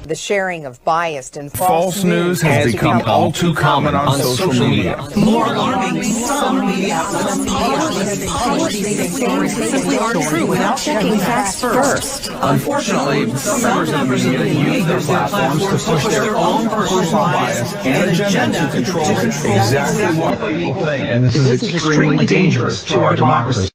the sharing of biased and false news has become all too common on social media. More alarming, some media outlets publish are true without checking facts first. Unfortunately, some members of the media use their platforms to push their own personal bias and agenda to control exactly what people think, and this is extremely dangerous to our democracy.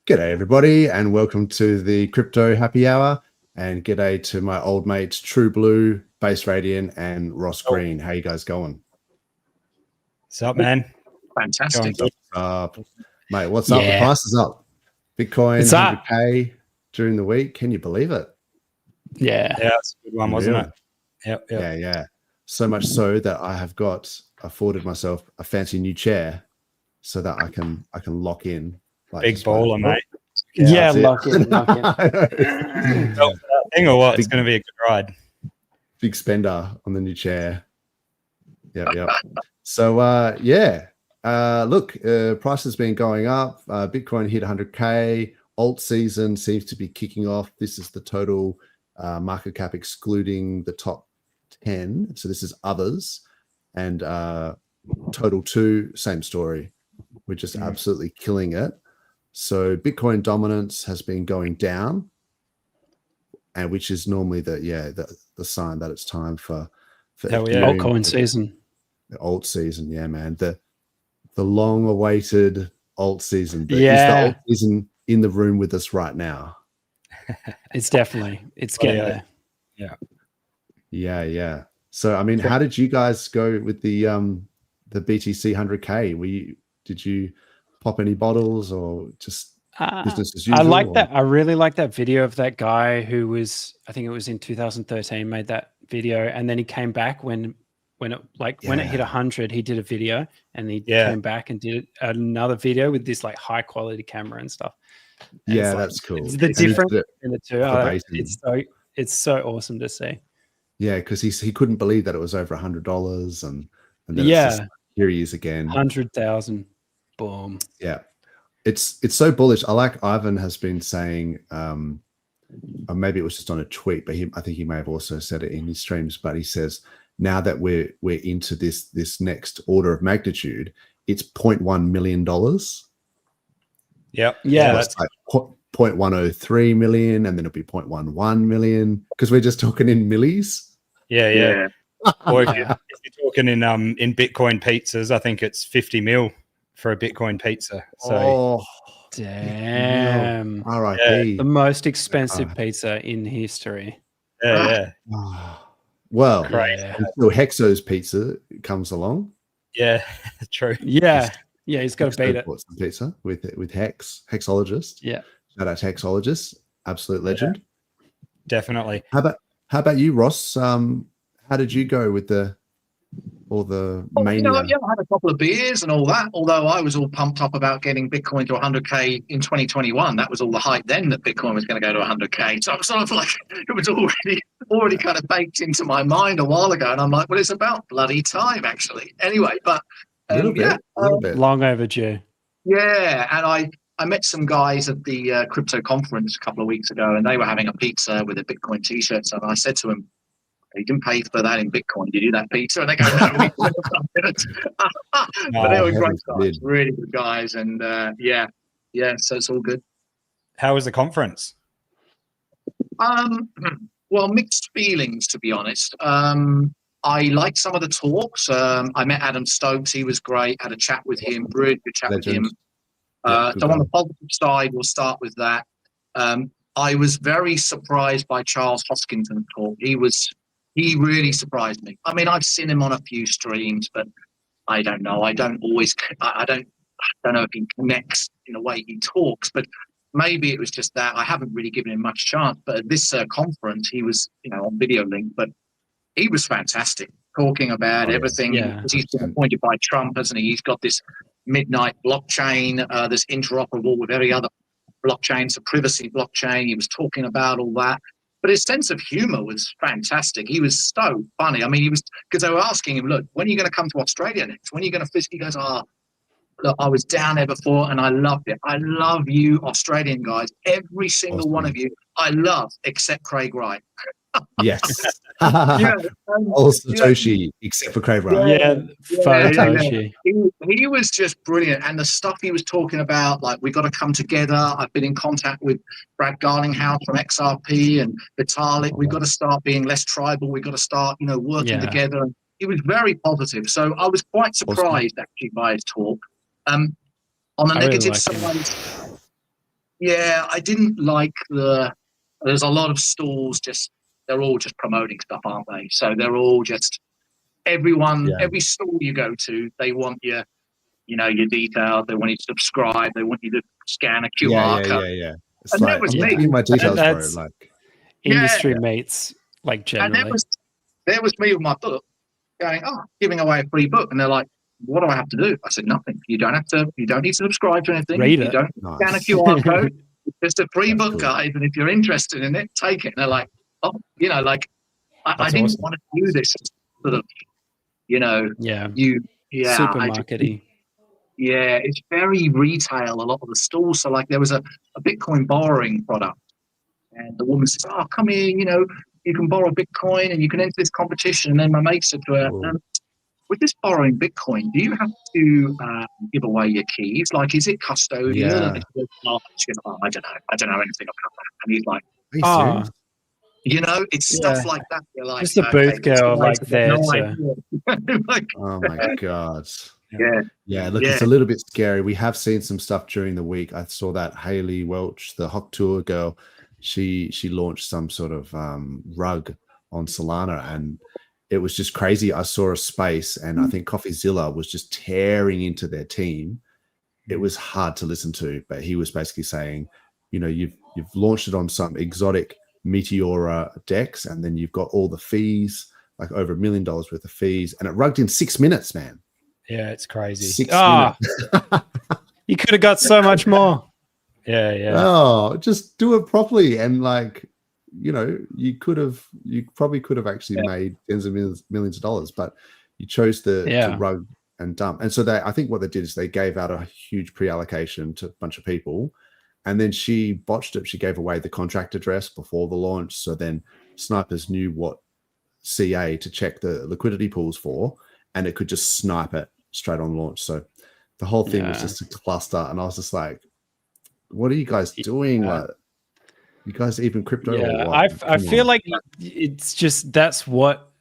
G'day everybody and welcome to the Crypto Happy Hour, and g'day to my old mates True Blue, Base Radiant and Ross Green. How you guys going? What's up, man? Fantastic. What's up? Mate, what's up? The price is up. Bitcoin, it's 100K during the week. Can you believe it? Yeah, it's a good one, wasn't it? Yep. Yeah. So much so that I have afforded myself a fancy new chair so that I can lock in. Like big baller, mate. Yeah, lock in. Thing or what? It's going to be a good ride. Big spender on the new chair. Yep. So, look, price has been going up. Bitcoin hit 100K. Alt season seems to be kicking off. This is the total market cap excluding the top 10. So this is others. And total 2, same story. We're just absolutely killing it. So Bitcoin dominance has been going down, and which is normally the sign that it's time for altcoin season. The alt season, yeah, man. The long-awaited alt season. Is the alt season in the room with us right now? It's getting there. Yeah. So I mean, how did you guys go with the BTC 100K? Did you pop any bottles or just business as usual? I like that. I really like that video of that guy who was, I think it was in 2013, made that video, and then he came back when it hit 100, he did a video, and he came back and did another video with this like high quality camera and stuff. And that's cool. It's the difference in the two. It's so awesome to see. Yeah, because he couldn't believe that it was over $100, and then it's just, here he is again. 100,000. Boom. Yeah, it's so bullish. I like Ivan has been saying, or maybe it was just on a tweet, but I think he may have also said it in his streams. But he says now that we're into this next order of magnitude, it's $0.1 million. Yeah, that's like 0.103 million, and then it'll be 0.11 million because we're just talking in millis. Yeah. Or if you're talking in Bitcoin pizzas, I think it's 50 mil for a Bitcoin pizza. So damn. No. R.I.P. The most expensive pizza in history. Yeah. Well, Crazy. until Hexo's pizza comes along. Yeah, true. Yeah. Yeah, he's got to beat it. Bought some pizza with Hexologist. Yeah. Shout out to Hexologist, absolute legend. Definitely. How about you, Ross? How did you go with all the mania? I had a couple of beers and all that. Although I was all pumped up about getting Bitcoin to 100K in 2021. That was all the hype then that Bitcoin was going to go to 100K. So I was sort of like, it was already kind of baked into my mind a while ago. And I'm like, well, it's about bloody time, actually. Anyway, but A little bit. Long overdue. Yeah, and I met some guys at the crypto conference a couple of weeks ago, and they were having a pizza with a Bitcoin T-shirt. So I said to them, "You didn't pay for that in Bitcoin, did you? That pizza?" And they go, "No, we didn't." But they were great guys, really good guys, and yeah. So it's all good. How was the conference? Well, mixed feelings, to be honest. I liked some of the talks. I met Adam Stokes. He was great. Had a chat with him. Really good chat with him. So on the positive side, we'll start with that. I was very surprised by Charles Hoskington's talk. He really surprised me. I mean, I've seen him on a few streams, but I don't know. I don't know if he connects in the way he talks, but maybe it was just that I haven't really given him much chance. But at this conference, he was, on video link, but he was fantastic, talking about everything. Yeah. He's been appointed by Trump, hasn't he? He's got this midnight blockchain that's interoperable with every other blockchain. It's a privacy blockchain. He was talking about all that. But his sense of humor was fantastic. He was so funny. I mean, because they were asking him, look, when are you going to come to Australia next? When are you going to visit? He goes, look, I was down there before and I loved it. I love you Australian guys. Every single one of you, I love, except Craig Wright. Yes. All Satoshi, except for Craig Wright. Satoshi. He was just brilliant. And the stuff he was talking about, like, we got to come together. I've been in contact with Brad Garlinghouse from XRP and Vitalik. We've got to start being less tribal. We've got to start, working together. And he was very positive. So I was quite surprised, actually, by his talk. On the negative side, I didn't like there's a lot of stalls they're all just promoting stuff, aren't they? So they're all just every stall you go to, they want your details. They want you to subscribe. They want you to scan a QR code. Yeah. It's and like, that was I'm me. giving my details, That's bro. Like, industry mates, like, generally. And there was me with my book going, giving away a free book. And they're like, what do I have to do? I said, nothing. You don't need to subscribe to anything. Read you it. don't scan a QR code. It's just a free book, guys. And if you're interested in it, take it. And they're like, I didn't want to do this sort of, supermarket-y. It's very retail, a lot of the stalls. So like there was a Bitcoin borrowing product and the woman says, come here, you can borrow Bitcoin and you can enter this competition. And then my mate said to her, with this borrowing Bitcoin, do you have to give away your keys? Like, is it custodial? Yeah. And she goes, I don't know anything about that. And he's like, it's stuff like that. You're like, just the booth girl, like, there like, oh my God. Yeah. Look, it's a little bit scary. We have seen some stuff during the week. I saw that Haley Welch, the Hawk Tour girl, she launched some sort of rug on Solana, and it was just crazy. I saw a space, and I think CoffeeZilla was just tearing into their team. It was hard to listen to, but he was basically saying, you've launched it on some exotic Meteora decks, and then you've got all the fees, like over $1 million worth of fees, and it rugged in 6 minutes, man. Yeah, it's crazy. 6 minutes. You could have got so much more. Yeah. Oh, just do it properly, and like, you probably could have actually made tens of millions of dollars, but you chose to rug and dump. And so I think what they did is they gave out a huge pre-allocation to a bunch of people, and then she botched it. She gave away the contract address before the launch. So then snipers knew what CA to check the liquidity pools for, and it could just snipe it straight on launch. So the whole thing was just a cluster. And I was just like, what are you guys doing? Like, you guys even crypto? Yeah, or what? I feel like it's just, that's what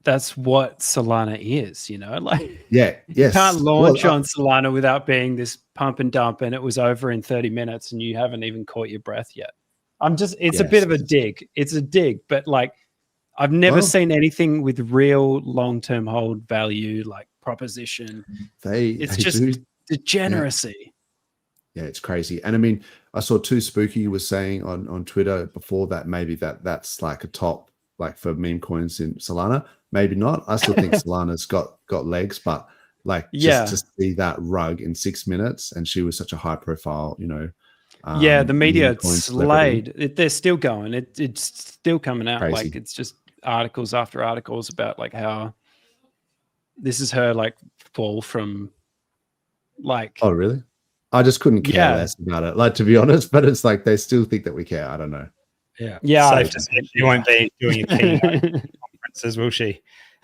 that's what Solana is, you know, like Yeah, you yes. can't launch Well, on Solana without being this pump and dump, and it was over in 30 minutes, and you haven't even caught your breath yet. It's a bit of a dig. It's a dig, but like I've never seen anything with real long-term hold value, like proposition. It's just degeneracy. Yeah, it's crazy. And I mean, I saw Too Spooky was saying on Twitter before that maybe that's like a top, like for meme coins in Solana. Maybe not. I still think Solana's got legs, but like just to see that rug in 6 minutes, and she was such a high profile, you know. The media slayed. They're still going. It's still coming out. Crazy. Like it's just articles after articles about like how this is her like fall from like. Oh, really? I just couldn't care less about it. Like, to be honest, but it's like they still think that we care. I don't know. Yeah. Safe to say she won't be doing a keynote conferences, will she?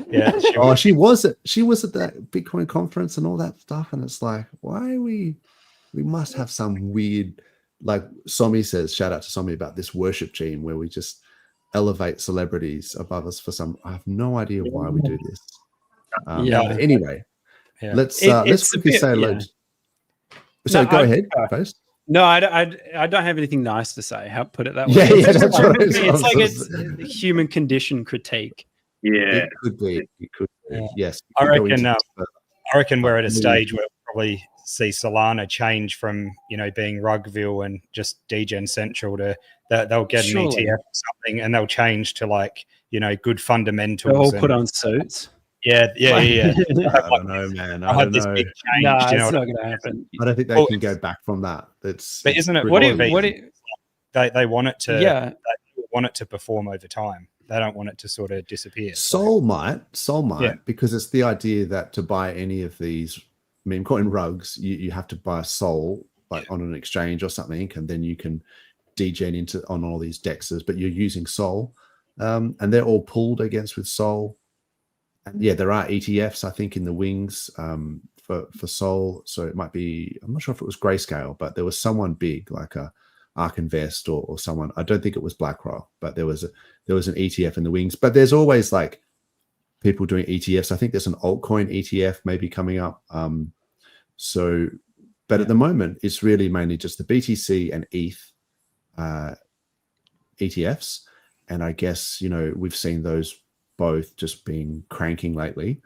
Yeah. She was at that Bitcoin conference and all that stuff, and it's like, why are we must have some weird, like Somi says, shout out to Somi about this worship gene where we just elevate celebrities above us for some. I have no idea why we do this. Anyway, let's quickly say hello. So go ahead, first. No, I don't have anything nice to say. How put it that way? Yeah, that's right. It's like it's the human condition critique. Yeah, it could be. Yeah. Yes, I reckon we're at a stage where we'll probably see Solana change from, you know, being Rugville and just degen central to that they'll get an ETF or something, and they'll change to like, you know, good fundamentals. They'll all put on suits. Yeah. I don't know, man. I don't know. Big change, No, you know it's not going to happen. I don't think they can go back from that. But isn't it? They want it to. Yeah. They want it to perform over time. They don't want it to sort of disappear. Sol might, because it's the idea that to buy any of these meme coin rugs, you have to buy a Sol like on an exchange or something, and then you can degen into on all these dexes. But you're using Sol, and they're all pooled against with Sol. And yeah, there are ETFs, I think, in the wings for Sol. So it might be, I'm not sure if it was Grayscale, but there was someone big like a Ark Invest or someone. I don't think it was BlackRock, but there was an ETF in the wings. But there's always like people doing ETFs. I think there's an altcoin ETF maybe coming up. But at the moment, it's really mainly just the BTC and ETH ETFs. And I guess, you know, we've seen those both just been cranking lately.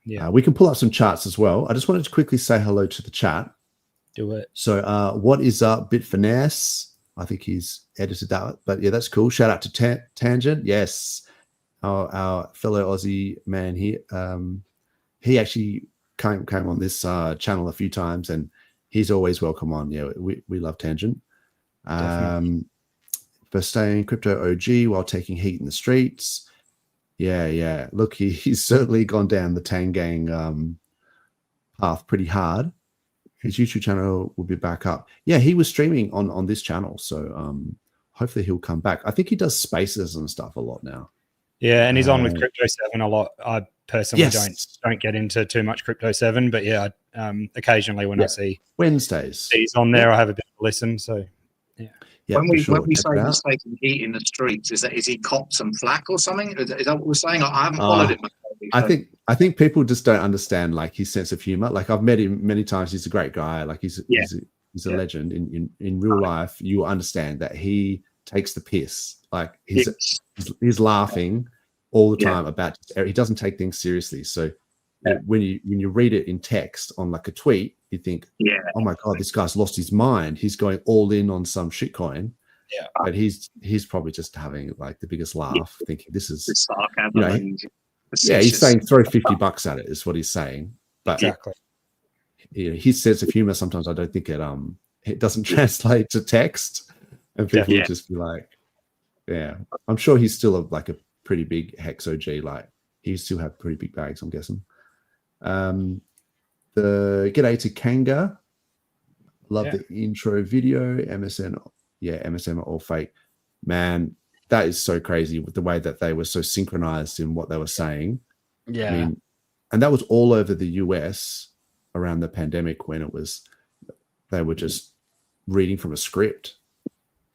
Yeah, we can pull up some charts as well. I just wanted to quickly say hello to the chat. Do it. So what is up, Bit Finesse? I think he's edited that, but yeah, that's cool. Shout out to Tangent. Yes, our fellow Aussie man here. He actually came on this channel a few times, and he's always welcome on. Yeah, we love Tangent. For staying crypto OG while taking heat in the streets. Yeah. Look, he's certainly gone down the Tangang path pretty hard. His YouTube channel will be back up. Yeah, he was streaming on this channel, so hopefully he'll come back. I think he does spaces and stuff a lot now. Yeah, and he's on with Crypto 7 a lot. I personally don't get into too much Crypto 7, but yeah, occasionally when I see Wednesdays he's on there, I have a bit of a listen. So when we say he's taking heat in the streets, is he copped some flack or something? Is that what we're saying? I haven't followed it. I think people just don't understand like his sense of humor. Like I've met him many times. He's a great guy. Like he's a legend in real life. You understand that he takes the piss. Like he's laughing all the time about. He doesn't take things seriously. So when you read it in text on like a tweet, you think, oh my God, this guy's lost his mind. He's going all in on some shitcoin. Yeah, but he's probably just having like the biggest laugh, thinking this is sarcasm. He's saying throw $50 at it is what he's saying. But exactly, his sense of humor sometimes I don't think it doesn't translate to text, and people would just be like, I'm sure he's still a pretty big Hex OG. Like he still have pretty big bags, I'm guessing. The G'day to Kanga. Love the intro video. MSN are all fake. Man, that is so crazy with the way that they were so synchronized in what they were saying. Yeah. I mean, and that was all over the US around the pandemic when they were just reading from a script.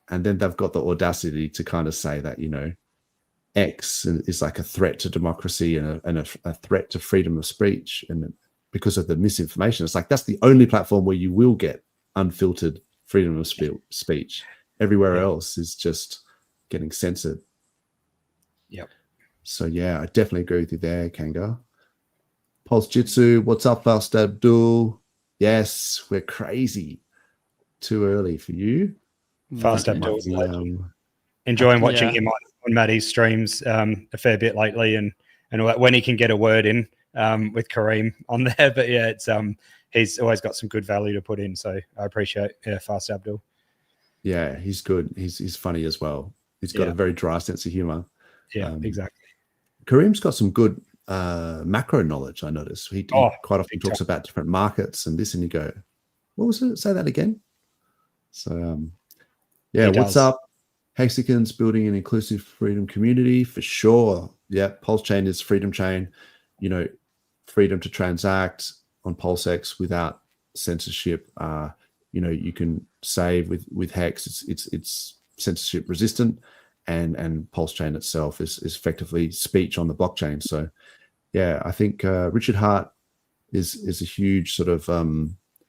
And then they've got the audacity to kind of say that, you know, X is like a threat to democracy and a threat to freedom of speech, and because of the misinformation, it's like that's the only platform where you will get unfiltered freedom of speech. Everywhere else is just getting censored. Yep. So yeah, I definitely agree with you there, Kanga. Pulse Jitsu, what's up, Fast Abdul? Yes, we're crazy. Too early for you. Fast Abdul. Enjoying watching him on Maddie's streams a fair bit lately, and when he can get a word in with Kareem on there. But yeah, it's he's always got some good value to put in. So I appreciate Fast Abdul. Yeah, he's good. He's funny as well. He's got a very dry sense of humor. Yeah, exactly. Kareem's got some good macro knowledge, I noticed. He quite often talks about different markets and this, and you go, what was it? Say that again. So, what's up? Hexagons building an inclusive freedom community for sure. Yeah, PulseChain is freedom chain. You know, freedom to transact on PulseX without censorship. You know, you can save with Hex. It's censorship resistant, and PulseChain itself is effectively speech on the blockchain. So, yeah, I think Richard Hart is a huge sort of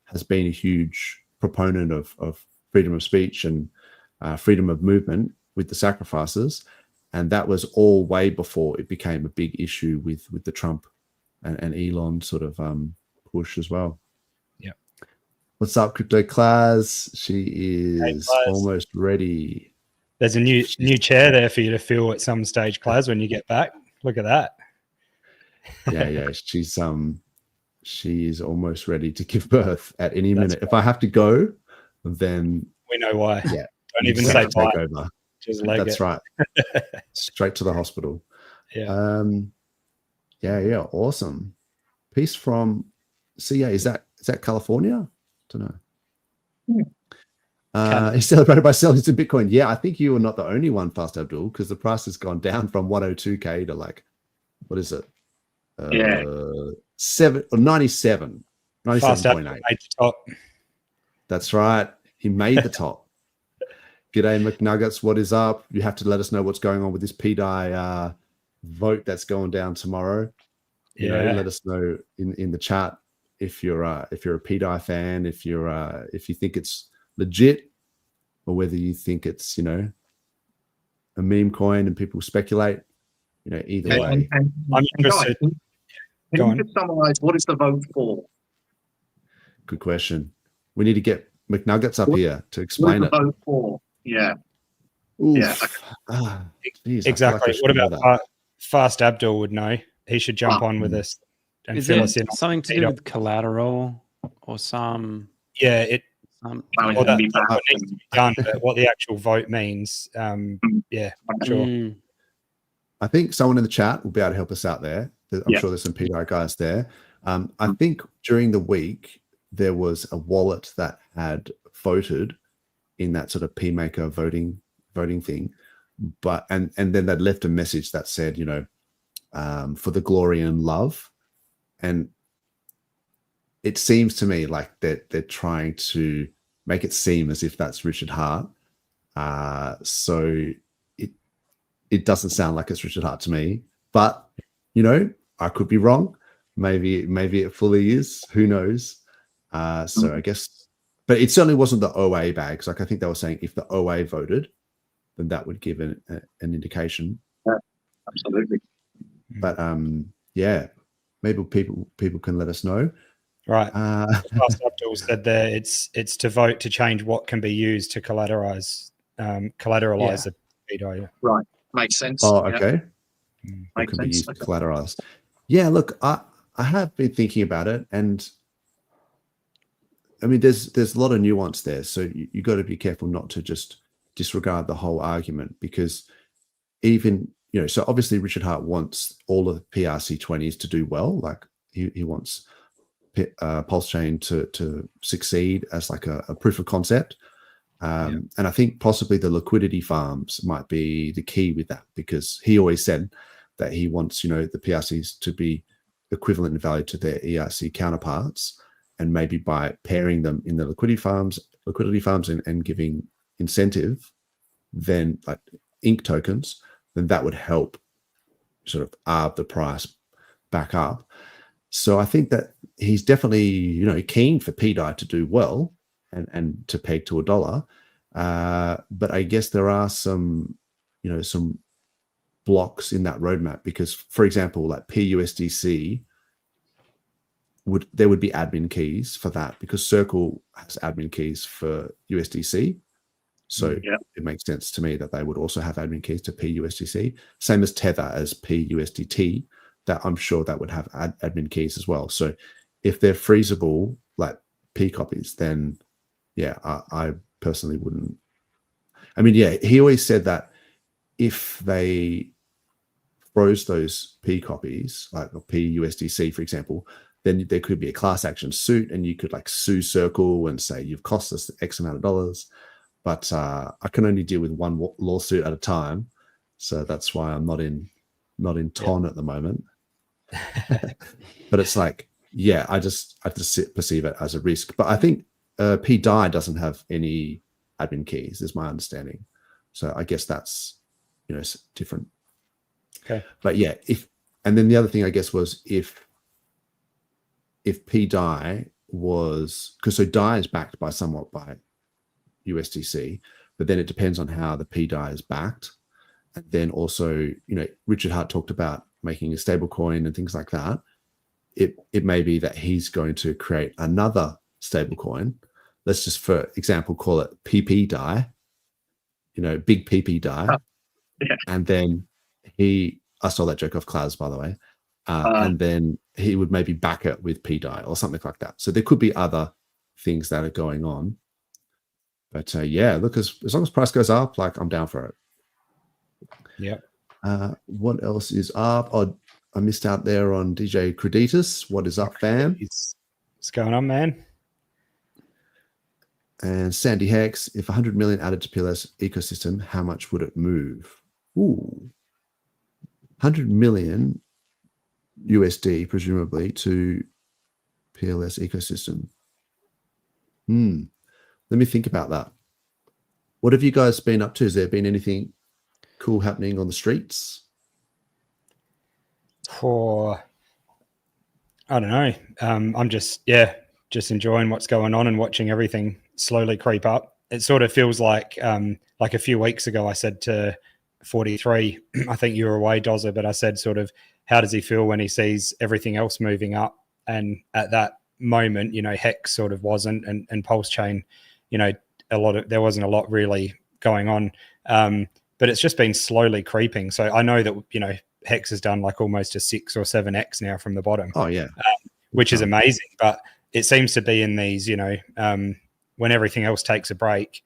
has been a huge proponent of freedom of speech and freedom of movement with the sacrifices, and that was all way before it became a big issue with the Trump and Elon sort of push as well. Yeah. What's up, Crypto Class? She is almost ready. There's a new chair there for you to fill at some stage, Class, when you get back. Look at that. Yeah. She is almost ready to give birth at any minute. If I have to go, then we know why. Yeah. Don't even say bye. Over. Just leg That's right. Straight to the hospital. Yeah. Yeah. Awesome. Peace from CA. Is that California? Don't know. He's celebrated by selling some Bitcoin. Yeah, I think you are not the only one, Fast Abdul, because the price has gone down from 102K to like, what is it? 97. 97.8. That's right. He made the top. G'day, McNuggets. What is up? You have to let us know what's going on with this PDI vote that's going down tomorrow. You know, let us know in the chat if you're a PDI fan, if you think it's legit, or whether you think it's, you know, a meme coin and people speculate. You know, either way. I'm interested. Can you just summarize what is the vote for? Good question. We need to get McNuggets up here to explain it. Vote for? Yeah. Oof. Yeah. Geez, exactly. Like what about Fast Abdul would know? He should jump on with us and Is fill it us in. something to do with collateral or some? Yeah, it. Well, that needs to be done, but what the actual vote means, yeah, sure. I think someone in the chat will be able to help us out there. I'm sure there's some PDI guys there. I think during the week there was a wallet that had voted in that sort of PMaker voting thing, but and then they left a message that said, you know, for the glory and love, and it seems to me like they're trying to make it seem as if that's Richard Hart. So it doesn't sound like it's Richard Hart to me, but you know, I could be wrong. Maybe it fully is. Who knows? So I guess, but it certainly wasn't the OA bags. Like I think they were saying if the OA voted, then that would give an indication. Yeah, absolutely. But yeah, maybe people can let us know. Right. Fast Abdul said there it's to vote to change what can be used to collateralize the PDI. Right. Makes sense. Oh, okay. Makes can sense. be used to collateralize. Yeah, look, I have been thinking about it, and I mean, there's a lot of nuance there. So you got to be careful not to just disregard the whole argument, because even, you know, so obviously Richard Hart wants all of the PRC20s to do well. Like he wants PulseChain to succeed as like a proof of concept. And I think possibly the liquidity farms might be the key with that, because he always said that he wants, you know, the PRCs to be equivalent in value to their ERC counterparts, and maybe by pairing them in the liquidity farms and giving incentive, then like ink tokens, then that would help sort of arb the price back up. So I think that he's definitely, keen for PDI to do well and to peg to $1. But I guess there are some blocks in that roadmap because, for example, like PUSDC, there would be admin keys for that because Circle has admin keys for USDC. So it makes sense to me that they would also have admin keys to PUSDC. Same as Tether as PUSDT, that I'm sure that would have admin keys as well. So if they're freezable, like P copies, then I personally wouldn't. I mean, he always said that if they froze those P copies, like PUSDC, for example, then there could be a class action suit and you could like sue Circle and say, you've cost us X amount of dollars. But I can only deal with one lawsuit at a time. So that's why I'm not in TON at the moment. But it's like, I just perceive it as a risk. But I think PDI doesn't have any admin keys, is my understanding. So I guess that's, different. Okay. But and then the other thing I guess was if PDI was, because so DAI is backed by somewhat by USDC, but then it depends on how the PDI is backed. And then also, Richard Hart talked about making a stable coin and things like that. It may be that he's going to create another stable coin. Let's just, for example, call it PP DAI, big PP DAI. And then I stole that joke off Klaus, by the way. And then he would maybe back it with PDI or something like that. So there could be other things that are going on. But look, as long as price goes up, like I'm down for it. Yeah. What else is up? Oh, I missed out there on DJ Creditas. What is up, fam? What's going on, man? And Sandy Hex, if 100 million added to PLS ecosystem, how much would it move? 100 million USD, presumably, to PLS ecosystem. Let me think about that. What have you guys been up to? Has there been anything cool happening on the streets? I don't know. I'm just enjoying what's going on and watching everything slowly creep up. It sort of feels like a few weeks ago I said to 43, I think you were away, Dozza, but I said sort of, how does he feel when he sees everything else moving up? And at that moment, Hex sort of wasn't, and PulseChain, there wasn't a lot really going on. But it's just been slowly creeping. So I know that, Hex has done like almost a 6 or 7x now from the bottom. Oh yeah. Which is amazing. But it seems to be in these, when everything else takes a break,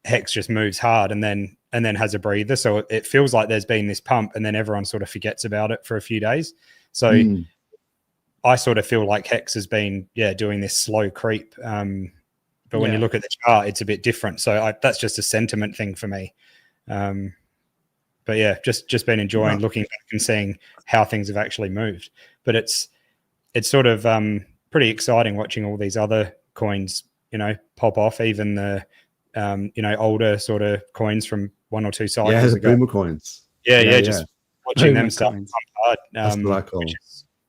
Hex just moves hard and then has a breather. So it feels like there's been this pump and then everyone sort of forgets about it for a few days. So I sort of feel like Hex has been, doing this slow creep. But when you look at the chart, it's a bit different. So that's just a sentiment thing for me. But just been enjoying looking back and seeing how things have actually moved. But it's sort of pretty exciting watching all these other coins, pop off, even the older sort of coins from 1 or 2 cycles ago. Boomer coins. Just watching them start to pump hard, that's what I call.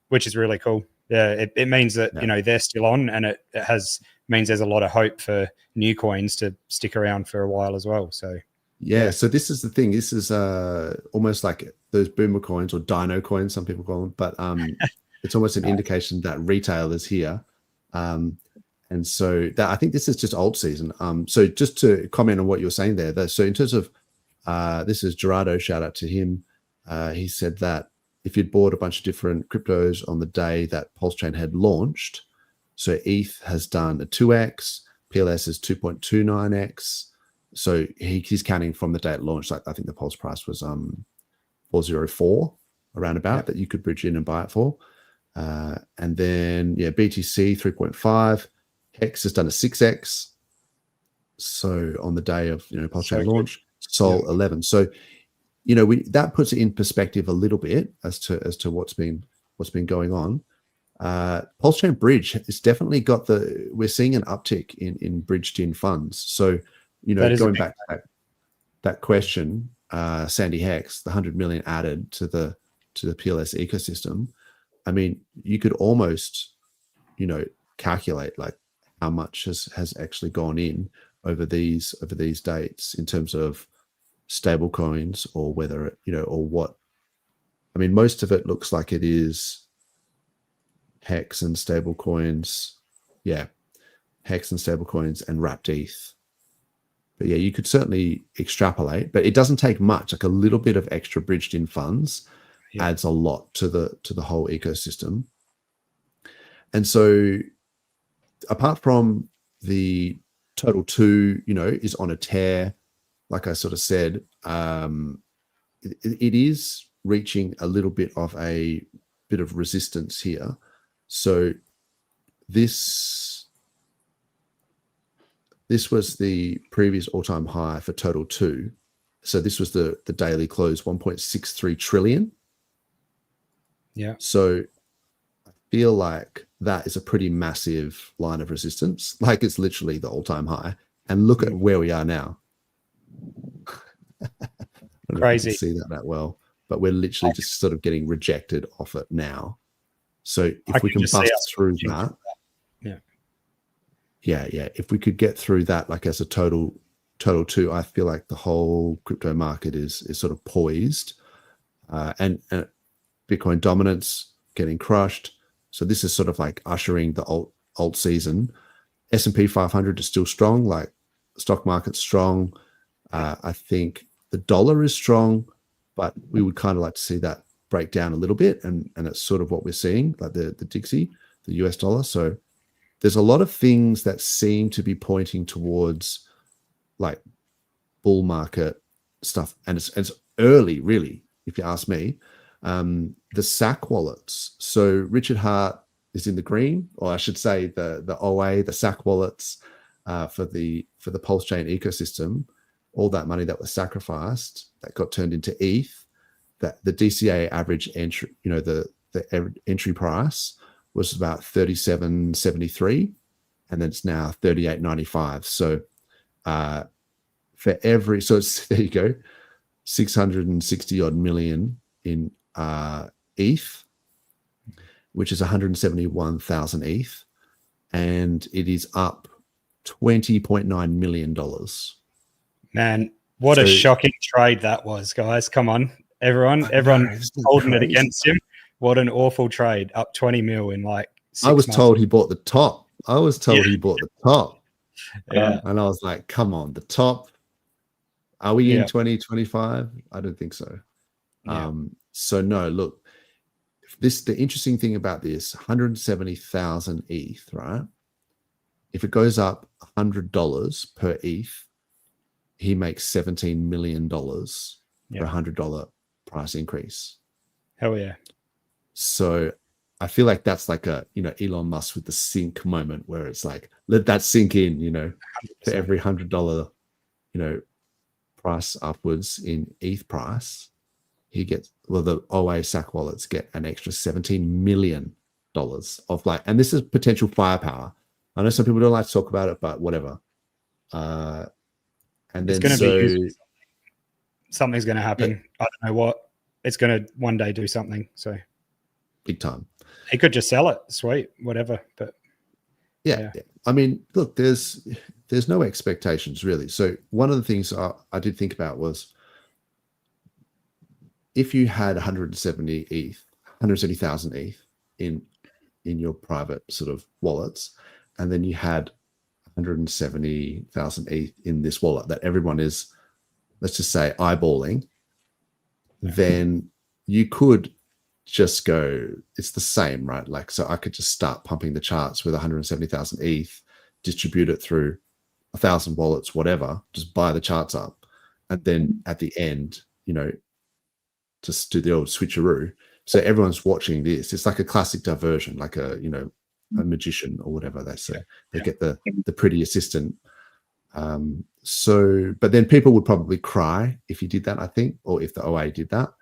which is really cool. Yeah, it means that they're still on, and it means there's a lot of hope for new coins to stick around for a while as well. So so this is the thing. This is almost like those boomer coins or dino coins, some people call them, but it's almost an indication that retail is here. And so that, I think this is just old season. So just to comment on what you're saying there, so in terms of this is Gerardo, shout out to him. He said that if you'd bought a bunch of different cryptos on the day that PulseChain had launched, so ETH has done a 2x, PLS is 2.29x. So he's counting from the day it launched. I think the Pulse price was 404 around about that you could bridge in and buy it for. And then BTC 3.5. Hex has done a 6x. So on the day of PulseChain launch, Sol 11. So that puts it in perspective a little bit as to what's been going on. PulseChain Bridge has definitely got we're seeing an uptick in bridged in funds. So going back to that question, Sandy Hex, the 100 million added to the to the PLS ecosystem, I mean, you could almost, calculate like how much has actually gone in over these dates in terms of stable coins, or whether it, or what. I mean, most of it looks like it is Hex and stable coins. Yeah, Hex and stable coins and wrapped ETH. But yeah, you could certainly extrapolate, but it doesn't take much. Like a little bit of extra bridged in funds adds a lot to the whole ecosystem. And so apart from the total 2, is on a tear, like I sort of said, it is reaching a little bit of resistance here. So this was the previous all-time high for total 2. So this was the daily close, 1.63 trillion. Yeah. So I feel like that is a pretty massive line of resistance. Like it's literally the all-time high. And look at where we are now. I don't know if you can see that well, but we're literally just sort of getting rejected off it now. So if we can bust through that, yeah, if we could get through that, like as a total 2, I feel like the whole crypto market is sort of poised, and Bitcoin dominance getting crushed. So this is sort of like ushering the alt season. S&P 500 is still strong, like stock market's strong. I think the dollar is strong, but we would kind of like to see that break down a little bit, and it's sort of what we're seeing, like the Dixie, the US dollar. So there's a lot of things that seem to be pointing towards like bull market stuff, and it's early, really, if you ask me. The SAC wallets. So Richard Hart is in the green, or I should say the OA, the SAC wallets for the Pulsechain ecosystem. All that money that was sacrificed that got turned into ETH. That the DCA average entry, the entry price was about 37.73, and then it's now 38.95. So it's there you go, 660 odd million in ETH, which is 171,000 ETH, and it is up $20.9 million. Man, what a shocking trade that was, guys. Come on, everyone's holding it against him. What an awful trade. Up 20 mil in like 6 months. I was told he bought the top. He bought the top. Yeah. And I was like, come on, the top. Are we in 2025? I don't think so. Yeah. So no, look, the interesting thing about this, 170,000 ETH, right? If it goes up $100 per ETH, he makes $17 million for $100 price increase. Hell yeah. So I feel like that's like a, Elon Musk with the sink moment, where it's like, let that sink in, 100%. For every $100, price upwards in ETH price, he gets, the OA SAC wallets get an extra $17 million of like, and this is potential firepower. I know some people don't like to talk about it, but whatever. And then something's going to happen. Yeah. I don't know what. It's going to one day do something. So big time. He could just sell it. Sweet, whatever. But yeah. I mean, look, there's no expectations really. So one of the things I did think about was, if you had 170,000 ETH in your private sort of wallets, and then you had 170,000 ETH in this wallet that everyone is, let's just say, eyeballing, then you could just go, it's the same, right? Like, so I could just start pumping the charts with 170,000 ETH, distribute it through 1,000 wallets, whatever, just buy the charts up. And then at the end, just do the old switcheroo. So everyone's watching this. It's like a classic diversion, like a magician or whatever they say. They get the pretty assistant. But then people would probably cry if you did that, I think, or if the OA did that,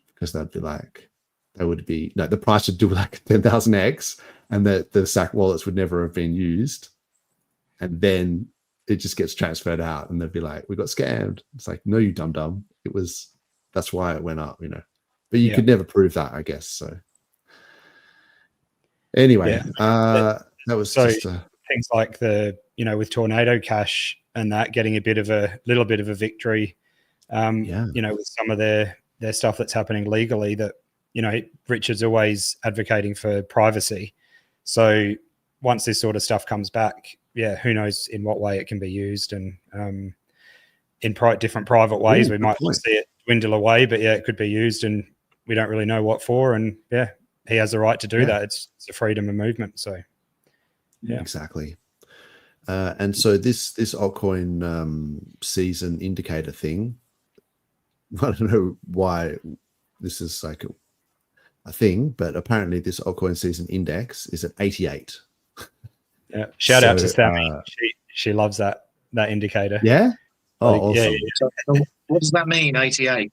because they'd be like, the price would do like 10,000x, and the SAC wallets would never have been used. And then it just gets transferred out, and they'd be like, we got scammed. It's like, no, you dumb. That's why it went up, but you could never prove that, I guess. So anyway, that was just things like with Tornado Cash and that getting a little bit of a victory, with some of their stuff that's happening legally, that, Richard's always advocating for privacy. So once this sort of stuff comes back, who knows in what way it can be used, and in different private ways. We might see it dwindle away, but it could be used, and we don't really know what for. And he has the right to do that. It's a freedom of movement. So exactly. And so this altcoin season indicator thing, I don't know why this is like a thing, but apparently this altcoin season index is at 88. Yeah. Shout out to Sammy. She loves that indicator. Yeah. Oh, awesome. So what does that mean, 88?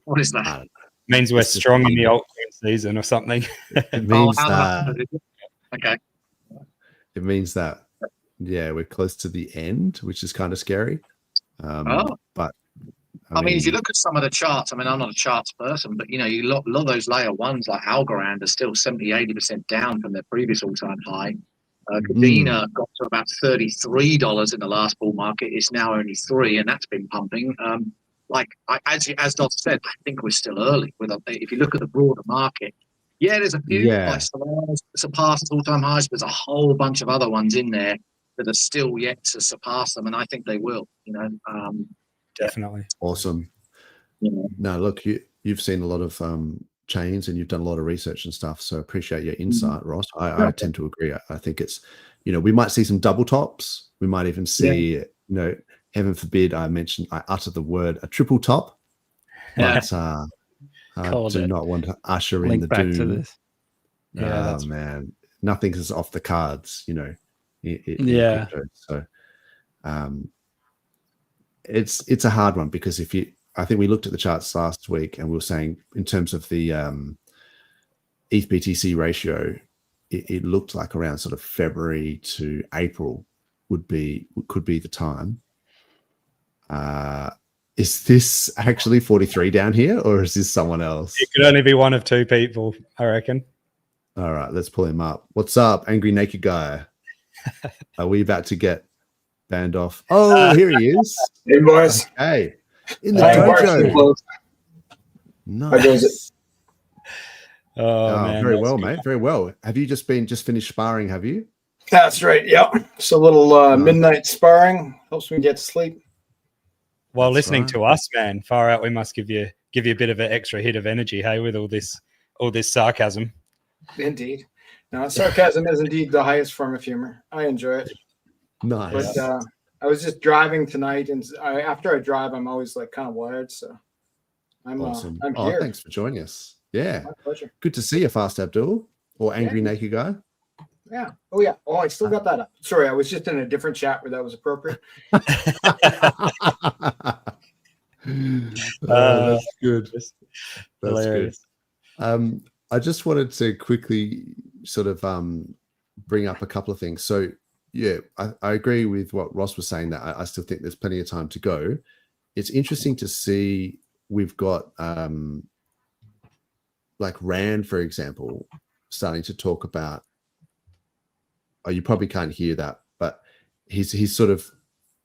What is that? Means we're strong in the altcoin season or something. It means that. Okay. It means that, we're close to the end, which is kind of scary. But I mean, if you look at some of the charts, I mean, I'm not a charts person, but you lot of those layer ones like Algorand are still 70-80% down from their previous all-time high. Cadena got to about $33 in the last bull market. It's now only $3, and that's been pumping. As Dozza said, I think we're still early. If you look at the broader market, there's a few like Solana surpassed all-time highs. There's a whole bunch of other ones in there that are still yet to surpass them, and I think they will. Definitely. Awesome. No, look, you've seen a lot of chains, and you've done a lot of research and stuff, so appreciate your insight, Ross. I tend to agree. I think it's, we might see some double tops. We might even see, heaven forbid, I uttered the word a triple top. But I do not want to usher in the doom. To this. Man, nothing is off the cards, in crypto. So it's a hard one, because I think we looked at the charts last week, and we were saying in terms of the ETH BTC ratio, it looked like around sort of February to April could be the time. Is this actually 43 down here, or is this someone else? It could only be one of two people, I reckon. All right, let's pull him up. What's up, Angry Naked Guy? Are we about to get banned off? Oh, here he is. Hey, boys. Hey. In the dojo. Nice. Man, very well, mate. Very well. Have you just finished sparring? Have you? That's right. Yeah. It's a little midnight sparring. Helps me get to sleep. While listening to us, man, far out. We must give you a bit of an extra hit of energy, hey, with all this sarcasm. Indeed. Now, sarcasm is indeed the highest form of humor. I enjoy it. Nice. But I was just driving tonight, and after I drive, I'm always like kind of wired. So I'm awesome. I'm here. Thanks for joining us. Yeah. My pleasure. Good to see you, Fast Abdul, or Angry Naked Guy. Yeah. Oh, yeah. Oh, I still got that up. Sorry, I was just in a different chat where that was appropriate. That's good. That's hilarious. Good. I just wanted to quickly sort of bring up a couple of things. So, I agree with what Ross was saying, that I still think there's plenty of time to go. It's interesting to see we've got like Rand, for example, starting to talk about, you probably can't hear that, but he's sort of,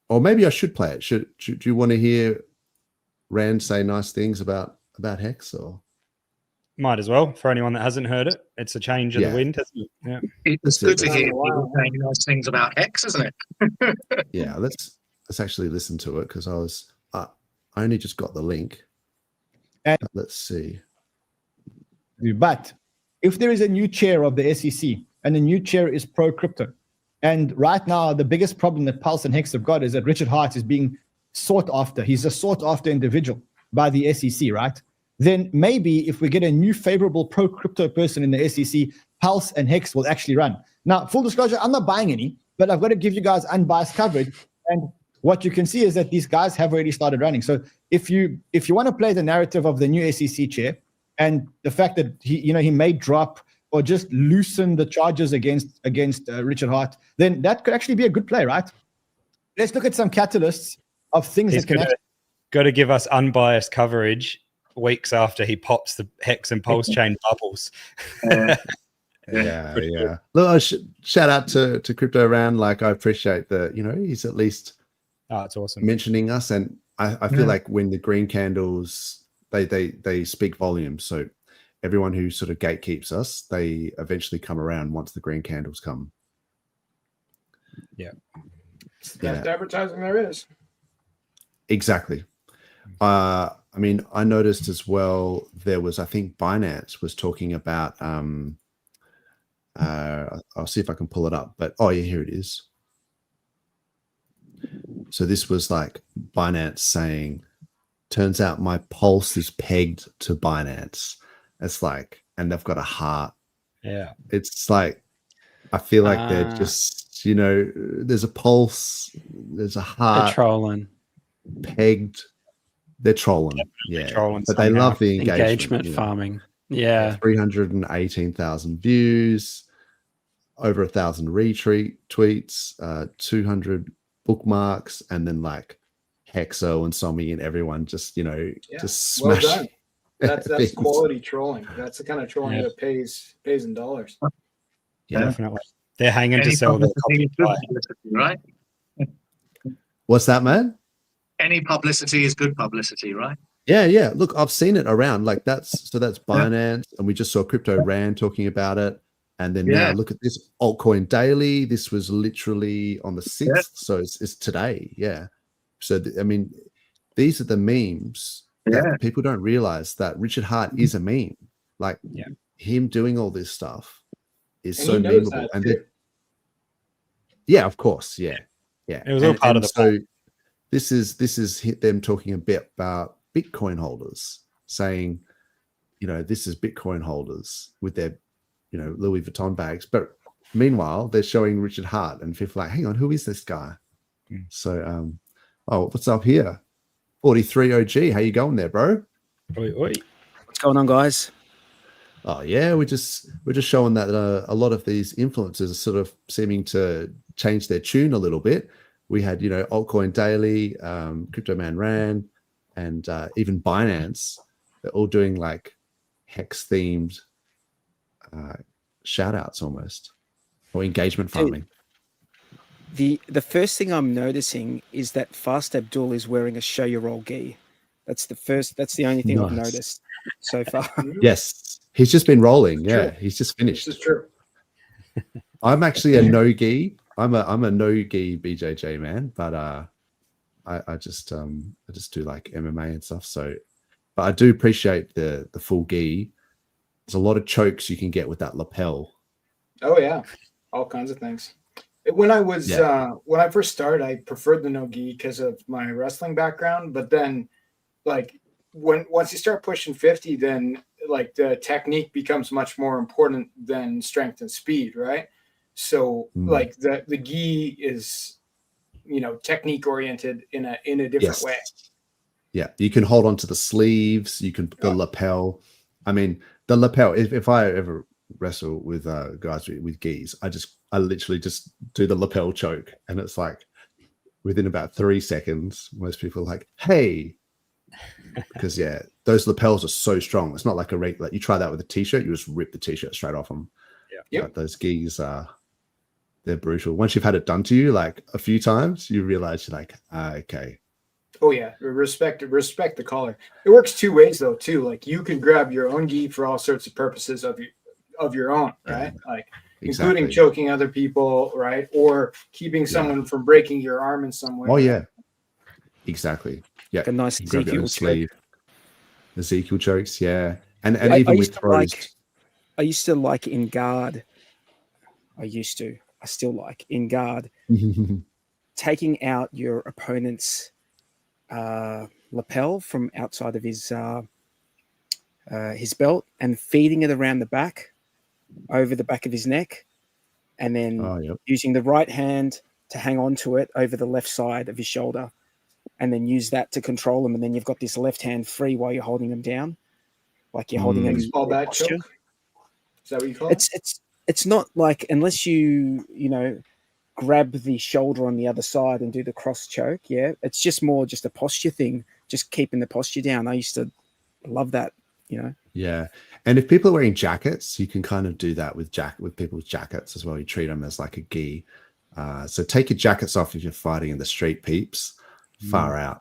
or maybe I should play it. Should you want to hear Rand say nice things about Hex, or? Might as well, for anyone that hasn't heard it. It's a change of the wind, isn't it? Yeah. It's good to hear people saying nice things about Hex, isn't it? Yeah, let's actually listen to it, because I only just got the link. Let's see. But if there is a new chair of the SEC, and the new chair is pro-crypto, and right now the biggest problem that Pulse and Hex have got is that Richard Hart is being sought after. He's a sought-after individual by the SEC, right? Then maybe if we get a new favorable pro-crypto person in the SEC, Pulse and Hex will actually run. Now, full disclosure, I'm not buying any, but I've got to give you guys unbiased coverage. And what you can see is that these guys have already started running. So if you want to play the narrative of the new SEC chair, and the fact that he may drop or just loosen the charges against Richard Hart, then that could actually be a good play, right? Let's look at some catalysts of things that can got to give us unbiased coverage weeks after he pops the Hex and Pulsechain bubbles. Yeah. Look, shout out to Crypto Around. Like, I appreciate that. He's at least it's awesome mentioning us, and I feel like when the green candles they speak volumes. So everyone who sort of gatekeeps us, they eventually come around once the green candles come. Yeah. It's the best advertising there is. Exactly. I mean, I noticed as well, there was, I think Binance was talking about, I'll see if I can pull it up, but here it is. So this was like Binance saying, turns out my pulse is pegged to Binance. It's like, and they've got a heart. Yeah. It's like, I feel like they're just, there's a pulse, there's a heart. They're trolling. Pegged. They're trolling. Trolling but they love the engagement farming. Yeah. 318,000 views, over 1,000 retweets, 200 bookmarks, and then like Hexo and Somi and everyone just, just smash. Well done. That's quality trolling. That's the kind of trolling that pays in dollars. Yeah, definitely. They're hanging to sell their copy, right? What's that, man? Any publicity is good publicity, right? Yeah. Look, I've seen it around. Like that's Binance, and we just saw Crypto Rand talking about it. And then now look at this altcoin daily. This was literally on the 6th, so it's today. Yeah. So I mean, these are the memes that people don't realize that Richard Hart is a meme. Like him doing all this stuff is so memeable. And yeah, of course, yeah. It was all part of the plan. This is them talking a bit about Bitcoin holders, saying, this is Bitcoin holders with their, Louis Vuitton bags. But meanwhile, they're showing Richard Hart, and people are like, hang on, who is this guy? So, what's up here? 43 OG, how you going there, bro? Oi. What's going on, guys? Oh yeah, we're just showing that a lot of these influencers are sort of seeming to change their tune a little bit. We had, Altcoin Daily, Crypto Man Ran, and even Binance. They're all doing like Hex themed shout outs almost, or engagement farming. The first thing I'm noticing is that Fast Abdul is wearing a show your roll gi. That's the only thing I've noticed so far. Yes, he's just been rolling. Yeah, he's just finished. This is true. I'm actually a no gi. I'm a no gi BJJ man, but I just do like MMA and stuff. So, but I do appreciate the full gi. There's a lot of chokes you can get with that lapel. Oh yeah, all kinds of things. When I was when I first started, I preferred the no gi because of my wrestling background. But then, like once you start pushing 50, then like the technique becomes much more important than strength and speed, right? So like the gi is, technique oriented in a different way. Yeah, you can hold on to the sleeves. You can the lapel. I mean, the lapel. If I ever wrestle with guys with gis, I literally just do the lapel choke, and it's like within about 3 seconds, most people are like, "Hey," because those lapels are so strong. It's not like a regular. You try that with a t-shirt, you just rip the t-shirt straight off them. Yeah, but those gis they're brutal. Once you've had it done to you like a few times, you realize you're like, okay. Oh yeah, respect the collar. It works two ways though too. Like you can grab your own gi for all sorts of purposes of your own, right? Like including choking other people, right? Or keeping someone from breaking your arm in some way. Oh yeah, exactly. Yeah, like a nice Ezekiel sleeve. Ezekiel chokes, yeah, and even with throws. I used to like in guard. I still like in guard, taking out your opponent's lapel from outside of his belt and feeding it around the back, over the back of his neck, and then using the right hand to hang on to it over the left side of his shoulder, and then use that to control him. And then you've got this left hand free while you're holding him down, like you're holding him. All that choke? Is that what you call it? It's not like, unless you grab the shoulder on the other side and do the cross choke. Yeah, it's just more just a posture thing, just keeping the posture down. I used to love that, you know. Yeah, and if people are wearing jackets, you can kind of do that with people with jackets as well. You treat them as like a gi. So take your jackets off if you're fighting in the street, peeps. Far out,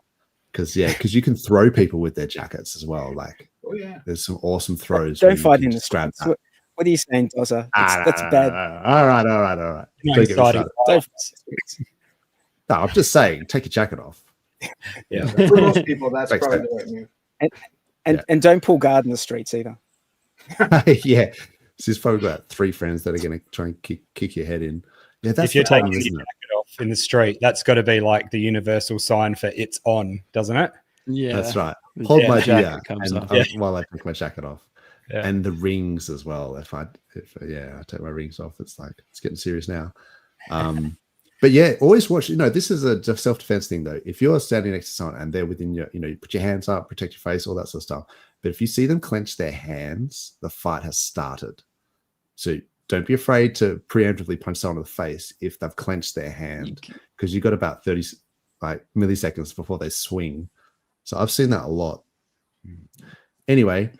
because you can throw people with their jackets as well. Like, oh yeah, there's some awesome throws. Don't fight in the streets. What are you saying, Dozza? That's bad. All right. Don't get me started. No, I'm just saying, take your jacket off. Yeah, for most people, that's probably the right move. And don't pull guard in the streets either. Yeah, so he's probably got 3 friends that are going to try and kick your head in. Yeah, that's if you're taking your isn't it? jacket off in the street, that's got to be like the universal sign for it's on, doesn't it? Yeah, that's right. Hold my beer while I take my jacket off, and the rings as well. If I take my rings off, it's like it's getting serious now. But yeah, always watch. This is a self-defense thing though. If you're standing next to someone and they're within your, you put your hands up, protect your face, all that sort of stuff. But if you see them clench their hands, the fight has started. So don't be afraid to preemptively punch someone in the face if they've clenched their hand, because you've got about 30 milliseconds before they swing. So I've seen that a lot. Anyway,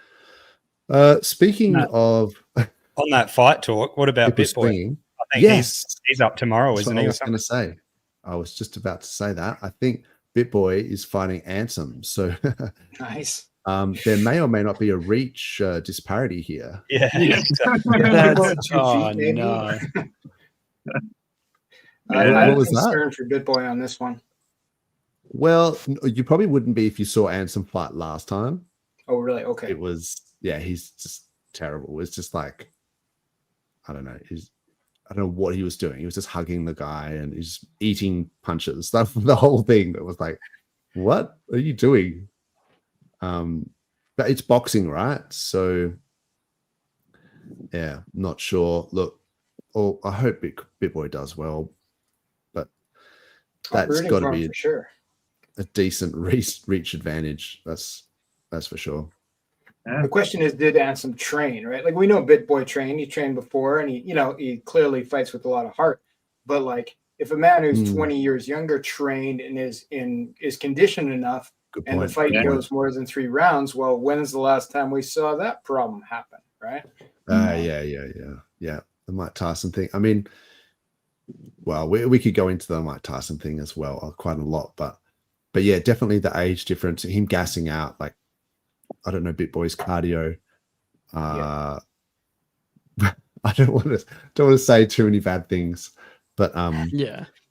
speaking of on that fight talk, what about BitBoy? I think he's up tomorrow, isn't he? I was going to say. I was just about to say that. I think BitBoy is fighting Ansem. So nice. There may or may not be a reach disparity here. Yeah. Oh no. I'm concerned for BitBoy on this one. Well, you probably wouldn't be if you saw Ansem fight last time. Oh, really? Okay. It was, he's just terrible. It's just like, I don't know. I don't know what he was doing. He was just hugging the guy and he's eating punches. That the whole thing. That was like, what are you doing? But it's boxing, right? So, yeah, not sure. Look, I hope BitBoy does well, but that's got to be a decent reach advantage. That's for sure. The question is, did Ansem train, right? Like, we know BitBoy trained. He trained before, and he clearly fights with a lot of heart. But like, if a man who's 20 years younger trained and is conditioned enough, and the fight goes more than 3 rounds, well, when is the last time we saw that problem happen, right? Yeah. The Mike Tyson thing. I mean, well, we could go into the Mike Tyson thing as well, quite a lot, but yeah, definitely the age difference, him gassing out, like, I don't know, BitBoy's cardio. I don't want to say too many bad things, but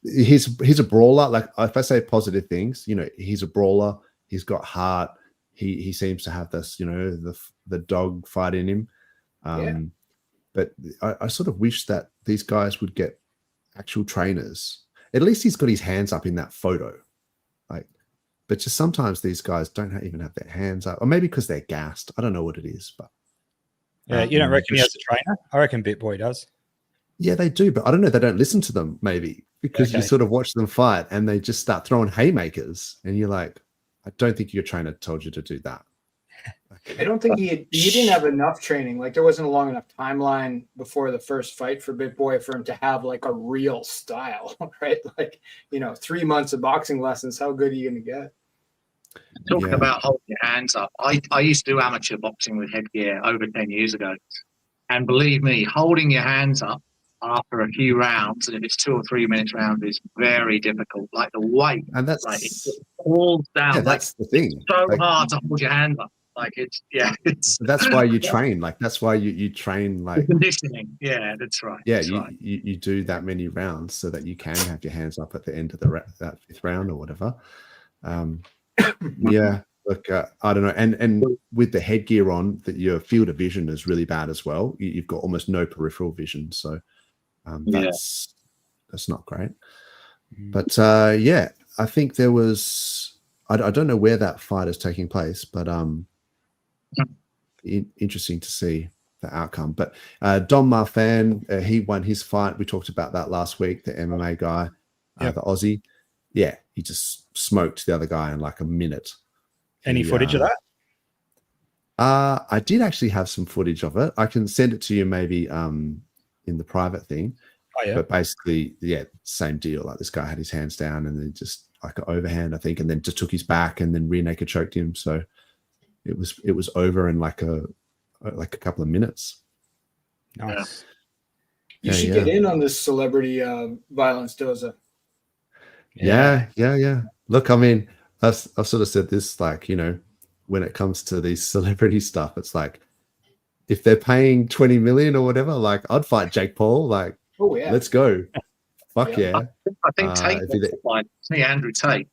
he's a brawler. Like, if I say positive things, he's a brawler. He's got heart. He seems to have this, the dog fight in him. But I sort of wish that these guys would get actual trainers. At least he's got his hands up in that photo. But just sometimes these guys don't even have their hands up, or maybe because they're gassed. I don't know what it is, but you don't reckon he has a trainer? I reckon BitBoy does. Yeah, they do, but I don't know. They don't listen to them, maybe, because you sort of watch them fight and they just start throwing haymakers, and you're like, I don't think your trainer told you to do that. I don't think he didn't have enough training. Like, there wasn't a long enough timeline before the first fight for BitBoy for him to have like a real style, right? Like, 3 months of boxing lessons. How good are you going to get? Talking about holding your hands up, I used to do amateur boxing with headgear over 10 years ago. And believe me, holding your hands up after a few rounds, and if it's 2 or 3 minutes round, is very difficult. Like, the weight, and that's like, it falls down. Yeah, that's the thing. It's so hard to hold your hands up. Like, it's that's why you train. Like, that's why you train, like, conditioning. Yeah, that's right. Yeah, that's you do that many rounds so that you can have your hands up at the end of that 5th round or whatever. Yeah, look, I don't know, and with the headgear on, that your field of vision is really bad as well. You've got almost no peripheral vision, so that's not great. But I think there was, I don't know where that fight is taking place, but interesting to see the outcome. But Don Marfan, he won his fight. We talked about that last week. The MMA guy, the Aussie. Yeah, he just smoked the other guy in like a minute. Any footage of that? I did actually have some footage of it. I can send it to you maybe in the private thing. Oh, yeah. But basically, same deal. Like, this guy had his hands down and then just like an overhand, I think, and then just took his back and then rear naked choked him. So it was over in like a couple of minutes. Nice. You should get in on this celebrity violence, Dozza. Yeah. Look, I mean, I've sort of said this, like, you know, when it comes to these celebrity stuff, it's like, if they're paying 20 million or whatever, like, I'd fight Jake Paul. Like, oh yeah, let's go. Fuck yeah. I think Tate wants to fight Andrew Tate.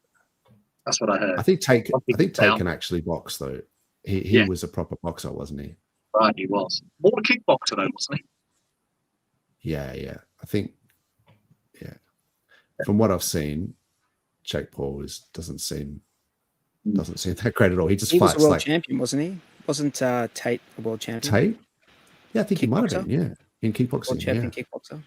That's what I heard. I think Tate can actually box though. He was a proper boxer, wasn't he? Right, he was. More a kickboxer though, wasn't he? Yeah. I think, from what I've seen, Jake Paul doesn't seem that great at all. He was fights a world like champion, wasn't he? Wasn't Tate a world champion? Tate? Yeah, I think he might have been. Yeah, in kickboxing. World champion kickboxer.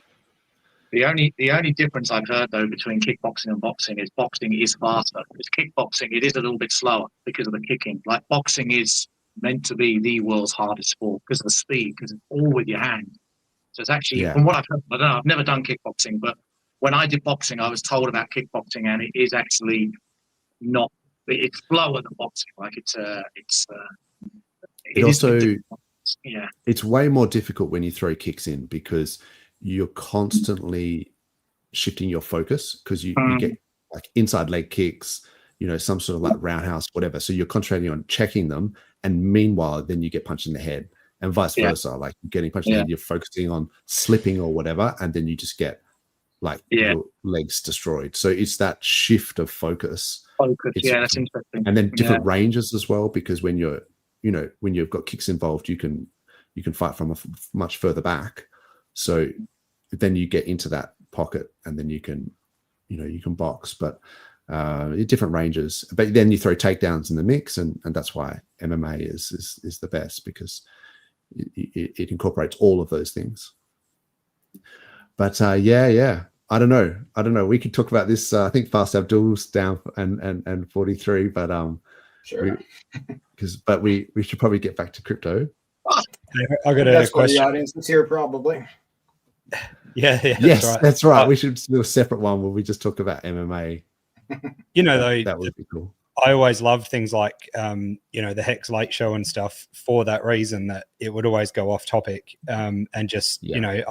The only difference I've heard though between kickboxing and boxing is boxing is faster. Because kickboxing, it is a little bit slower because of the kicking. Like boxing is meant to be the world's hardest sport because of the speed, because it's all with your hand. So it's actually, from what I've heard, I don't know, I've never done kickboxing, but when I did boxing, I was told about kickboxing, and it is actually not. It's slower than boxing. Like it's way more difficult when you throw kicks in because you're constantly shifting your focus because you get like inside leg kicks, you know, some sort of like roundhouse, whatever. So you're concentrating on checking them, and meanwhile, then you get punched in the head, and vice versa. Like getting punched in the head, you're focusing on slipping or whatever, and then you just get like your legs destroyed. So it's that shift of focus. That's interesting. And then different ranges as well, because when when you've got kicks involved, you can fight from much further back. So then you get into that pocket, and then you can box, but different ranges. But then you throw takedowns in the mix, and that's why MMA is the best, because it incorporates all of those things. But I don't know. We could talk about this. I think Fast Abdul's down and 43, but sure. But we should probably get back to crypto. I got a question. The audience is here, probably. Yes, that's right. We should do a separate one where we just talk about MMA. You know, though, that would be cool. I always loved things like, the Hex Late Show and stuff for that reason, that it would always go off topic, and just I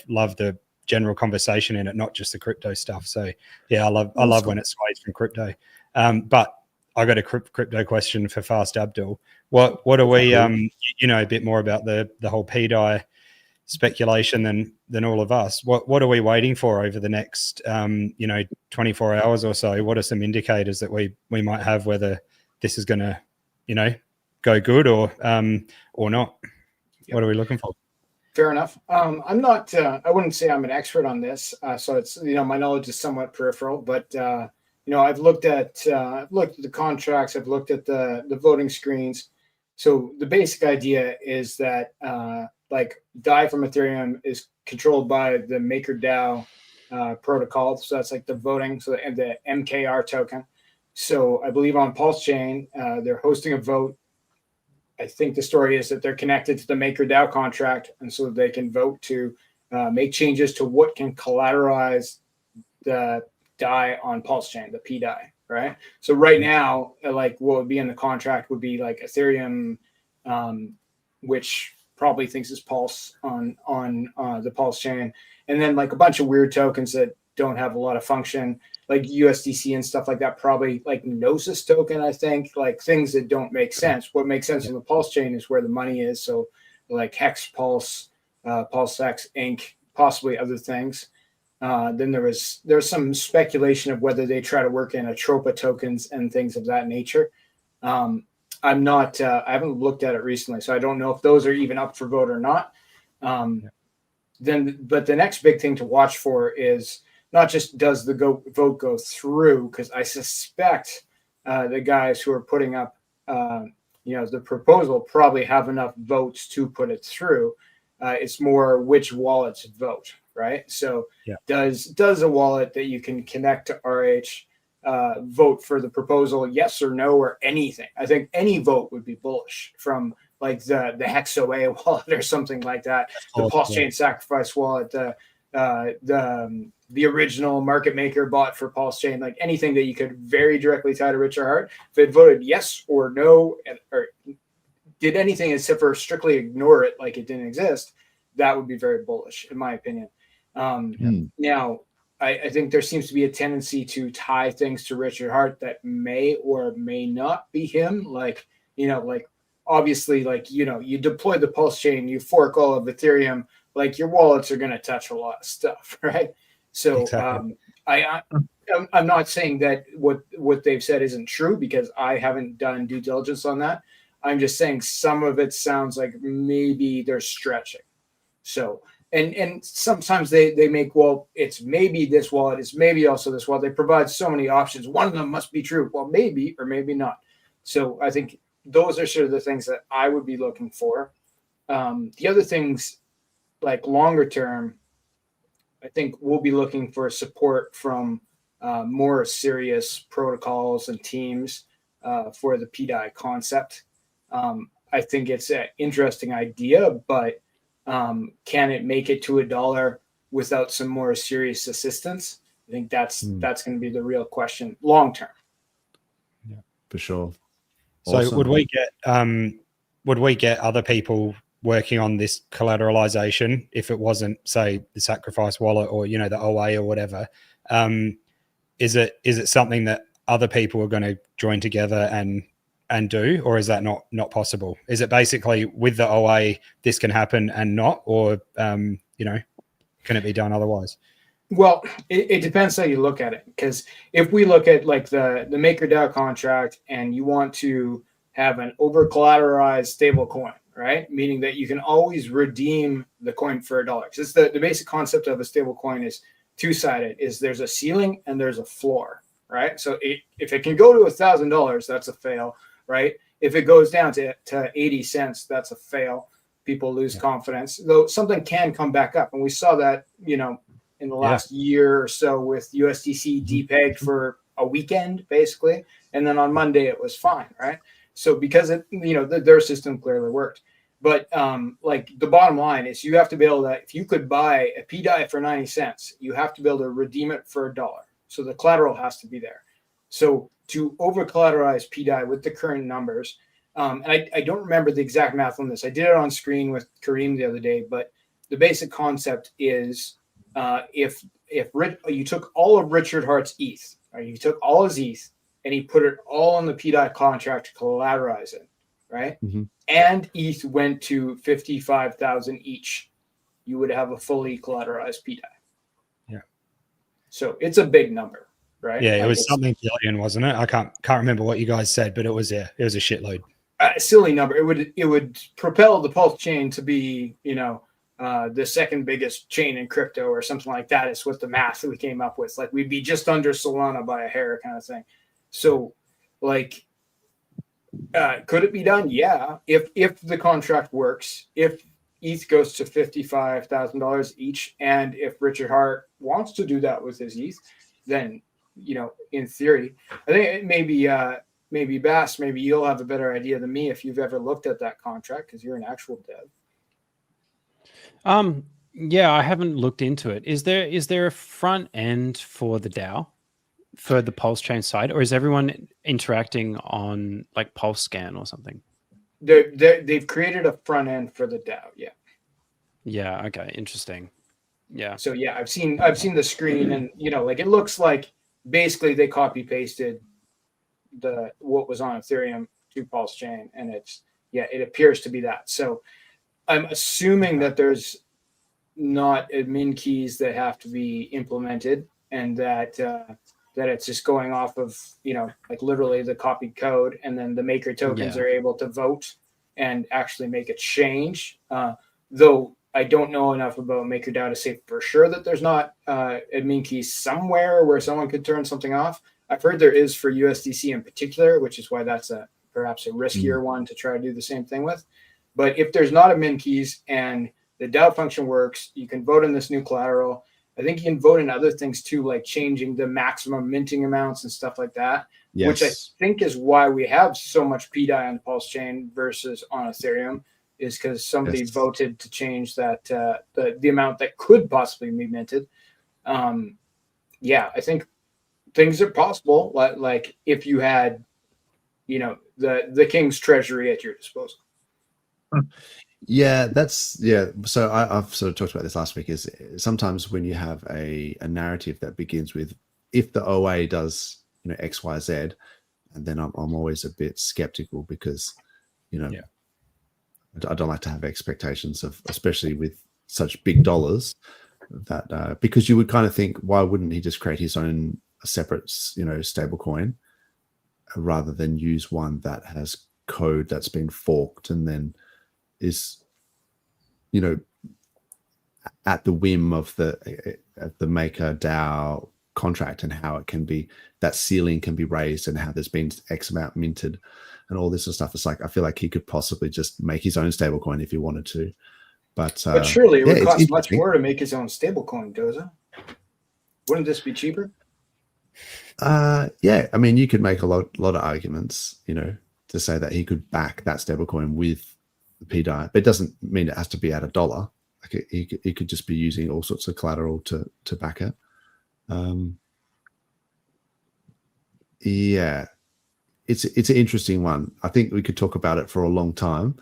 love the general conversation in it, not just the crypto stuff. So I love when it sways from crypto. But I got a crypto question for Fast Abdul. What are we a bit more about the whole PDI speculation than all of us. What are we waiting for over the next 24 hours or so? What are some indicators that we might have whether this is going to go good or not? What are we looking for? Fair enough. I'm not. I wouldn't say I'm an expert on this, so it's my knowledge is somewhat peripheral. But I've looked at the contracts. I've looked at the voting screens. So the basic idea is that DAI from Ethereum is controlled by the MakerDAO protocol. So that's like the voting. So the MKR token. So I believe on PulseChain, they're hosting a vote. I think the story is that they're connected to the MakerDAO contract, and so they can vote to make changes to what can collateralize the DAI on PulseChain, the PDAI, right? So right now, what would be in the contract would be like Ethereum, which probably thinks it's Pulse on the PulseChain, and then like a bunch of weird tokens that don't have a lot of function, like USDC and stuff like that, probably like Gnosis token, I think, like things that don't make sense. What makes sense in the Pulse chain is where the money is. So like Hex Pulse, PulseX, Inc., possibly other things. Then there was some speculation of whether they try to work in Atropa tokens and things of that nature. I haven't looked at it recently, so I don't know if those are even up for vote or not. But the next big thing to watch for is not just does the vote go through, because I suspect the guys who are putting up the proposal probably have enough votes to put it through. It's more which wallets vote, right? So does a wallet that you can connect to RH vote for the proposal, yes or no, or anything? I think any vote would be bullish, from like the HexOA wallet or something like that, the PulseChain Sacrifice wallet, the original market maker bot for PulseChain, like anything that you could very directly tie to Richard Hart. If it voted yes or no, or did anything except for strictly ignore it like it didn't exist, that would be very bullish, in my opinion. Now, I think there seems to be a tendency to tie things to Richard Hart that may or may not be him. Like, like obviously, like, you deploy the Pulse chain, you fork all of Ethereum, like your wallets are going to touch a lot of stuff, right? So exactly. I'm not saying that what they've said isn't true, because I haven't done due diligence on that. I'm just saying some of it sounds like maybe they're stretching. So, and sometimes they make, well, it's maybe this wallet, it's maybe also this wallet. They provide so many options. One of them must be true. Well, maybe or maybe not. So I think those are sort of the things that I would be looking for. The other things, like longer term, I think we'll be looking for support from more serious protocols and teams for the PDI concept. I think it's an interesting idea, but can it make it to $1 without some more serious assistance? I think that's going to be the real question long term. Yeah, for sure. So awesome. would we get other people working on this collateralization if it wasn't, say, the Sacrifice wallet or the OA or whatever? Is it something that other people are going to join together and do, or is that not possible? Is it basically with the OA this can happen and not, or can it be done otherwise? Well, it depends how you look at it, because if we look at like the MakerDAO contract and you want to have an over collateralized stable coin, right? Meaning that you can always redeem the coin for $1. Because the basic concept of a stable coin is two-sided, is there's a ceiling and there's a floor, right? So if it can go to $1,000, that's a fail, right? If it goes down to 80 cents, that's a fail. People lose confidence, though something can come back up. And we saw that, in the last year or so with USDC depegged for a weekend, basically. And then on Monday, it was fine, right? So because their system clearly worked. But like the bottom line is you have to be able to, if you could buy a PDI for 90 cents, you have to be able to redeem it for $1. So the collateral has to be there. So to over collateralize PDI with the current numbers, and I don't remember the exact math on this. I did it on screen with Kareem the other day, but the basic concept is if you took all of Richard Hart's ETH, or you took all his ETH and he put it all on the PDI contract to collateralize it, right? Mm-hmm. And ETH went to 55,000 each, you would have a fully collateralized PDI. Yeah. So it's a big number, right? Yeah, it was something billion, wasn't it? I can't remember what you guys said, but it was a shitload. A silly number. It would propel the Pulse chain to be, the second biggest chain in crypto or something like that. Is what the math that we came up with. Like we'd be just under Solana by a hair, kind of thing. So, like, could it be done? Yeah. If the contract works, if ETH goes to $55,000 each, and if Richard Hart wants to do that with his ETH, then in theory, I think it maybe Bass, maybe you'll have a better idea than me if you've ever looked at that contract, because you're an actual dev. Yeah, I haven't looked into it. Is there a front end for the DAO, for the Pulse chain side, or is everyone interacting on like Pulse Scan or something? They've created a front end for the DAO. Yeah. Yeah. Okay. Interesting. Yeah. So yeah, I've seen the screen, and like it looks like basically they copy pasted what was on Ethereum to Pulse chain, and it appears to be that. So I'm assuming that there's not admin keys that have to be implemented, and that it's just going off of like literally the copied code, and then the maker tokens are able to vote and actually make a change. Though I don't know enough about MakerDAO to say for sure that there's not admin keys somewhere where someone could turn something off. I've heard there is for USDC in particular, which is why that's perhaps a riskier one to try to do the same thing with. But if there's not admin keys and the DAO function works, you can vote in this new collateral. I think you can vote in other things too, like changing the maximum minting amounts and stuff like that, which I think is why we have so much PDI on the Pulse chain versus on Ethereum, is because somebody voted to change that the amount that could possibly be minted. I think things are possible. Like if you had, the king's treasury at your disposal. Yeah, So I've sort of talked about this last week. Is sometimes when you have a narrative that begins with if the OA does X, Y, Z, and then I'm always a bit skeptical because I don't like to have expectations of, especially with such big dollars, that because you would kind of think, why wouldn't he just create his own separate stable coin rather than use one that has code that's been forked and then is at the whim of the maker DAO contract, and how it can be, that ceiling can be raised, and how there's been X amount minted and all this sort of stuff. It's like, I feel like he could possibly just make his own stablecoin if he wanted to, but surely it would cost much more to make his own stablecoin, Dozza. Wouldn't this be cheaper? Yeah, I mean, you could make a lot of arguments to say that he could back that stablecoin with the PDI, but it doesn't mean it has to be at $1. Like he could just be using all sorts of collateral to back it. Yeah, it's an interesting one. I think we could talk about it for a long time,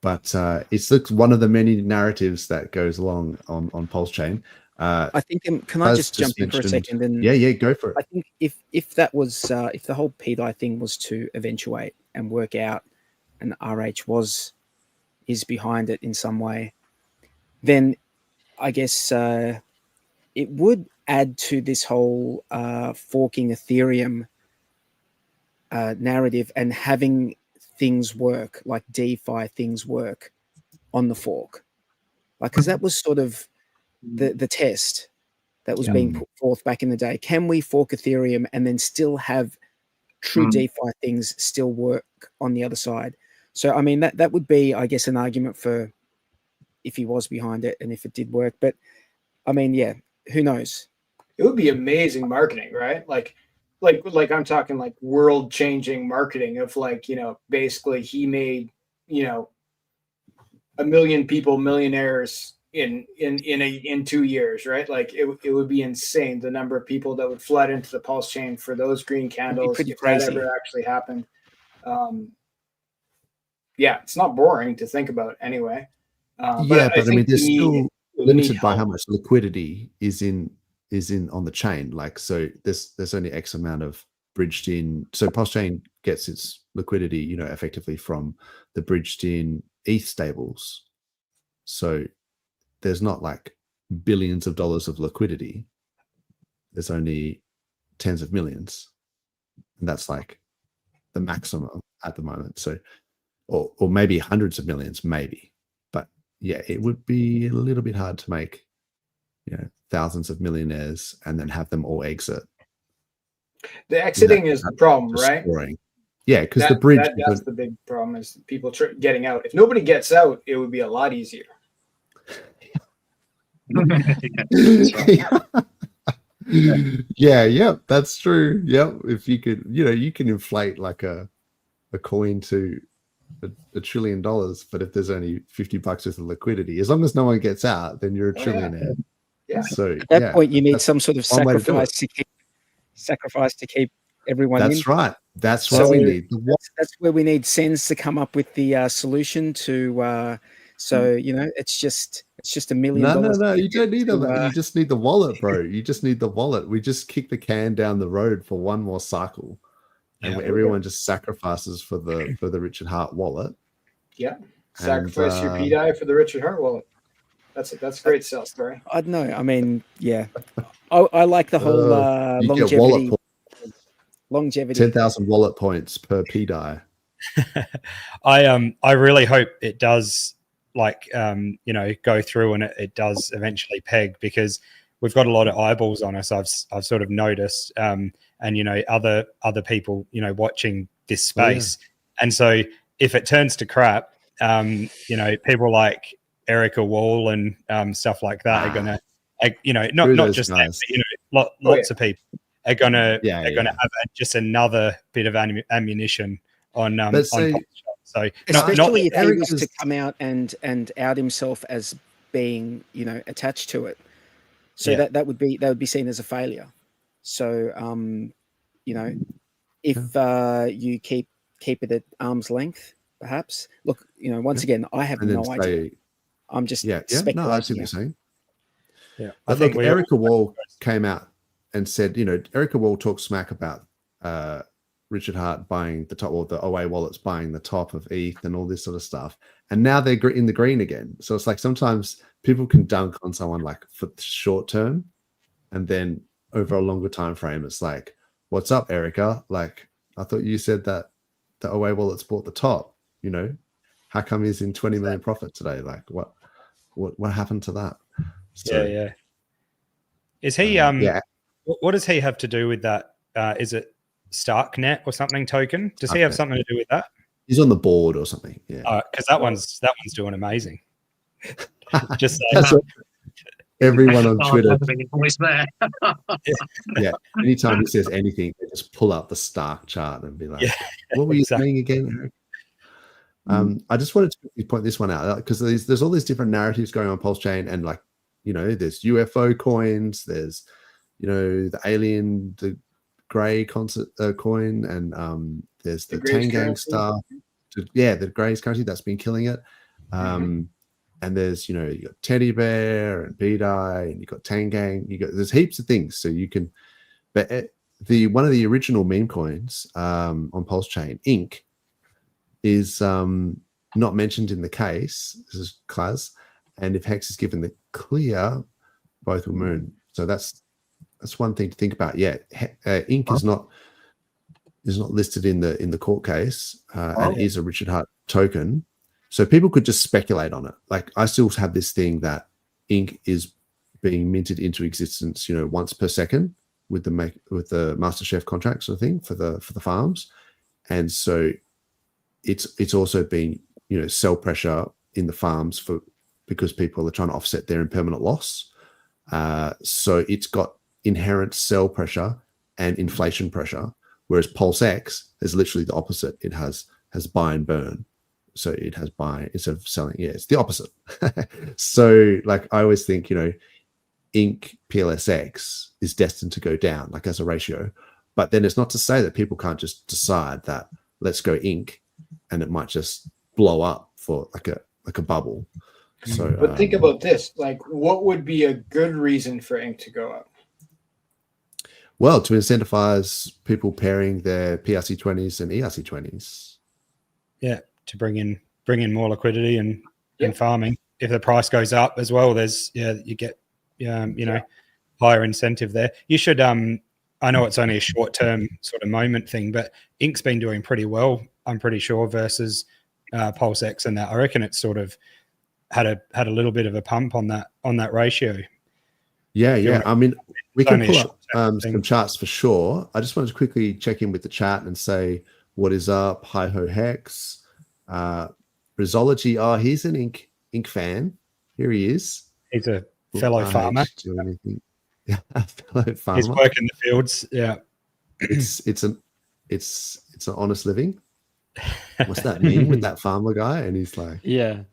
but it's one of the many narratives that goes along on PulseChain. I think can I just jump in for a second? And yeah, go for it. I think if that was if the whole PDI thing was to eventuate and work out, and RH is behind it in some way, then I guess it would add to this whole forking Ethereum narrative and having things work, like DeFi things work on the fork, like, because that was sort of the test that was being put forth back in the day. Can we fork Ethereum and then still have true DeFi things still work on the other side? So I mean, that would be, I guess, an argument for if he was behind it and if it did work. But I mean, yeah, who knows? It would be amazing marketing, right? Like I'm talking like world-changing marketing of, like, basically he made, 1 million people millionaires in 2 years, right? Like it would be insane, the number of people that would flood into the Pulse chain for those green candles if that ever actually happened. Yeah, it's not boring to think about anyway. But I mean, there's still limited by how much liquidity is in on the chain. Like, so there's only X amount of bridged in. So PulseChain gets its liquidity, effectively from the bridged in ETH stables. So there's not like billions of dollars of liquidity. There's only tens of millions, and that's like the maximum at the moment. So, or maybe hundreds of millions, maybe. But yeah, it would be a little bit hard to make, thousands of millionaires and then have them all exit. The exiting is the problem, right? Boring. Yeah, because the bridge. That's the big problem, is people getting out. If nobody gets out, it would be a lot easier. Yeah, that's true. Yep. If you could, you can inflate like a coin to $1 trillion, but if there's only $50 worth of liquidity, as long as no one gets out, then you're a trillionaire. Yeah. So at that point, you need some sort of sacrifice to keep everyone in. That's right. That's what we need. That's where we need Sens to come up with the solution to. It's just $1 million. No. You don't need that. You just need the wallet, bro. You just need the wallet. We just kick the can down the road for one more cycle, and everyone just sacrifices for the Richard Hart wallet. Yeah, sacrifice your PDI for the Richard Hart wallet. That's a great sales story. I don't know. I mean, yeah, I like the whole longevity. 10,000 wallet points per PDI. I really hope it does, go through and it does eventually peg, because we've got a lot of eyeballs on us. I've sort of noticed, and other people, watching this space. And so if it turns to crap, people like Erica Wall and stuff like that are gonna, not just that, but, lots of people are gonna have just another bit of ammunition on so especially if he was to come out and out himself as being attached to it, so that would be seen as a failure. So if you keep it at arm's length, perhaps. Look, once again, I have no idea. I'm just speculating. No, I see what you're saying. Yeah, I think Erica Wall came out and said, Erica Wall talked smack about Richard Hart buying the top, or the OA wallets buying the top of ETH and all this sort of stuff. And now they're in the green again. So it's like sometimes people can dunk on someone like for the short term, and then over a longer time frame, it's like, what's up, Erica? Like, I thought you said that the OA wallet's bought the top. How come he's in 20 million profit today? Like, what happened to that? So, yeah. Is he what does he have to do with that? Is it Starknet or something token? Does he have something to do with that? He's on the board or something. Yeah. Because that one's doing amazing. Just saying. Everyone on Twitter. There. Yeah. Anytime he says anything, they just pull up the Stark chart and be like, what were you saying again? I just wanted to point this one out because there's all these different narratives going on PulseChain, and like, there's UFO coins, there's, the alien, the gray concert coin, and there's the Tangang stuff. The Gray's currency that's been killing it. And there's, you got Teddy Bear and B-Dye, and you got Tangang. There's heaps of things. So you can, but one of the original meme coins on PulseChain, Ink, is not mentioned in the case. This is Class, and if Hex is given the clear, both will moon. So that's one thing to think about. Yeah, Ink is not listed in the court case, and is a Richard Hart token. So people could just speculate on it. Like, I still have this thing that Ink is being minted into existence, once per second with the MasterChef contract sort of thing for the farms, and so it's also been sell pressure in the farms because people are trying to offset their impermanent loss. So it's got inherent sell pressure and inflation pressure, whereas PulseX is literally the opposite. It has buy and burn. So it has buy instead of selling. Yeah, it's the opposite. So like, I always think, Ink PLSX is destined to go down, like as a ratio. But then it's not to say that people can't just decide that let's go Ink, and it might just blow up for like a bubble. So, but think about this: like, what would be a good reason for Ink to go up? Well, to incentivize people pairing their PRC20s and ERC20s. Yeah. To bring in more liquidity and farming. If the price goes up as well, there's you get higher incentive there. You should I know it's only a short term sort of moment thing, but Ink's been doing pretty well, I'm pretty sure, versus PulseX, and that I reckon it's sort of had a little bit of a pump on that ratio. Yeah. I mean, we can pull up some charts for sure. I just wanted to quickly check in with the chat and say what is up. Hi ho Hex. Rizology, he's an Ink fan. Here he is. He's a fellow farmer. Yeah, fellow farmer. He's working the fields. Yeah, it's an honest living. What's that mean with that farmer guy? And he's like, yeah.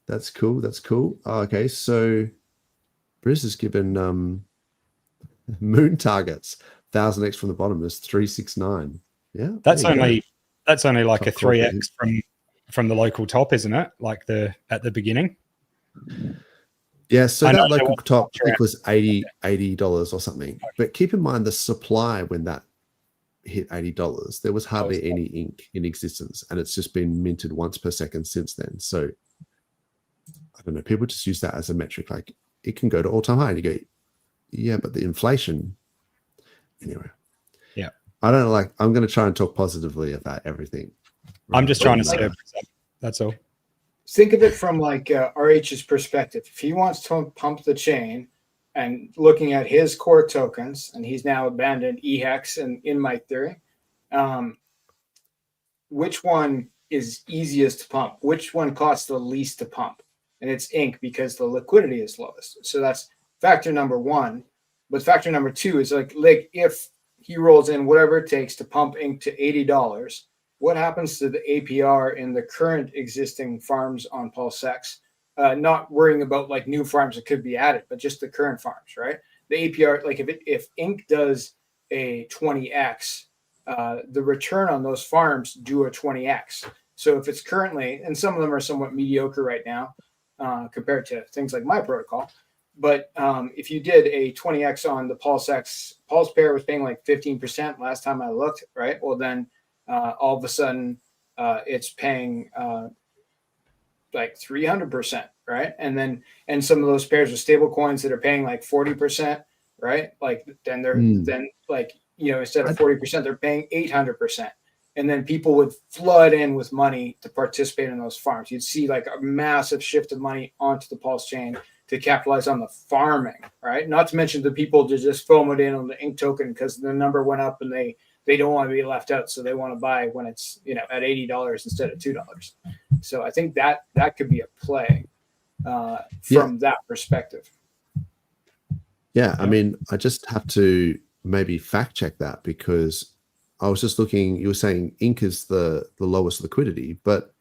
That's cool. Okay, so Bruce has given moon targets 1000x from the bottom. There's 369. Yeah, that's only like a 3x from the local top, isn't it? Like at the beginning. Yeah, so that local top I think was $80 or something. But keep in mind the supply when that hit $80, there was hardly any Ink in existence, and it's just been minted once per second since then. So I don't know, people just use that as a metric. Like, it can go to all-time high, and you go, yeah, but the inflation anyway. Yeah. I don't know, like, I'm going to try and talk positively about everything. I'm just trying to serve. That's all. Think of it from like RH's perspective. If he wants to pump the chain and looking at his core tokens, and he's now abandoned EHEX and in my theory, which one is easiest to pump? Which one costs the least to pump? And it's Ink, because the liquidity is lowest. So that's factor number one. But factor number two is like if he rolls in whatever it takes to pump Ink to $80, what happens to the APR in the current existing farms on PulseX? Not worrying about like new farms that could be added, but just the current farms, right? The APR, like if Ink does a 20x the return on those farms do a 20x. So if it's currently, and some of them are somewhat mediocre right now compared to things like my protocol, but if you did a 20x on the PulseX, Pulse pair was paying like 15% last time I looked, right? Well, then all of a sudden it's paying like 300%, right? And some of those pairs of stable coins that are paying like 40%, right? Like then they're then like, you know, instead of 40%, they're paying 800%. And then people would flood in with money to participate in those farms. You'd see like a massive shift of money onto the Pulse chain to capitalize on the farming, right? Not to mention the people to just FOMO in on the Ink token because the number went up and they don't want to be left out. So they want to buy when it's, you know, at $80 instead of $2. So I think that could be a play from that perspective. Yeah, I mean, I just have to maybe fact check that because I was just looking, you were saying Ink is the lowest liquidity, but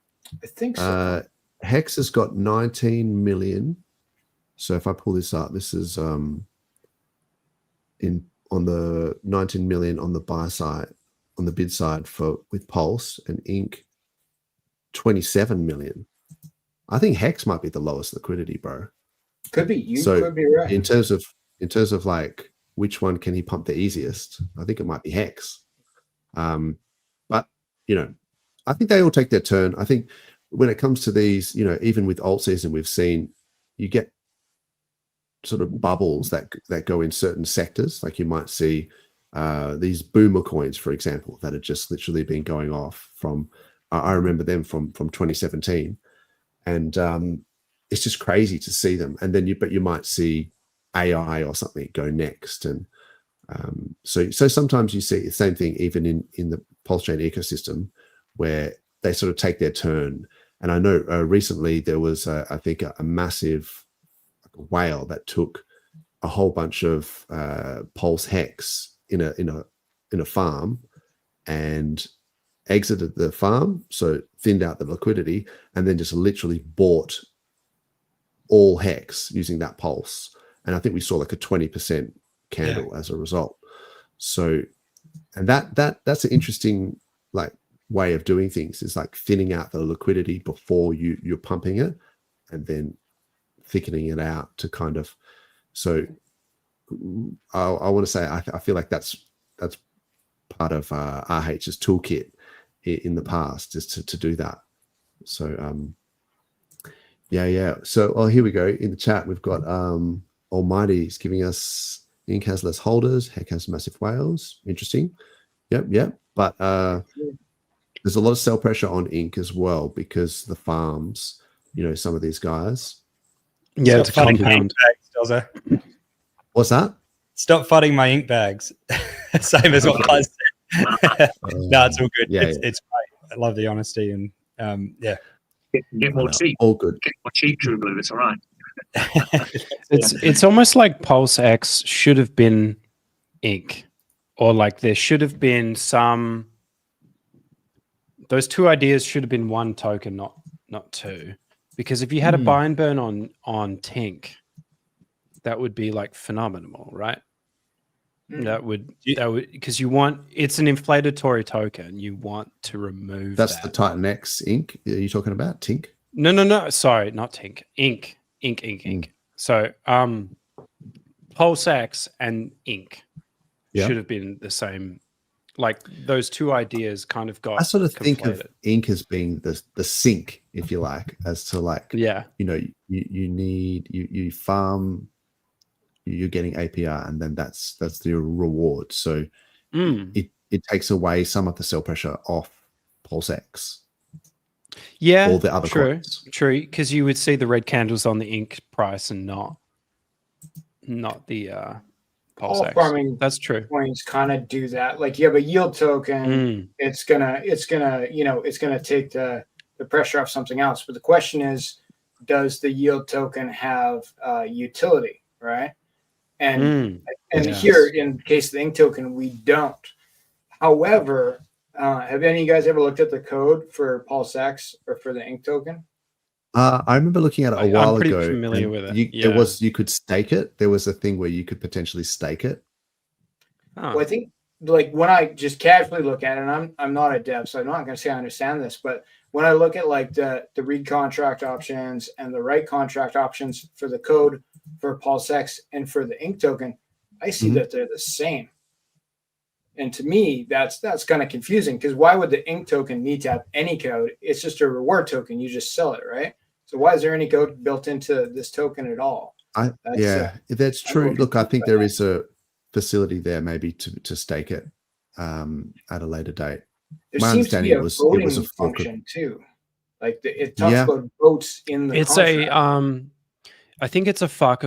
I think so. Hex has got 19 million. So if I pull this up, this is on the 19 million on the buy side, on the bid side with Pulse, and Ink 27 million. I think Hex might be the lowest liquidity, bro. Could be. You could be right. In terms of like which one can he pump the easiest, I think it might be Hex. But you know, I think they all take their turn. I think when it comes to these, you know, even with alt season, we've seen you get sort of bubbles that go in certain sectors. Like you might see these boomer coins, for example, that have just literally been going off from. I remember them from 2017, and it's just crazy to see them. And then you might see AI or something go next, and so sometimes you see the same thing even in the PulseChain ecosystem where they sort of take their turn. And I know recently there was I think a massive whale that took a whole bunch of Pulse Hex in a farm and exited the farm, so thinned out the liquidity, and then just literally bought all Hex using that Pulse. And I think we saw like a 20% candle as a result. So, and that's an interesting like way of doing things, is like thinning out the liquidity before you're pumping it, and then thickening it out to kind of. So, I want to say I feel like that's part of RH's toolkit in the past, is to do that. So yeah. So here we go. In the chat we've got Almighty's giving us Ink has less holders, Heck has massive whales. Interesting. Yep. But there's a lot of sell pressure on Ink as well, because the farms, you know, some of these guys. Yeah, it's a compound. Dozza. What's that? Stop fudding my ink bags. Same as what Buzz said. No, it's all good. Yeah, it's great. I love the honesty, and yeah. Get more cheap. All good. Get more cheap, True Blue. It's all right. It's almost like PulseX should have been Ink, or like there should have been some. Those two ideas should have been one token, not two. Because if you had a buy and burn on Tink, that would be like phenomenal, right? That would because you want, it's an inflationary token. You want to remove that's the Titan X Ink. Are you talking about Tink? No. Sorry, not Tink. Ink. So PulseX and Ink should have been the same. Like those two ideas kind of got. I sort of conflated. think of Ink as being the sink, if you like, as to like, you know, you farm, you're getting APR, and then that's the reward. So it takes away some of the sell pressure off PulseX. Yeah, all the other true, because you would see the red candles on the Ink price and not the All PulseX. farming That's true. coins kind of do that. Like you have a yield token, it's gonna take the pressure off something else. But the question is, does the yield token have utility, right? And here in the case of the Ink token, we don't. However, have any of you guys ever looked at the code for PulseX or for the Ink token? I remember looking at it a while ago. I'm pretty familiar with it. You could stake it. There was a thing where you could potentially stake it. Well, I think like when I just casually look at it, and I'm not a dev, so I'm not going to say I understand this, but when I look at like the read contract options and the write contract options for the code for PulseX and for the ink token, I see that they're the same. And to me, that's kind of confusing, because why would the ink token need to have any code? It's just a reward token. You just sell it, right? So why is there any code built into this token at all? That's true. Look, I think there is a facility there maybe to stake it at a later date. There My seems to be understanding a was voting it was a function too. Like it talks about votes in the It's contract. I think it's a fork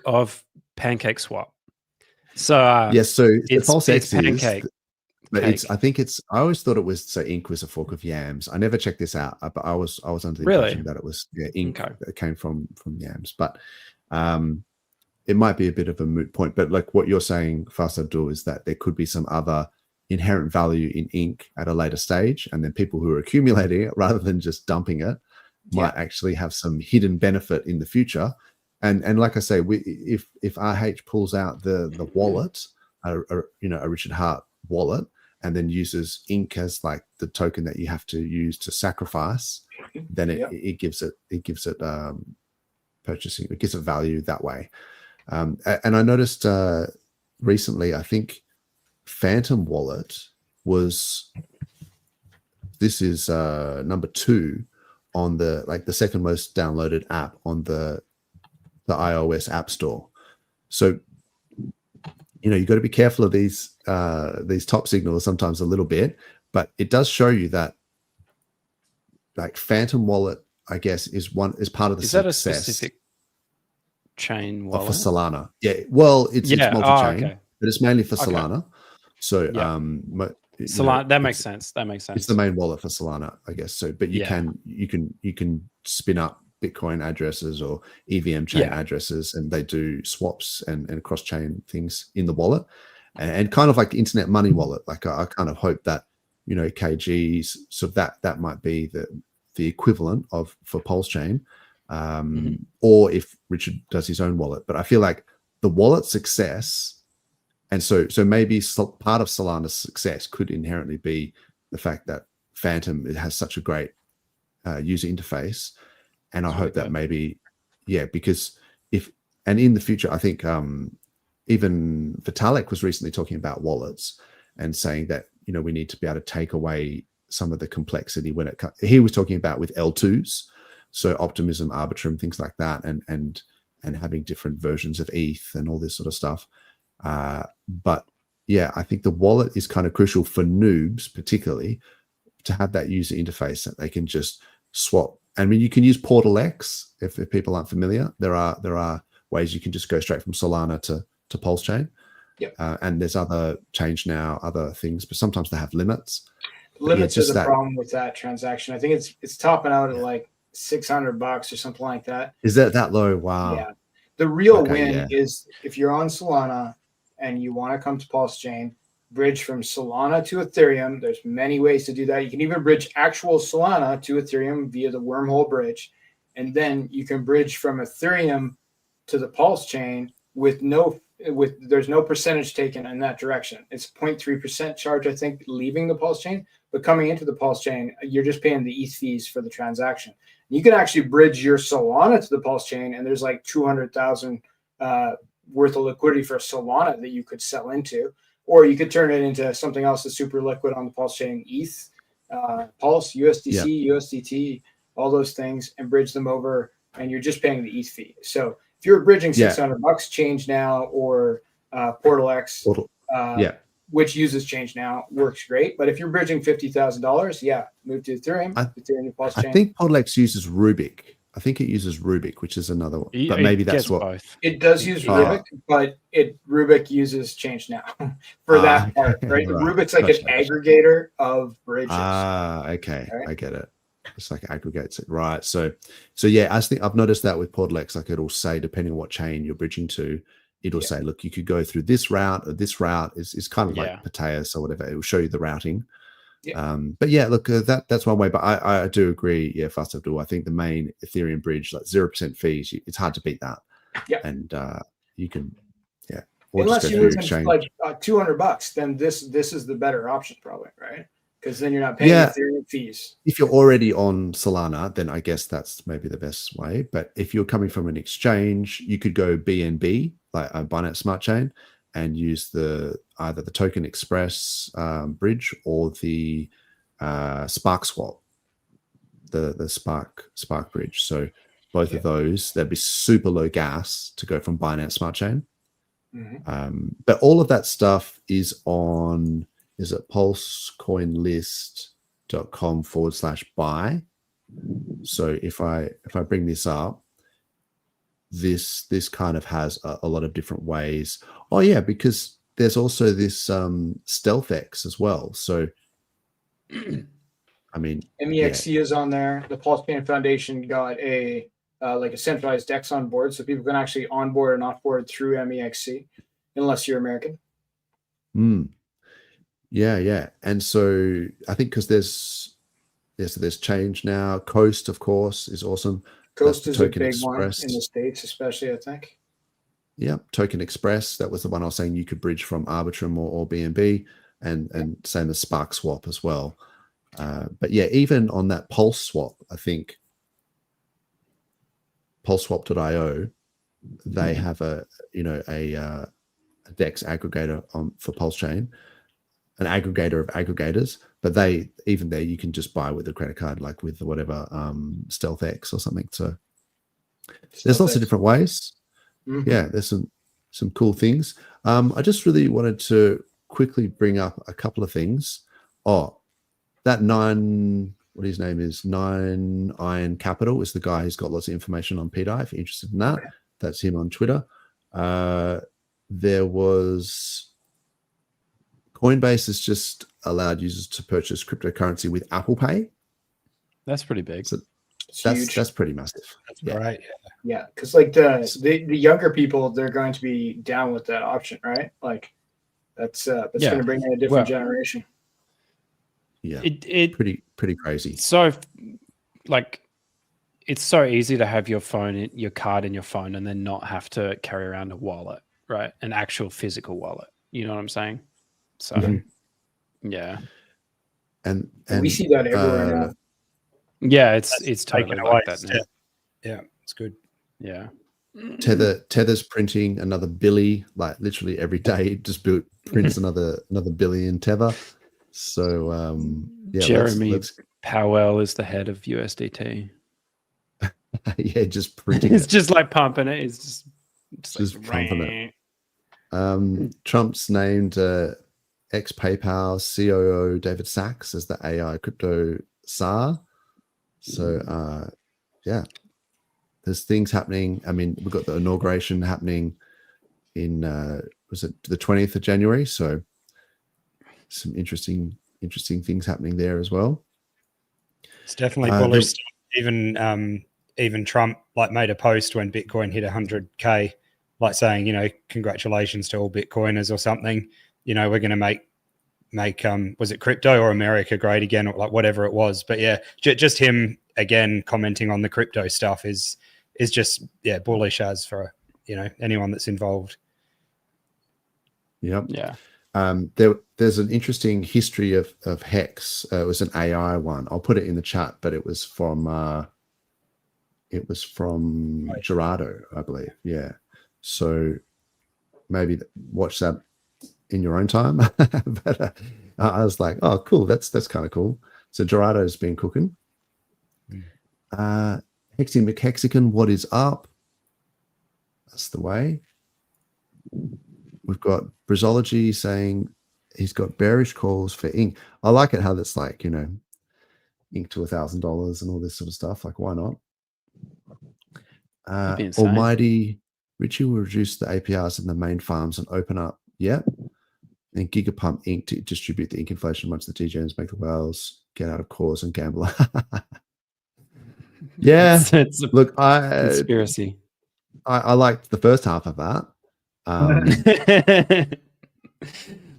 of Pancake Swap. So yes, so it's PulseX Pancake. But I always thought it was ink was a fork of yams. I never checked this out, but I was under the impression that it was ink that came from yams. But it might be a bit of a moot point. But like what you're saying, Fast Abdul, is that there could be some other inherent value in ink at a later stage, and then people who are accumulating it rather than just dumping it might actually have some hidden benefit in the future. And like I say, if RH pulls out the wallet, a Richard Hart wallet, and then uses ink as like the token that you have to use to sacrifice, then it gives it purchasing, it gives it value that way. And I noticed recently, I think Phantom Wallet this is number 2 on the second most downloaded app on the iOS App Store. So you got to be careful of these top signals sometimes a little bit, but it does show you that like Phantom Wallet, I guess, is part of the Is success. that a specific chain wallet for Solana? Yeah, well, it's multi-chain, but it's mainly for Solana. So Solana, that makes sense. It's the main wallet for Solana, I guess. So, but you can spin up Bitcoin addresses or EVM chain addresses, and they do swaps and cross-chain things in the wallet, and kind of like the internet money wallet. Like I kind of hope that KG's, so that might be the equivalent for PulseChain, or if Richard does his own wallet. But I feel like the wallet success, and so maybe part of Solana's success could inherently be the fact that Phantom has such a great user interface. And I hope that maybe, because in the future, I think even Vitalik was recently talking about wallets and saying that, we need to be able to take away some of the complexity when he was talking about with L2s, so Optimism, Arbitrum, things like that, and having different versions of ETH and all this sort of stuff. But I think the wallet is kind of crucial for noobs, particularly, to have that user interface that they can just swap. I mean, you can use PortalX if people aren't familiar. There are ways you can just go straight from Solana to PulseChain. And there's other change now, other things, but sometimes they have limits. Limits is the problem with that transaction. I think it's topping out at like $600 or something like that. Is that low? Wow. Yeah. The real win is if you're on Solana and you want to come to PulseChain, bridge from Solana to Ethereum. There's many ways to do that. You can even bridge actual Solana to Ethereum via the wormhole bridge. And then you can bridge from Ethereum to the PulseChain there's no percentage taken in that direction. It's 0.3% charge, I think, leaving the PulseChain, but coming into the PulseChain, you're just paying the ETH fees for the transaction. You can actually bridge your Solana to the PulseChain, and there's like 200,000 worth of liquidity for Solana that you could sell into. Or you could turn it into something else that's super liquid on the PulseChain, ETH, Pulse, USDC, USDT, all those things, and bridge them over, and you're just paying the ETH fee. So if you're bridging $600 Change Now or PortalX, which uses Change Now, works great. But if you're bridging $50,000, move to Ethereum. Ethereum PulseChain. I think PortalX uses Rubik. I think it uses Rubik, which is another one. But maybe that's what both. It does use Rubik, but Rubik uses Change Now for that part, right? Rubik's like an aggregator of bridges. Okay. Right? I get it. It's like aggregates it, right? So I think I've noticed that with PortalX, like it'll say, depending on what chain you're bridging to, it'll say, look, you could go through this route, or this route is kind of like Pateus or whatever. It will show you the routing. But look, that's one way. But I do agree. Fast Abdul, I think the main Ethereum bridge, like 0% fees, it's hard to beat that. And you can, or unless just you go lose through exchange. like $200, then this is the better option probably, right? Because then you're not paying Ethereum fees. If you're already on Solana, then I guess that's maybe the best way. But if you're coming from an exchange, you could go BNB, like a Binance Smart Chain, and use either the Token Express bridge or the Spark Swap, the Spark bridge. So both of those, there'd be super low gas to go from Binance Smart Chain. But all of that stuff is on, is it pulsecoinlist.com/buy. So if I bring this up, this kind of has a lot of different ways. Oh yeah, because there's also this StealthX as well. So I mean, MEXC is on there. The PulseChain Foundation got a like a centralized DEX on board, so people can actually onboard and offboard through MEXC, unless you're American. Yeah. And so I think because there's change now. Coast, of course, is awesome. Coast is a big one in the States, especially, I think. Yeah, Token Express. That was the one I was saying you could bridge from Arbitrum or BNB, and same as Spark Swap as well. But yeah, even on that Pulse Swap, I think PulseSwap.io, they have a DEX aggregator for PulseChain, an aggregator of aggregators. But even there, you can just buy with a credit card, like with whatever StealthX or something. So there's lots of different ways. Yeah, there's some cool things. I just really wanted to quickly bring up a couple of things. That what his name is, 9 Iron Capital, is the guy who's got lots of information on PDI. If you're interested in that, that's him on Twitter. There was Coinbase has just allowed users to purchase cryptocurrency with Apple Pay. That's pretty big. So that's pretty massive. That's right. Yeah, because like the younger people, they're going to be down with that option, right? Like that's going to bring in a different generation. Yeah, it pretty crazy. So, like, it's so easy to have your card in your phone, and then not have to carry around a wallet, right? An actual physical wallet. You know what I'm saying? So, yeah. And we see that everywhere now. Yeah, it's totally like that now. Yeah, it's good. Yeah. Tether's printing another billy, like literally every day. It just prints another billion Tether. So Jeremy Powell is the head of USDT. Yeah, just printing. It's just like pumping it. It's just like pumping it. Trump's named ex PayPal COO David Sachs as the AI crypto czar. So there's things happening. I mean, we've got the inauguration happening in was it the 20th of January? So some interesting things happening there as well. It's definitely bullish. Even Trump made a post when Bitcoin hit 100K, like saying, congratulations to all Bitcoiners or something. We're going to make was it crypto or America great again, or like whatever it was. But yeah, just him again commenting on the crypto stuff is just bullish as for anyone that's involved. Yep. Yeah. There's an interesting history of Hex. It was an AI one. I'll put it in the chat, but it was from Gerardo, I believe. Yeah. So maybe watch that in your own time. But I was like, oh, cool. That's kind of cool. So Gerardo's been cooking. Hexy McHexagon, what is up? That's the way. We've got Brizology saying he's got bearish calls for ink. I like it how that's like, ink to $1,000 and all this sort of stuff. Like, why not? Almighty Richie will reduce the APRs in the main farms and open up. Yeah. And Gigapump Inc. to distribute the ink inflation amongst the DJs, make the whales get out of cause and gamble. Yeah. It's a look, conspiracy. I liked the first half of that.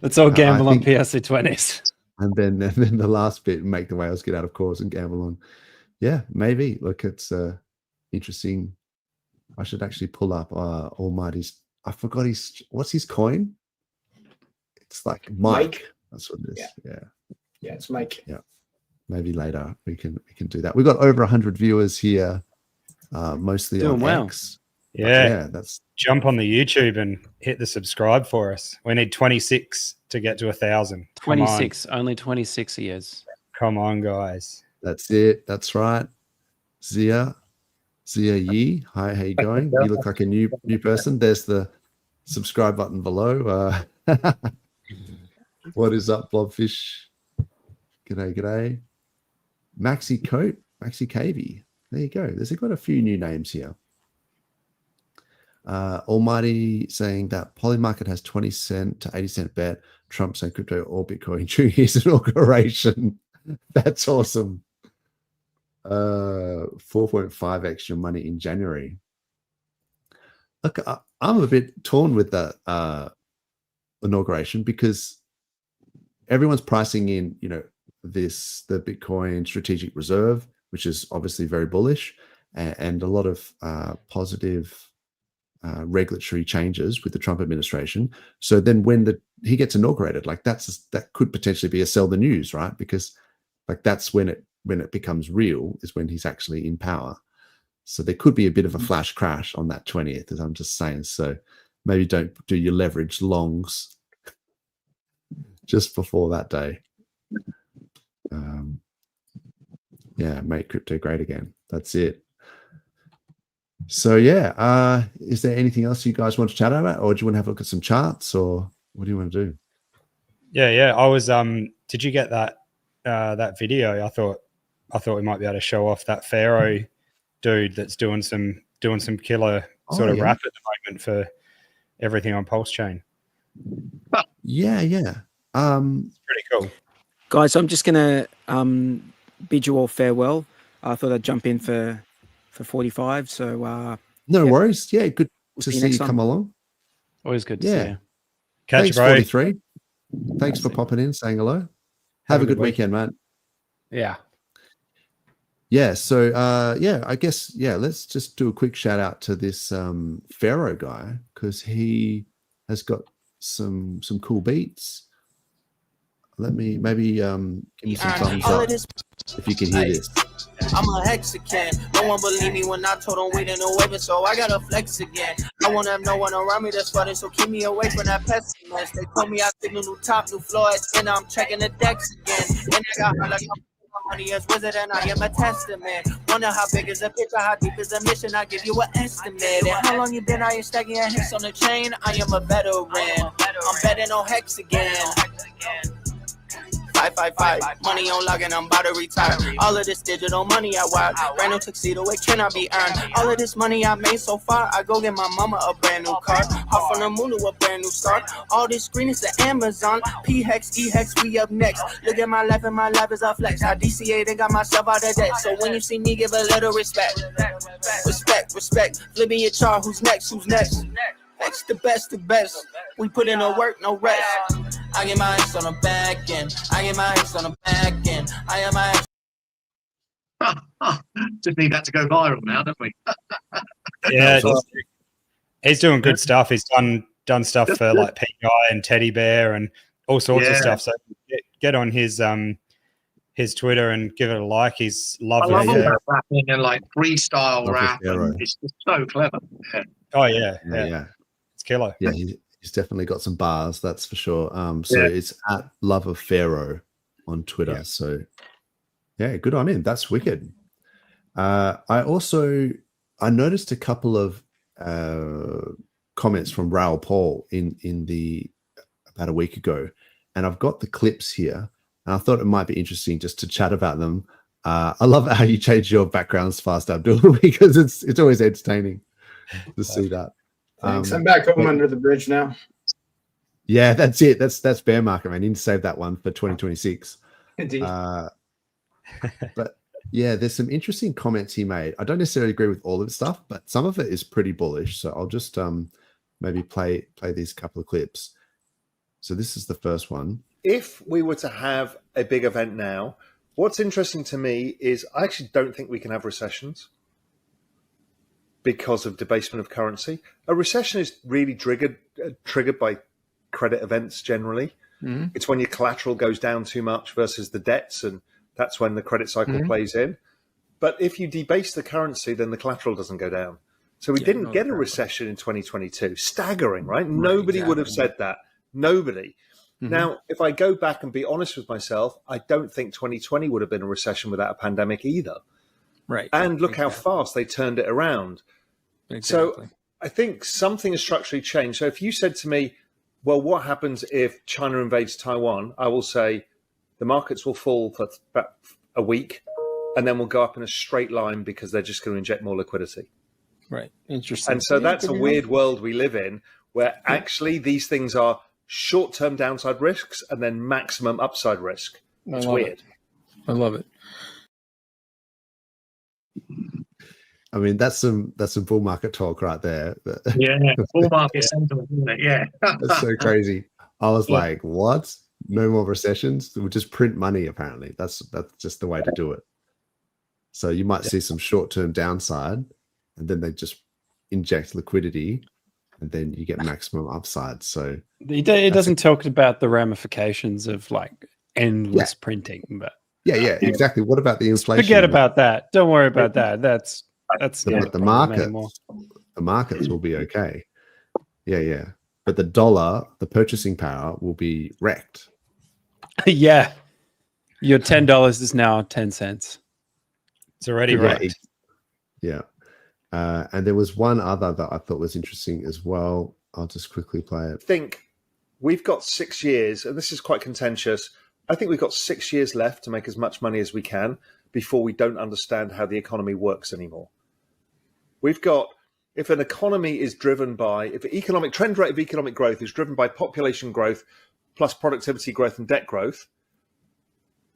Let's all gamble on PLC20s. And then the last bit, make the whales get out of course and gamble on. Yeah, maybe. Look, it's interesting. I should actually pull up Almighty's I forgot what's his coin? It's like Mike. That's what it is. Yeah, it's Mike. Yeah. Maybe later we can do that. We've got over 100 viewers here, mostly Doing on well. X. Yeah, that's jump on the YouTube and hit the subscribe for us. We need 26 to get to 1,000. 26, only 26 years. Come on, guys. That's it. That's right. Zia Yi. Hi, how you going? You look like a new person. There's the subscribe button below. What is up, Blobfish? G'day. Maxi Cavey. There you go. There's got a few new names here. Almighty saying that Polymarket has 20 cent to 80 cent bet. Trump saying crypto or Bitcoin during his inauguration. That's awesome. 4.5x your money in January. Look, I'm a bit torn with the inauguration because everyone's pricing in, the Bitcoin strategic reserve, which is obviously very bullish, and a lot of positive regulatory changes with the Trump administration. So then when he gets inaugurated, like that could potentially be a sell the news, right? Because like that's when it becomes real, is when he's actually in power. So there could be a bit of a flash crash on that 20th, as I'm just saying. So maybe don't do your leverage longs just before that day. Make crypto great again. That's it. So is there anything else you guys want to chat about, or do you want to have a look at some charts, or what do you want to do? Yeah. I was. Did you get that video? I thought we might be able to show off that Pharaoh dude that's doing some killer sort of rap at the moment for everything on PulseChain. Yeah. It's pretty cool. Guys, I'm just gonna bid you all farewell. I thought I'd jump in for 45. So no worries. Yeah, good to see see you next come along. Always good to see you. Catch Thanks, you, bro. 43. Thanks for popping in, saying hello. Have a good weekend, man. Yeah. Yeah. So I guess let's just do a quick shout out to this Pharaoh guy, because he has got some cool beats. Let me maybe give me some thumbs up if you can hear this. I'm a Mexican. No one believed me when I told them we didn't know waving, so I gotta flex again. I wanna have no one around me that's flooding, so keep me away from that pessimist. They told me I picked a new top, new floors, and I'm checking the decks again. And I got her like my money is wizard, and I am a testament. Wonder how big is the picture, how deep is the mission? I give you an estimate. And how long you been? I ain't stacking your hex on the chain. I am a veteran. I'm betting on hex again. 555, money on log and I'm about to retire. All of this digital money I wired, brand new tuxedo, it cannot be earned. All of this money I made so far, I go get my mama a brand new car. Hop on the moon to a brand new start. All this green is the Amazon. P-Hex, E-Hex, we up next. Look at my life and my life is a flex. I DCA'd and got myself out of debt. So when you see me, give a little respect. Respect. Flipping your chart, who's next? Next, the best. We put in the work, no rest. I get my hands on the back end. I am Just need that to go viral now, don't we? Yeah, he's doing good stuff. He's done stuff for like PI and Teddy Bear and all sorts of stuff. So get on his Twitter and give it a like. He's lovely. I love all that rapping and like freestyle rap. And it's just so clever. Yeah. Oh yeah. It's killer. Yeah, he's definitely got some bars, that's for sure. It's at Love of Pharaoh on Twitter. Yeah. So good on him. That's wicked. I noticed a couple of comments from Raoul Paul in about a week ago, and I've got the clips here, and I thought it might be interesting just to chat about them. I love how you change your backgrounds fast, Abdul, because it's always entertaining to see that. Thanks. I'm back home under the bridge now. Yeah, that's it. That's bear market, man. You need to save that one for 2026. Indeed. But yeah, there's some interesting comments he made. I don't necessarily agree with all of his stuff, but some of it is pretty bullish. So I'll just maybe play these couple of clips. So this is the first one. If we were to have a big event now, what's interesting to me is I actually don't think we can have recessions. because of debasement of currency. A recession is really triggered by credit events generally. Mhm. It's when your collateral goes down too much versus the debts, and that's when the credit cycle plays in. But if you debase the currency, then the collateral doesn't go down. So we didn't get a recession in 2022. Staggering, right? Nobody would have said that. Nobody. Now, if I go back and be honest with myself, I don't think 2020 would have been a recession without a pandemic either. Right. And look how fast they turned it around. Exactly. So I think something has structurally changed. So if you said to me, well, what happens if China invades Taiwan? I will say the markets will fall for about a week and then we'll go up in a straight line because they're just going to inject more liquidity. Right. Interesting. And so that's a weird world we live in where actually these things are short-term downside risks and then maximum upside risk. It's weird. I love it. I mean, that's some bull market talk right there. Yeah, bull market sentiment, isn't it? Yeah. That's so crazy. I was like, what? No more recessions? We'll just print money, apparently. That's just the way to do it. So you might see some short-term downside, and then they just inject liquidity, and then you get maximum upside. So it doesn't talk about the ramifications of like endless printing, but yeah, exactly. What about the inflation? Forget about that. Don't worry about that. That's the markets will be okay. Yeah. But the dollar, the purchasing power will be wrecked. Yeah. Your $10 is now 10 cents. It's already wrecked. Yeah. And there was one other that I thought was interesting as well. I'll just quickly play it. I think we've got 6 years, and this is quite contentious. I think we've got 6 years left to make as much money as we can before we don't understand how the economy works anymore. We've got, if an economy is driven by, if the economic trend rate of economic growth is driven by population growth plus productivity growth and debt growth,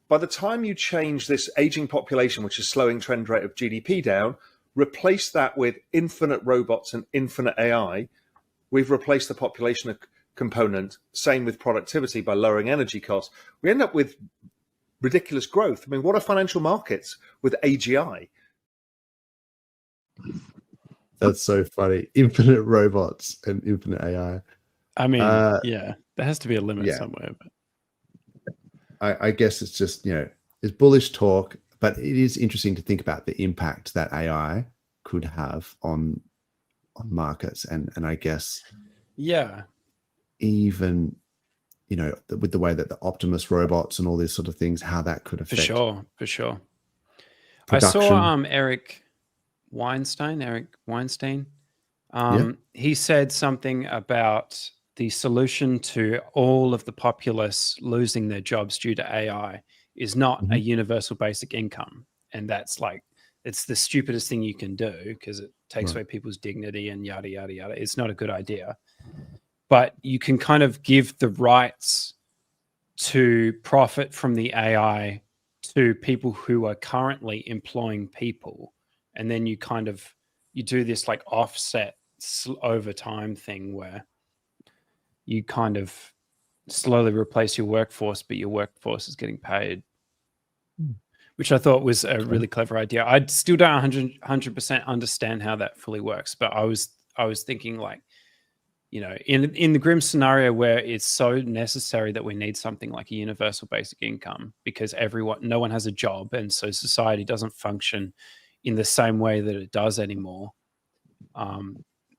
by the time you change this aging population, which is slowing trend rate of GDP down, replace that with infinite robots and infinite AI, we've replaced the population component. Same with productivity by lowering energy costs. We end up with ridiculous growth. I mean, what are financial markets with AGI? That's so funny. Infinite robots and infinite AI. I mean, there has to be a limit somewhere. But I guess it's just, it's bullish talk, but it is interesting to think about the impact that AI could have on markets. And I guess, even, with the way that the Optimus robots and all these sort of things, how that could affect. For sure. Production. I saw Eric Weinstein. He said something about the solution to all of the populace losing their jobs due to AI is not a universal basic income. And that's like, it's the stupidest thing you can do because it takes away people's dignity and yada, yada, yada. It's not a good idea. But you can kind of give the rights to profit from the AI to people who are currently employing people. And then you do this like offset over time thing where you kind of slowly replace your workforce, but your workforce is getting paid, which I thought was a really clever idea. I still don't 100% understand how that fully works, but I was thinking like, in the grim scenario where it's so necessary that we need something like a universal basic income because no one has a job, and so society doesn't function in the same way that it does anymore.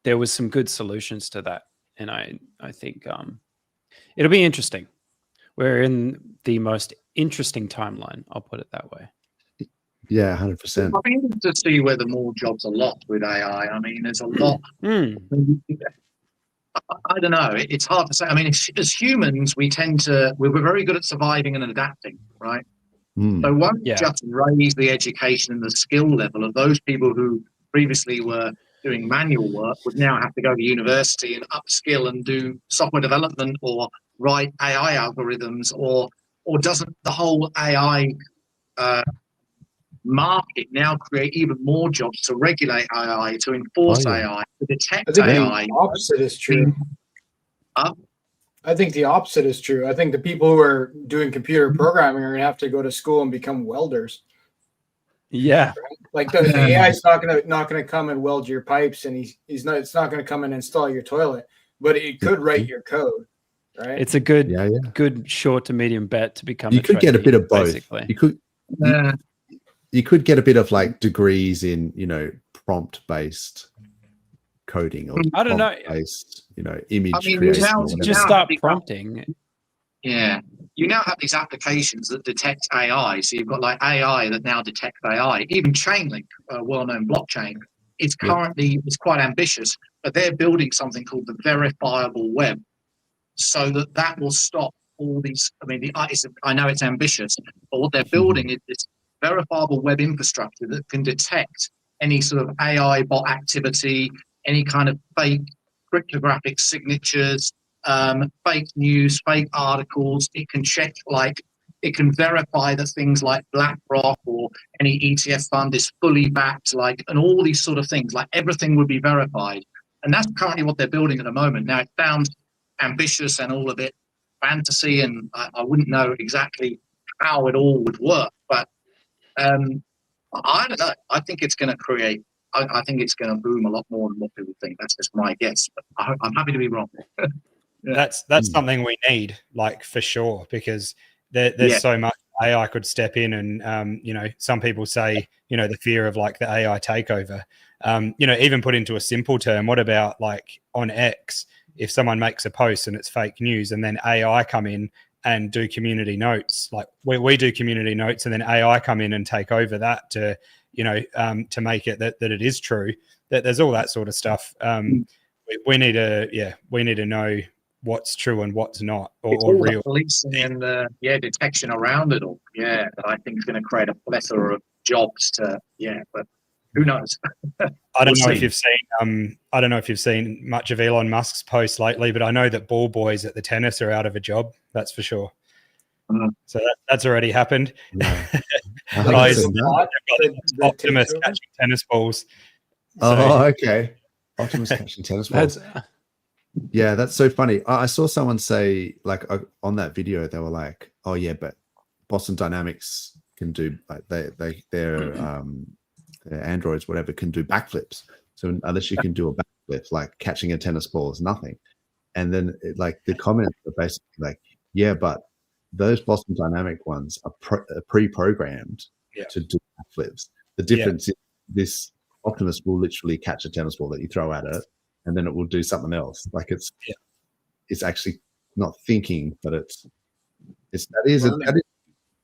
There was some good solutions to that. And I think it'll be interesting. We're in the most interesting timeline. I'll put it that way. Yeah, 100%. I think to see whether more jobs are lost with AI. I mean, there's a lot. I don't know. It's hard to say. I mean, as humans, we're very good at surviving and adapting, right? So once just raise the education and the skill level of those people who previously were doing manual work would now have to go to university and upskill and do software development or write AI algorithms, or doesn't the whole AI market now create even more jobs to regulate AI, to enforce AI, to detect AI? The opposite is true. I think the opposite is true. I think the people who are doing computer programming are going to have to go to school and become welders. Yeah. Like the AI is not gonna come and weld your pipes, and it's not gonna come and install your toilet, but it could write your code, right? It's a good short to medium bet to become. You could get a bit of both. Basically. You could get a bit of like degrees in, prompt based coding or I don't know, based, image creation. Just start prompting. Yeah. You now have these applications that detect AI. So you've got like AI that now detects AI. Even Chainlink, a well-known blockchain, it's currently it's quite ambitious, but they're building something called the verifiable web, so that will stop all these. I mean, I know it's ambitious, but what they're building is this verifiable web infrastructure that can detect any sort of AI bot activity, any kind of fake cryptographic signatures, fake news, fake articles. It can check, it can verify that things like BlackRock or any ETF fund is fully backed, and all these sort of things, everything would be verified. And that's currently what they're building at the moment. Now, it sounds ambitious and all a bit fantasy, and I wouldn't know exactly how it all would work, but I don't know. I think it's going to create, I think it's going to boom a lot more than what people think. That's just my guess, but I'm happy to be wrong. That's something we need, for sure, because there's so much AI could step in, and some people say, the fear of the AI takeover. Even put into a simple term, what about on X, if someone makes a post and it's fake news, and then AI come in and do community notes, we do community notes, and then AI come in and take over that to make it that it is true. That there's all that sort of stuff. We need to know what's true and what's not, or real. The policing and the detection around it all. Yeah, that I think is going to create a plethora of jobs but who knows? I don't know if you've seen much of Elon Musk's posts lately, but I know that ball boys at the tennis are out of a job. That's for sure. So that's already happened. Optimus catching tennis balls. Okay. Optimus catching tennis balls. Yeah, that's so funny. I saw someone say, on that video, they were like, "Oh yeah, but Boston Dynamics can do their androids, whatever, can do backflips. So unless you can do a backflip, catching a tennis ball is nothing." And then the comments are basically "Yeah, but those Boston Dynamic ones are pre-programmed to do backflips. The difference is this Optimus will literally catch a tennis ball that you throw at it, and then it will do something else. It's actually not thinking, but that is a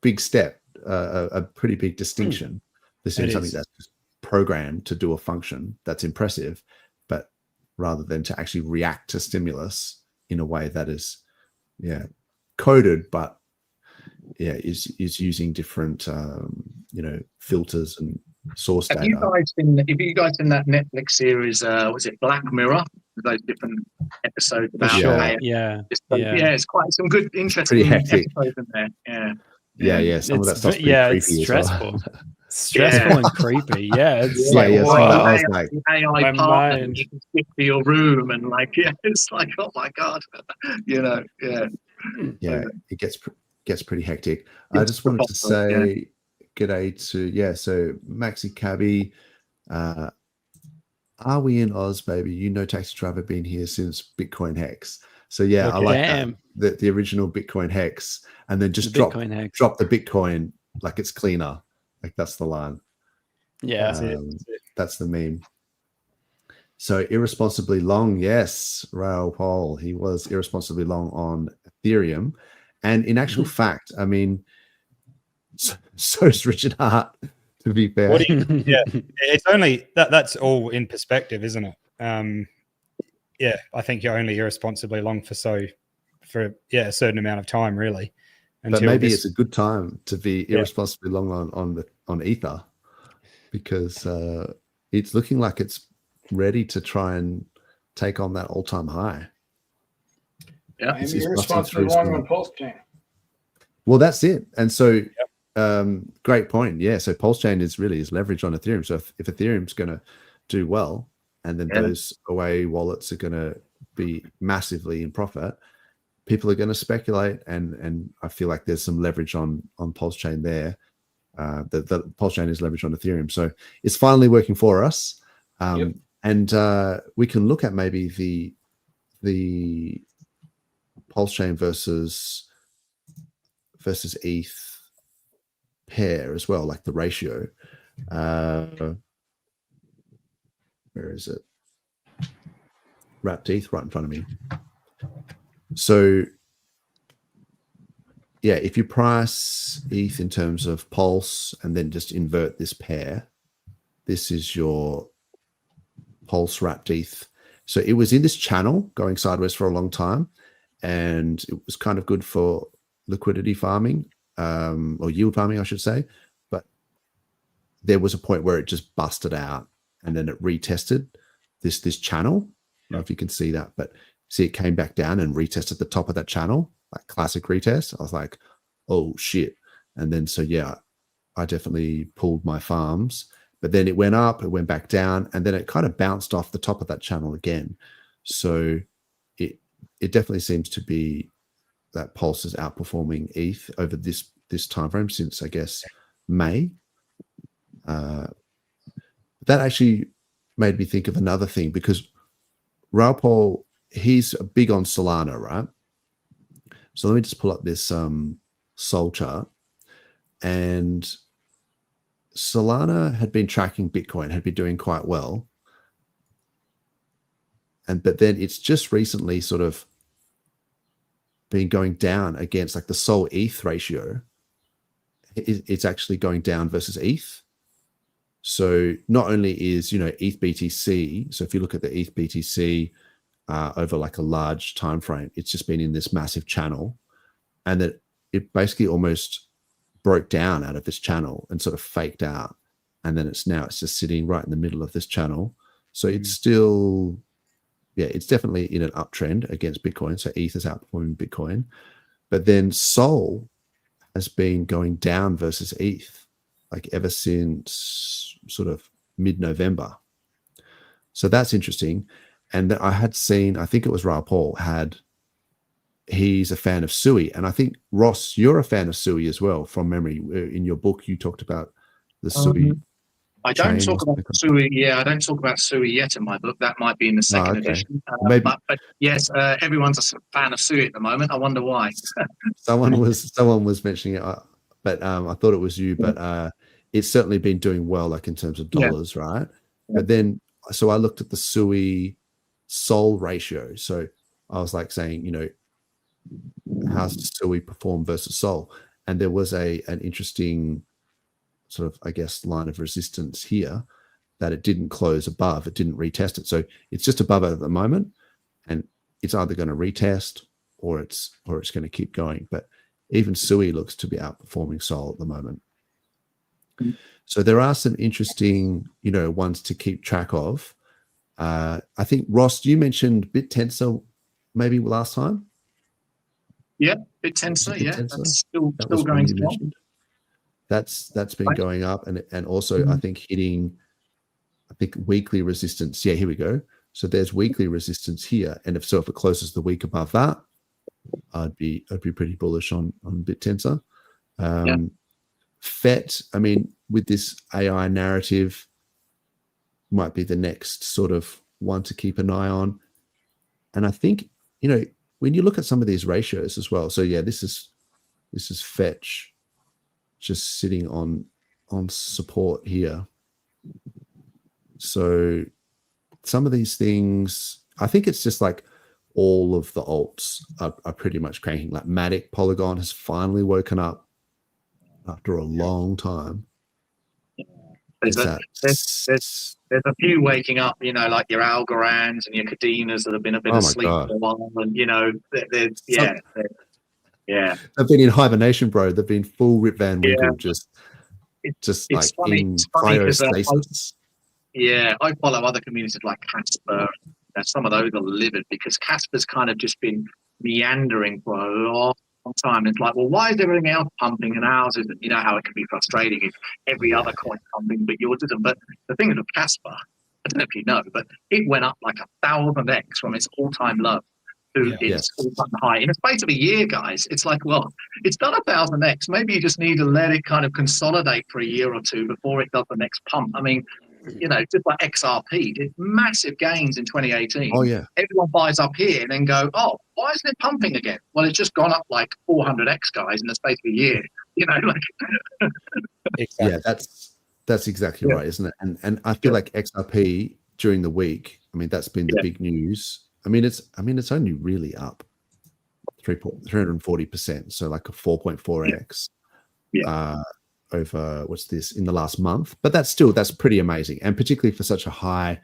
big step, a pretty big distinction. This is something that's just programmed to do a function that's impressive, but rather than to actually react to stimulus in a way that is coded, but is using different filters and source data. Have you guys seen that Netflix series? Was it Black Mirror? Those different episodes about it's quite some good, interesting episodes in there. Yeah. Some of that stuff's pretty creepy. It's stressful. Well. Stressful and creepy. Yeah. It's I was like, AI partner you can stick to your room, and it's oh my god, Yeah, it gets pretty hectic. I just wanted to say g'day to so Maxi Cabby. Are we in Oz, baby? Taxi driver, been here since Bitcoin Hex. So I like that the original Bitcoin Hex, and then just drop the Bitcoin like it's cleaner. That's the line. Yeah, that's the meme. So irresponsibly long, yes, Raoul Paul, he was irresponsibly long on Ethereum, and in actual fact, I mean, so is Richard Hart. To be fair, it's only that's all in perspective, isn't it? I think you're only irresponsibly long for a certain amount of time, really. But maybe it's a good time to be irresponsibly long on Ether, because it's looking like it's ready to try and take on that all-time high. Yeah, and irresponsibly long on PulseChain. Well, that's it. And so, great point. Yeah, so PulseChain is leverage on Ethereum. So if Ethereum's going to do well, and then those away wallets are going to be massively in profit, people are going to speculate, and I feel like there's some leverage on PulseChain there. the PulseChain is leveraged on Ethereum. So it's finally working for us. And we can look at maybe the PulseChain versus ETH pair as well, like the ratio. Where is it? Wrapped ETH right in front of me. So yeah, if you price ETH in terms of Pulse and then just invert this pair, this is your Pulse wrapped ETH. So it was in this channel going sideways for a long time, and it was kind of good for liquidity farming, or yield farming, I should say. But there was a point where it just busted out, and then it retested this channel. I don't know if you can see that, but see it came back down and retested the top of that channel, like classic retest. I was like, oh shit. And then so yeah, I definitely pulled my farms, but then it went up, it went back down, and then it kind of bounced off the top of that channel again. So it definitely seems to be that Pulse is outperforming ETH over this time frame since, I guess, May. That actually made me think of another thing, because Raul, he's big on Solana, right? So let me just pull up this Sol chart. And Solana had been tracking Bitcoin, had been doing quite well. But then it's just recently sort of been going down against like the Sol ETH ratio. It's actually going down versus ETH. So not only is, ETH BTC, so if you look at the ETH BTC over like a large time frame, it's just been in this massive channel, and that it basically almost broke down out of this channel and sort of faked out, and then it's just sitting right in the middle of this channel. So it's still, it's definitely in an uptrend against Bitcoin. So ETH is outperforming Bitcoin, but then Sol has been going down versus ETH like ever since sort of mid-November. So that's interesting. And I had seen, I think it was Raul he's a fan of Sui. And I think, Ross, you're a fan of Sui as well, from memory. In your book, you talked about the Sui. I don't talk about Sui. Yeah, I don't talk about Sui yet in my book. That might be in the second edition. But yes, everyone's a fan of Sui at the moment. I wonder why. someone was mentioning it, but I thought it was you. But it's certainly been doing well, like in terms of dollars, right? But then, so I looked at the Sui Sol ratio. So I was like saying, how's Sui perform versus Sol? And there was an interesting sort of, I guess, line of resistance here that it didn't close above. It didn't retest it. So it's just above it at the moment, and it's either going to retest or it's going to keep going. But even Sui looks to be outperforming Sol at the moment. So there are some interesting, ones to keep track of. I think, Ross, you mentioned BitTensor maybe last time. Yeah, BitTensor. Yeah, that's still going strong. That's been going up, and also I think hitting, weekly resistance. Yeah, here we go. So there's weekly resistance here, and if it closes the week above that, I'd be pretty bullish on BitTensor. FET, I mean, with this AI narrative, might be the next sort of one to keep an eye on. And I think, when you look at some of these ratios as well, so yeah, this is Fetch just sitting on support here. So some of these things, I think it's just like all of the alts are pretty much cranking. Like Matic, Polygon has finally woken up after a long time. There's a few waking up, like your Algorands and your Cadenas that have been a bit asleep for a while, and they've been in hibernation, bro. They've been full Rip Van Winkle, just like funny, in cryostasis. I follow other communities like Casper. Some of those are livid because Casper's kind of just been meandering for a long time. It's like, well, why is everything else pumping and ours isn't? You know how it can be frustrating if every other coin pumping but yours isn't. But the thing is with Casper, I don't know if you know, but it went up like 1,000x from its all-time low. to its all-time high in the space of a year, guys. It's like, well, it's done 1,000x. Maybe you just need to let it kind of consolidate for a year or two before it does the next pump. I mean, just like XRP did massive gains in 2018. Oh yeah. Everyone buys up here and then go, oh, why isn't it pumping again? Well, it's just gone up like 400x, guys, in the space of a year. Yeah, that's exactly right, isn't it? And I feel like XRP during the week, I mean, that's been the big news. I mean, it's only really up 340%, so like a 4.4x over what's this in the last month. But that's pretty amazing, and particularly for such a high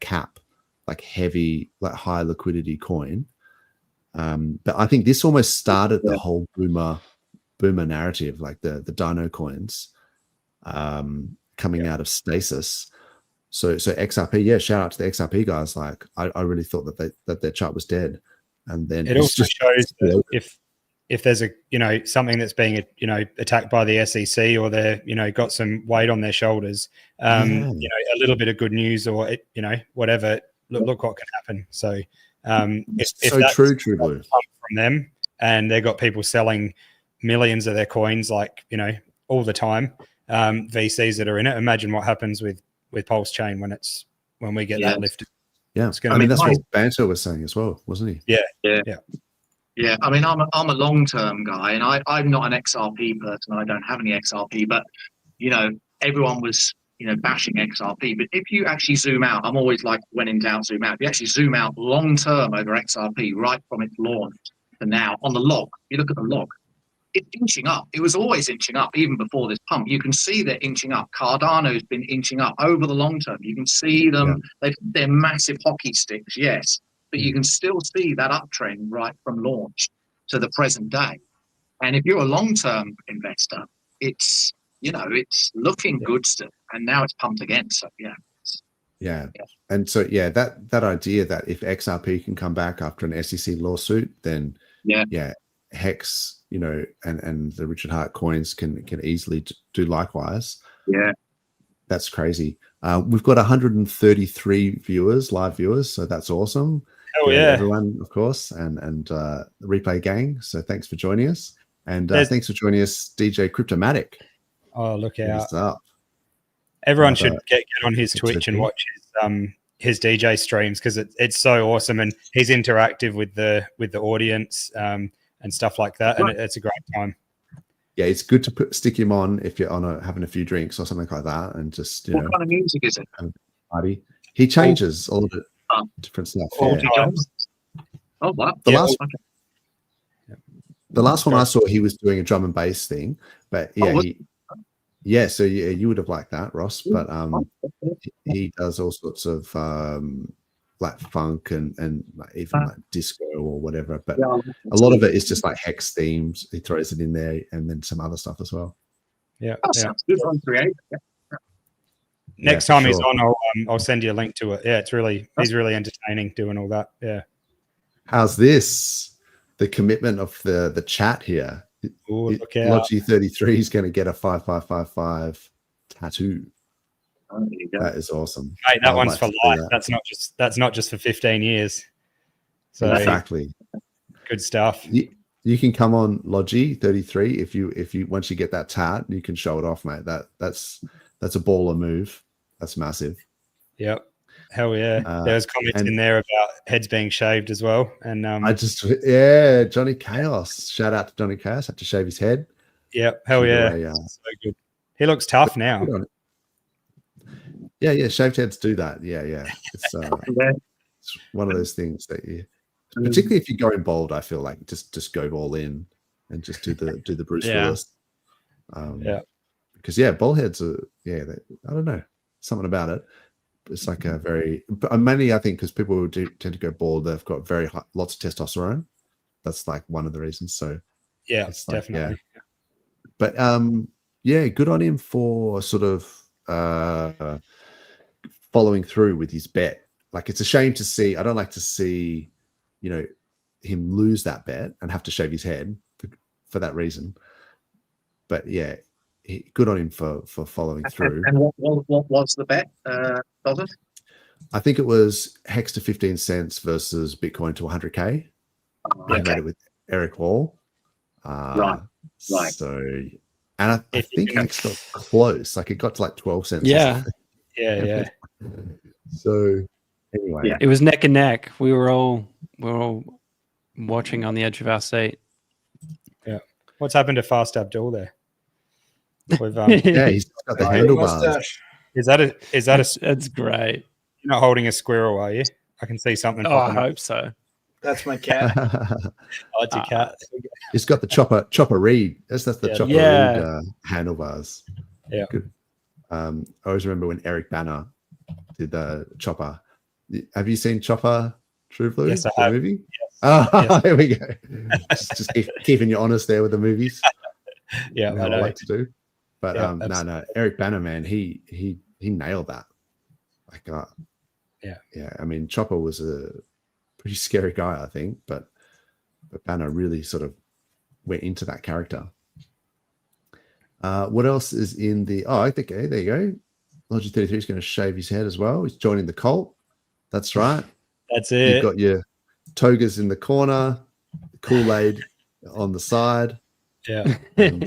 cap, like heavy, like high liquidity coin. But I think this almost started the whole boomer narrative, like the Dino coins coming out of stasis. So XRP, shout out to the XRP guys. Like I really thought that their chart was dead, and then it also shows that if there's something that's being attacked by the SEC, or they're got some weight on their shoulders, a little bit of good news, or whatever. Look what can happen. So if so that's true blue from them, and they've got people selling millions of their coins all the time, VCs that are in it. Imagine what happens with PulseChain when we get that lifted. Yeah, I mean that's what Banter was saying as well, wasn't he? Yeah. I mean, I'm a long-term guy, and I'm not an XRP person. I don't have any XRP, but everyone was bashing XRP. But if you actually zoom out, I'm always like, when in doubt, zoom out. If you actually zoom out long-term over XRP, right from its launch to now, on the log, you look at the log, it's inching up. It was always inching up, even before this pump. You can see they're inching up. Cardano's been inching up over the long term. You can see them. They're massive hockey sticks, yes, but you can still see that uptrend right from launch to the present day. And if you're a long-term investor, it's looking good still. And now it's pumped again. So yeah. And so that idea that if XRP can come back after an SEC lawsuit, then Hex, and the Richard Hart coins can easily do likewise. Yeah, that's crazy. We've got 133 live viewers, so that's awesome. Oh yeah, everyone, of course, and the replay gang. So thanks for joining us, and thanks for joining us, DJ Cryptomatic. Oh, look out! Everyone should get on his Twitch and watch his DJ streams, because it's so awesome, and he's interactive with the audience. And stuff like that, and it's a great time. Yeah, it's good to stick him on if you're on having a few drinks or something like that, and just what kind of music is it? Party. He changes all the different stuff. Oh wow! The last one I saw, he was doing a drum and bass thing, but so you would have liked that, Ross. But he does all sorts of like funk and like even like disco or whatever, but a lot of it is just like Hex themes. He throws it in there, and then some other stuff as well. Sounds good. Next time he's on, I'll send you a link to it. It's he's really entertaining doing all that. How's this? The commitment of the chat here. Ooh, look out. Logi 33 is going to get a 5555 tattoo. That is awesome. Mate, that one's for life. That's not just for 15 years. So exactly. Good stuff. You can come on Logi 33 if you once you get that tat, you can show it off, mate. That's a baller move. That's massive. Yep. Hell yeah. There's comments in there about heads being shaved as well. And Johnny Chaos. Shout out to Johnny Chaos. Had to shave his head. Yep. Hell yeah. So good. He looks tough now. Yeah, shaved heads do that. Yeah. It's one of those things that particularly if you're going bold, I feel like just go all in and just do the Bruce Willis. Because bald heads are I don't know, something about it. It's like a very, but mainly I think because people who tend to go bald, they've got very high, lots of testosterone. That's like one of the reasons. So it's like, definitely. But good on him for sort of following through with his bet. Like, it's a shame to see. I don't like to see, him lose that bet and have to shave his head for that reason. But good on him for following through. And what was the bet, Dozza? I think it was Hex to 15 cents versus Bitcoin to 100K. I made it with Eric Wall. Right. So, and I think it actually got close. Like it got to like 12 cents. Yeah. Yeah. So anyway, It was neck and neck. We were all watching on the edge of our seat. Yeah. What's happened to Fast Abdul there? With, yeah, he's got the handlebars. Mustache. Is that a? That's great. You're not holding a squirrel, are you? I can see something. Oh, I popping up. hope so. That's my cat. Oh, it's your cat. He's got the chopper reed. That's the chopper reed handlebars. Yeah. Good. I always remember when Eric Banner did the Chopper. Have you seen Chopper, True Blue? Yes, I the have. movie? Yes. Oh, here we go. just keeping you honest there with the movies. Yeah, I like to do. But Yeah, no, Eric Banner, man, he nailed that. Like, yeah. I mean, Chopper was a pretty scary guy, I think, but Banner really sort of went into that character. What else is in the? Oh, I think there you go. Logic 33 is going to shave his head as well. He's joining the cult. That's right. That's it. You've got your togas in the corner, Kool-Aid on the side. Yeah. And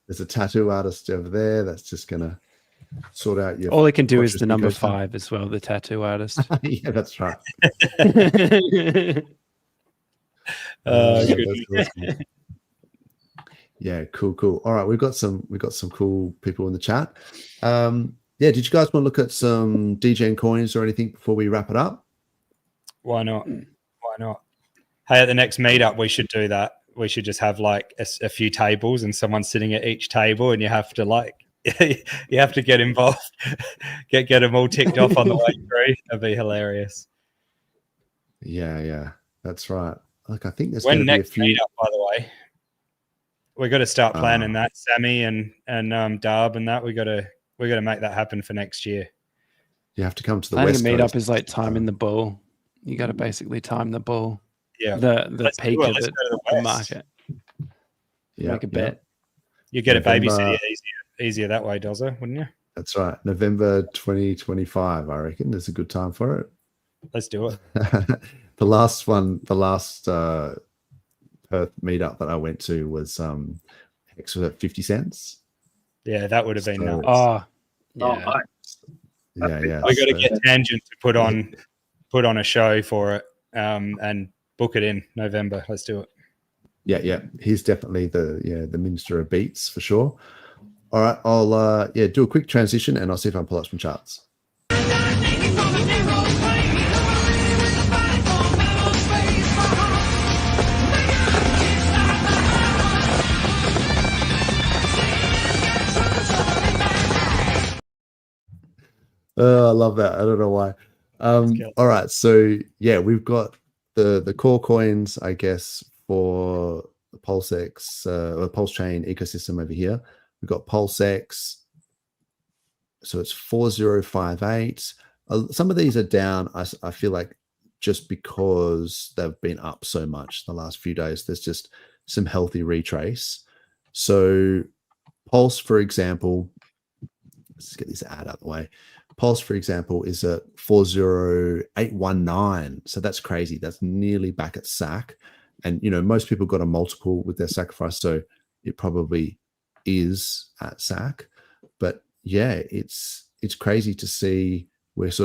there's a tattoo artist over there that's just going to sort out your. All he can do is the number 5 as well, the tattoo artist. Yeah, that's right. Yeah, cool. All right, we've got some cool people in the chat. Yeah, did you guys want to look at some DGen coins or anything before we wrap it up? Why not? Hey, at the next meetup, we should do that. We should just have like a few tables and someone sitting at each table, and you have to you have to get involved, get them all ticked off on the way through. That'd be hilarious. Yeah, that's right. Like I think there's when going to be a next few. meetup, by the way. We got to start planning that, Sammy and Darb and that. We got to make that happen for next year. You have to come to the Planning West a meetup Coast. is like timing the bull. You got to basically time the bull. Yeah, the peak of the market. Yeah, Make a bet. You get November, a babysitter easier that way, Dozza, wouldn't you? That's right. November 2025, I reckon. There's a good time for it. Let's do it. The last Perth meetup that I went to was Hex was at 50 cents. Yeah, that would have been nuts. Oh, yeah. Yeah. We got to get Tangent to put on a show for it and book it in November. Let's do it. Yeah. He's definitely the minister of beats for sure. All right, I'll do a quick transition and I'll see if I can pull up some charts. I love that. I don't know why. All right, so yeah, we've got the core coins, I guess, for the PulseX or Pulsechain ecosystem over here. We've got PulseX, so it's 4058. Some of these are down. I feel like just because they've been up so much the last few days, there's just some healthy retrace. So Pulse, for example, let's get this ad out of the way. Pulse, for example, is at 40819. So that's crazy. That's nearly back at SAC. And, most people got a multiple with their sacrifice. So it probably is at SAC. But yeah, it's crazy to see we've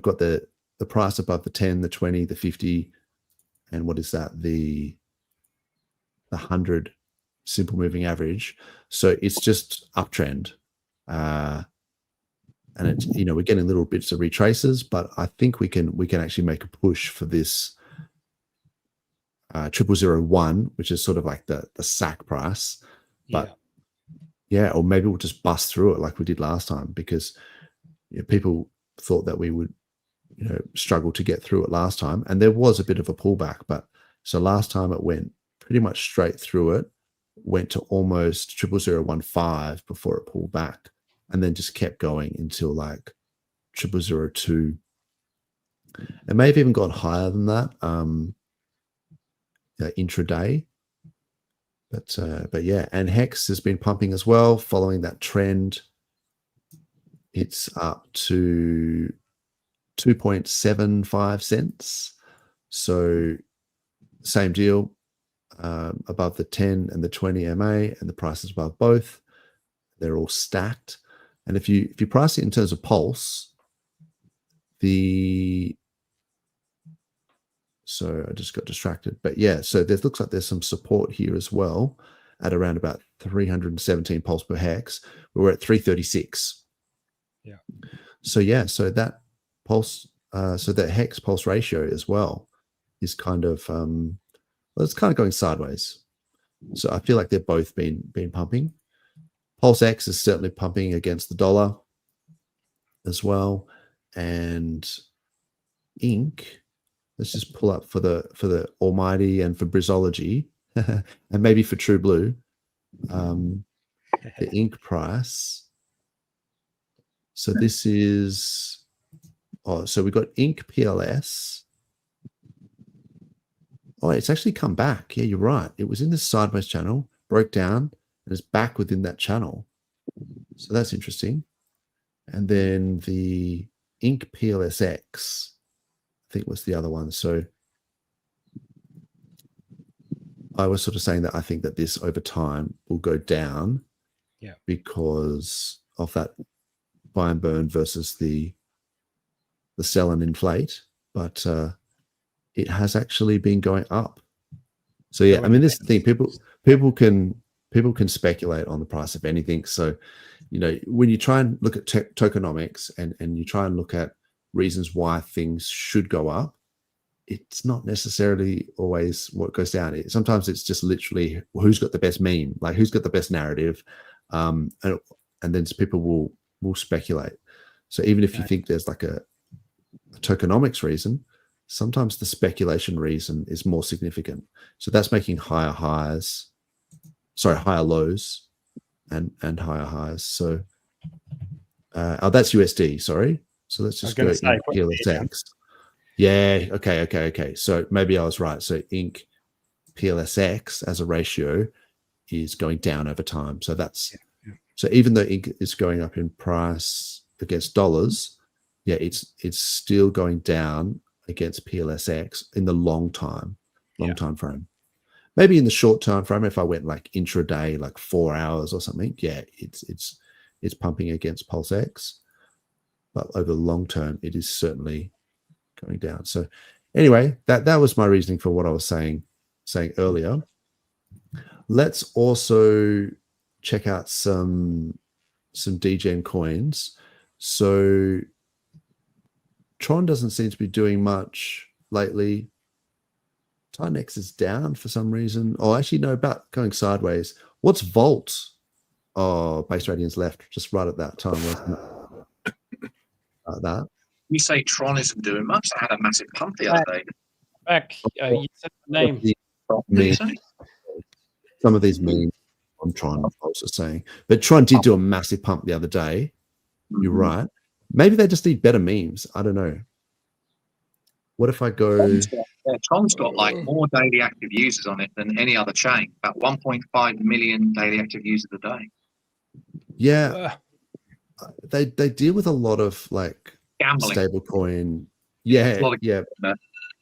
got the price above the 10, the 20, the 50. And what is that? The 100 simple moving average. So it's just uptrend. And it's, we're getting little bits of retraces, but I think we can actually make a push for this 0001, which is sort of like the SAC price. But yeah, or maybe we'll just bust through it like we did last time, because people thought that we would struggle to get through it last time, and there was a bit of a pullback. But so last time it went pretty much straight through it, went to almost 00015 before it pulled back, and then just kept going until like 0002. It may have even gone higher than that intraday. But yeah, and Hex has been pumping as well, following that trend. It's up to 2.75 cents. So same deal, above the 10 and the 20 MA, and the prices above both. They're all stacked. And if you price it in terms of pulse, so I just got distracted. But yeah, so there looks like there's some support here as well at around about 317 pulse per hex. We're at 336. Yeah. So yeah, so that pulse, so that hex pulse ratio as well is kind of well, it's kind of going sideways. So I feel like they've both been pumping. PulseX is certainly pumping against the dollar as well, and Ink. Let's just pull up for the Almighty and for Brizology, and maybe for True Blue, the Ink price. So this is so we got Ink PLS. Oh, it's actually come back. Yeah, you're right. It was in this sideways channel, broke down, and is back within that channel. So that's interesting. And then the Ink PLSX, I think, was the other one. So I was sort of saying that I think that this over time will go down, because of that buy and burn versus the sell and inflate. But it has actually been going up. So yeah, I mean, this is the thing. People can speculate on the price of anything. So, you know, when you try and look at tokenomics and you try and look at reasons why things should go up, it's not necessarily always what goes down. Sometimes it's just literally who's got the best meme, like who's got the best narrative, and then people will speculate. So even if you think there's like a tokenomics reason, sometimes the speculation reason is more significant. So that's making higher lows and higher highs. So that's USD, sorry. So let's just go PLSX. Yeah, okay. So maybe I was right. So Ink PLSX as a ratio is going down over time. So that's so even though Ink is going up in price against dollars, yeah, it's still going down against PLSX in the long time frame. Maybe in the short time frame, if I went like intraday, like 4 hours or something, yeah, it's pumping against PulseX. But over the long term, it is certainly going down. So anyway, that was my reasoning for what I was saying earlier. Let's also check out some DGen coins. So Tron doesn't seem to be doing much lately. Tinex is down for some reason. Oh, actually, no, about going sideways. What's Volt? Oh, Base Radiant's left just right at that time, wasn't it? Like that. You say Tron isn't doing much. I had a massive pump the other day. Back, you said the name. Some of these memes on Tron, I was just saying. But Tron did do a massive pump the other day. You're right. Maybe they just need better memes. I don't know. What if I go... Tron's got like more daily active users on it than any other chain. About 1.5 million daily active users a day. Yeah. They deal with a lot of like gambling, stablecoin. Yeah.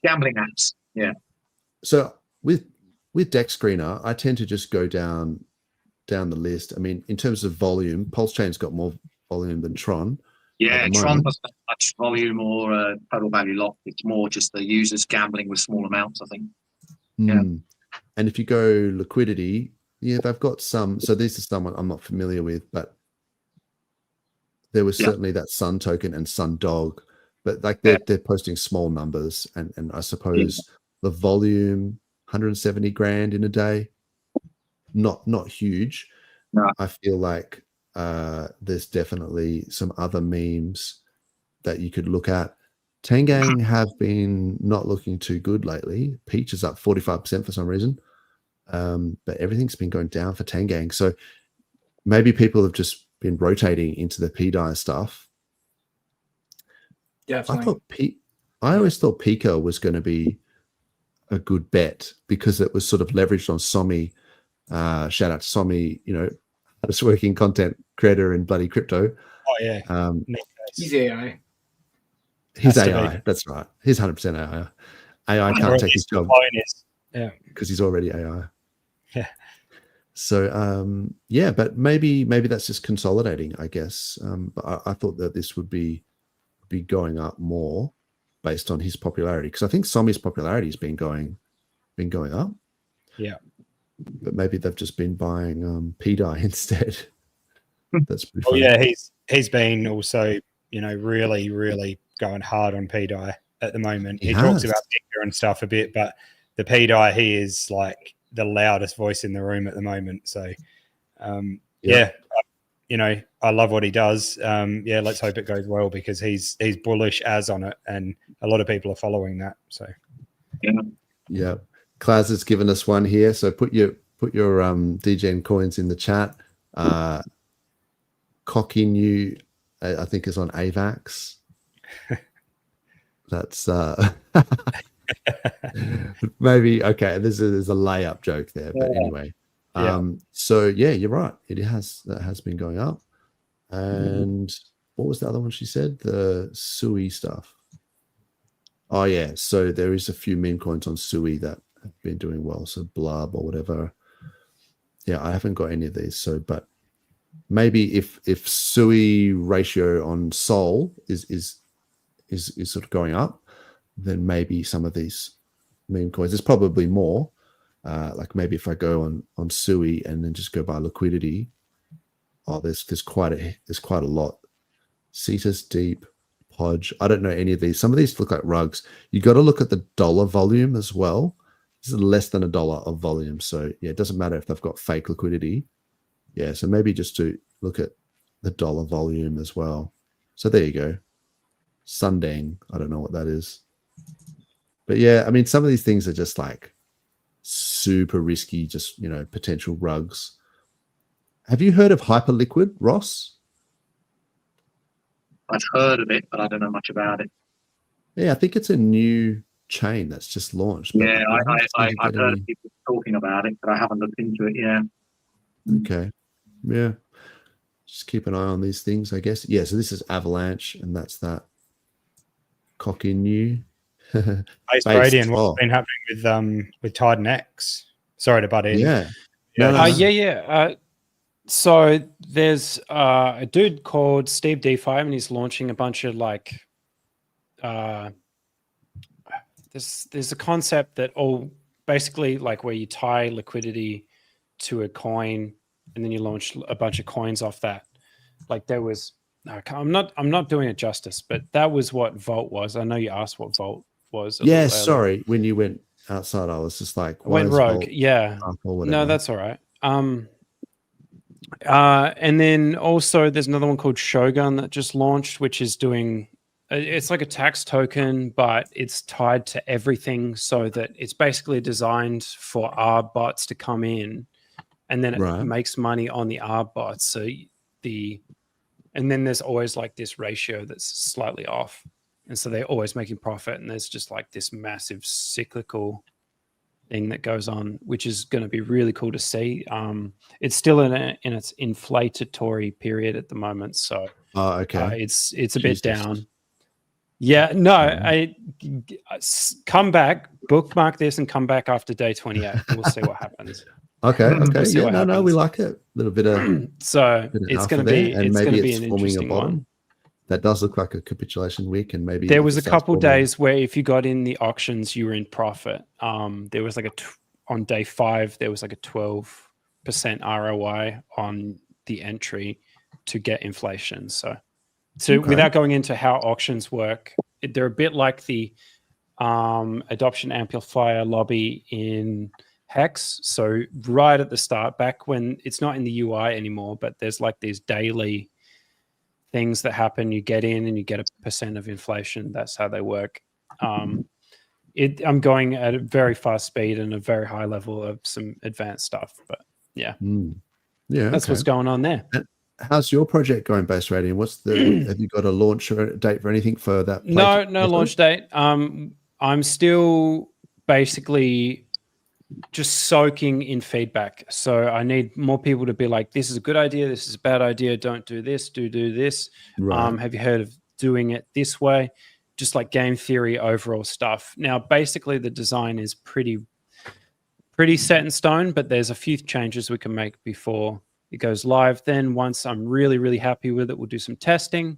Gambling apps. Yeah. So with Deck Screener, I tend to just go down the list. I mean, in terms of volume, PulseChain's got more volume than Tron. Yeah, Tron doesn't have much volume or total value locked. It's more just the users gambling with small amounts, I think. Yeah. And if you go liquidity, yeah, they've got some. So this is someone I'm not familiar with, but there was certainly that Sun token and Sun Dog, but like they're posting small numbers, and I suppose the volume 170 grand in a day, not huge. No. I feel like there's definitely some other memes that you could look at. Tangang have been not looking too good lately. Peach is up 45% for some reason, but everything's been going down for Tangang. So maybe people have just been rotating into the PDI stuff. Definitely. I always thought Pika was going to be a good bet because it was sort of leveraged on Somi. Shout out to Somi, hardest working content creator in bloody crypto. Oh yeah. He's AI. He's AI. That's right. He's 100% AI. AI can't take his job. Yeah, because he's already AI. Yeah. So yeah, but maybe that's just consolidating, I guess. But I thought that this would be going up more based on his popularity, because I think Somi's popularity has been going up. Yeah. But maybe they've just been buying PDI instead. That's pretty Oh funny. yeah, he's been also, really going hard on PDI at the moment. He talks about Victor and stuff a bit, but the PDI, he is like the loudest voice in the room at the moment. So yeah, I love what he does. Yeah, let's hope it goes well, because he's bullish as on it, and a lot of people are following that. So yeah. Klaus has given us one here. So put your DGen coins in the chat. Cocky New, I think, is on AVAX. That's maybe okay. There's a layup joke there, but anyway. So yeah, you're right. That has been going up. And what was the other one she said? The Sui stuff. Oh yeah. So there is a few meme coins on Sui that have been doing well. So Blub or whatever. Yeah, I haven't got any of these. So, but maybe if Sui ratio on Sol is sort of going up, then maybe some of these meme coins. There's probably more. Like maybe if I go on Sui and then just go by liquidity, there's quite a lot. Cetus, Deep, Podge. I don't know any of these. Some of these look like rugs. You got to look at the dollar volume as well. This is less than $1 of volume. So yeah, it doesn't matter if they've got fake liquidity. Yeah, so maybe just to look at the dollar volume as well. So there you go. Sundang. I don't know what that is. But yeah, I mean, some of these things are just like super risky, just, potential rugs. Have you heard of Hyperliquid, Ross? I've heard of it, but I don't know much about it. Yeah, I think it's a new chain that's just launched. Yeah, I've heard of people talking about it, but I haven't looked into it yet. Okay. Yeah. Just keep an eye on these things, I guess. Yeah, so this is Avalanche, and that's that. Cocky New. Base Radiant, what's been happening with Tide and X? Sorry to butt in. Yeah. So there's a dude called Steve DeFi, and he's launching a bunch of there's a concept that basically like where you tie liquidity to a coin and then you launch a bunch of coins off that. Like there was, I'm not doing it justice, but that was what Vault was. I know you asked what Vault was. Yeah, sorry. When you went outside, I was just like, went rogue. Yeah. No, that's all right. And then also there's another one called Shogun that just launched, which is doing, it's like a tax token, but it's tied to everything, so that it's basically designed for ARB bots to come in, and then it makes money on the ARB bots. So and then there's always like this ratio that's slightly off, and so they're always making profit, and there's just like this massive cyclical thing that goes on, which is going to be really cool to see. It's still in its inflatory period at the moment, so it's a bit down. Yeah, no, I come back, bookmark this, and come back after day 28. We'll see what happens. Okay. Yeah, no, we like it. A little bit of so it's going to be an interesting one. That does look like a capitulation week, and maybe there was a couple days where if you got in the auctions, you were in profit. There was like on day 5, there was like a 12% ROI on the entry to get inflation. So without going into how auctions work, they're a bit like the adoption amplifier lobby in Hex. So right at the start, back when it's not in the UI anymore, but there's like these daily things that happen. You get in and you get a % of inflation. That's how they work. I'm going at a very fast speed and a very high level of some advanced stuff, but yeah, that's what's going on there. How's your project going, Base Radiant? Have you got a launch date for anything for that? No launch date. I'm still basically just soaking in feedback. So I need more people to be like, this is a good idea, this is a bad idea, don't do this, do this. Have you heard of doing it this way? just like game theory overall stuff. Now, basically, the design is pretty set in stone, but there's a few changes we can make before it goes live. Then once I'm really, really happy with it, we'll do some testing.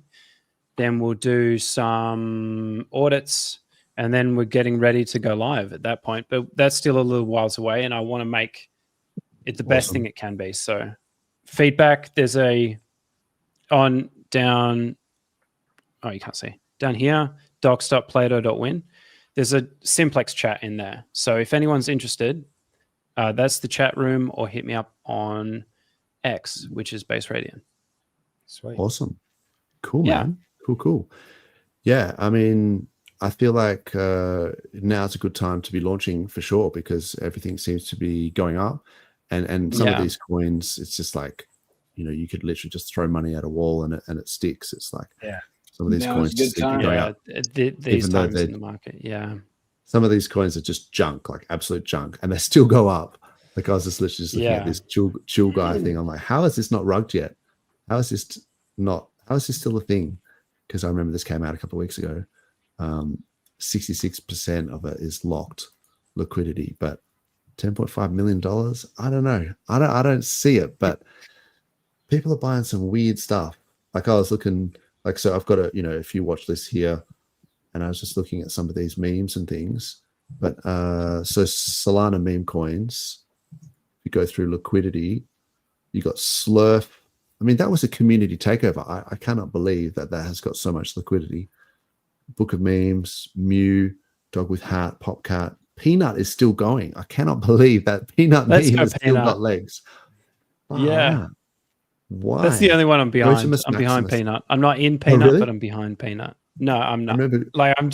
Then we'll do some audits, and then we're getting ready to go live at that point. But that's still a little whiles away, and I want to make it the best thing it can be. So feedback, there's a on down, oh, you can't see, down here, docs.plato.win. There's a simplex chat in there. So if anyone's interested, that's the chat room, or hit me up on X, which is Base Radian. Sweet. Awesome. Cool, man. Cool. Yeah, I mean, I feel like now's a good time to be launching for sure, because everything seems to be going up. And some of these coins, it's just like, you could literally just throw money at a wall and it sticks. It's like some of these coins just keep going up. These times in the market, some of these coins are just junk, like absolute junk, and they still go up. Like I was just literally just looking at this chill guy thing. I'm like, how is this not rugged yet? How is this still a thing? Because I remember this came out a couple of weeks ago. 66% of it is locked liquidity, but $10.5 million. I don't know. I don't see it, but people are buying some weird stuff. Like I was looking, like, so I've got a few watch lists here, and I was just looking at some of these memes and things. But so Solana meme coins, you go through liquidity, you got Slurf. I mean, that was a community takeover. I cannot believe that has got so much liquidity. Book of Memes, Mew, Dog with Hat, Popcat. Peanut is still going. I cannot believe that Peanut meme has still got legs. Yeah. Why? That's the only one I'm behind. I'm behind Peanut. I'm not in Peanut, really? but I'm behind Peanut. No, I'm not. I'm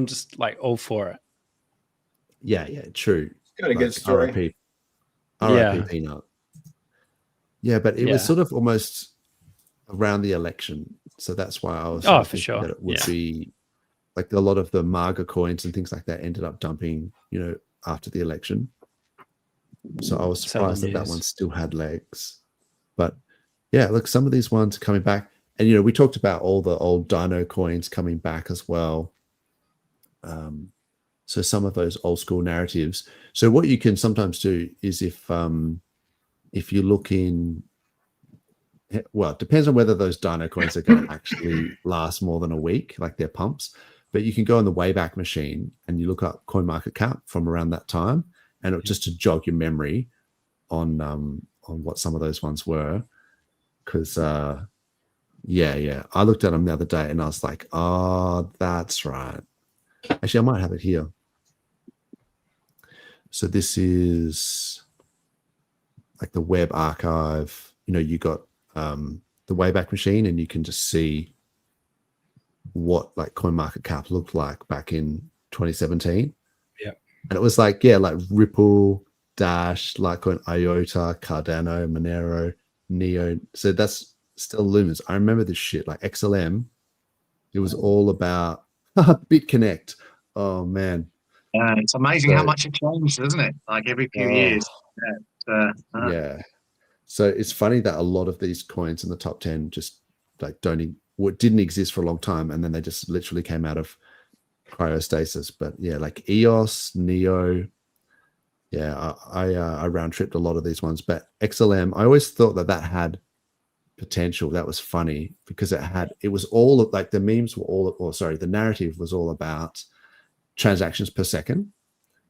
just like all for it. Yeah, true. Got a good story. RIP Peanut. Yeah, but it was sort of almost around the election. So that's why I was for sure that it would be like a lot of the MAGA coins and things like that ended up dumping, after the election. So I was surprised that one still had legs. But yeah, look, some of these ones are coming back. And, we talked about all the old Dino coins coming back as well. So some of those old school narratives. So what you can sometimes do is if you look in, well, it depends on whether those Dino coins are going to actually last more than a week, like their pumps. But you can go on the Wayback Machine and you look up CoinMarketCap from around that time, and it just to jog your memory on what some of those ones were. Because I looked at them the other day and I was like, oh, that's right. Actually, I might have it here. So this is like the web archive. You got the Wayback Machine, and you can just see what like CoinMarketCap looked like back in 2017. Yeah. And it was like, like Ripple, Dash, Litecoin, IOTA, Cardano, Monero, Neo. So that's still Lumens. I remember this shit, like XLM. It was all about BitConnect. Oh man. It's amazing how much it changed, isn't it? Like every few years. Yeah. So it's funny that a lot of these coins in the top 10 just like didn't exist for a long time, and then they just literally came out of cryostasis. But yeah, like EOS, Neo. Yeah, I round tripped a lot of these ones, but XLM, I always thought that had potential. That was funny because it was all like the memes were the narrative was all about transactions per second.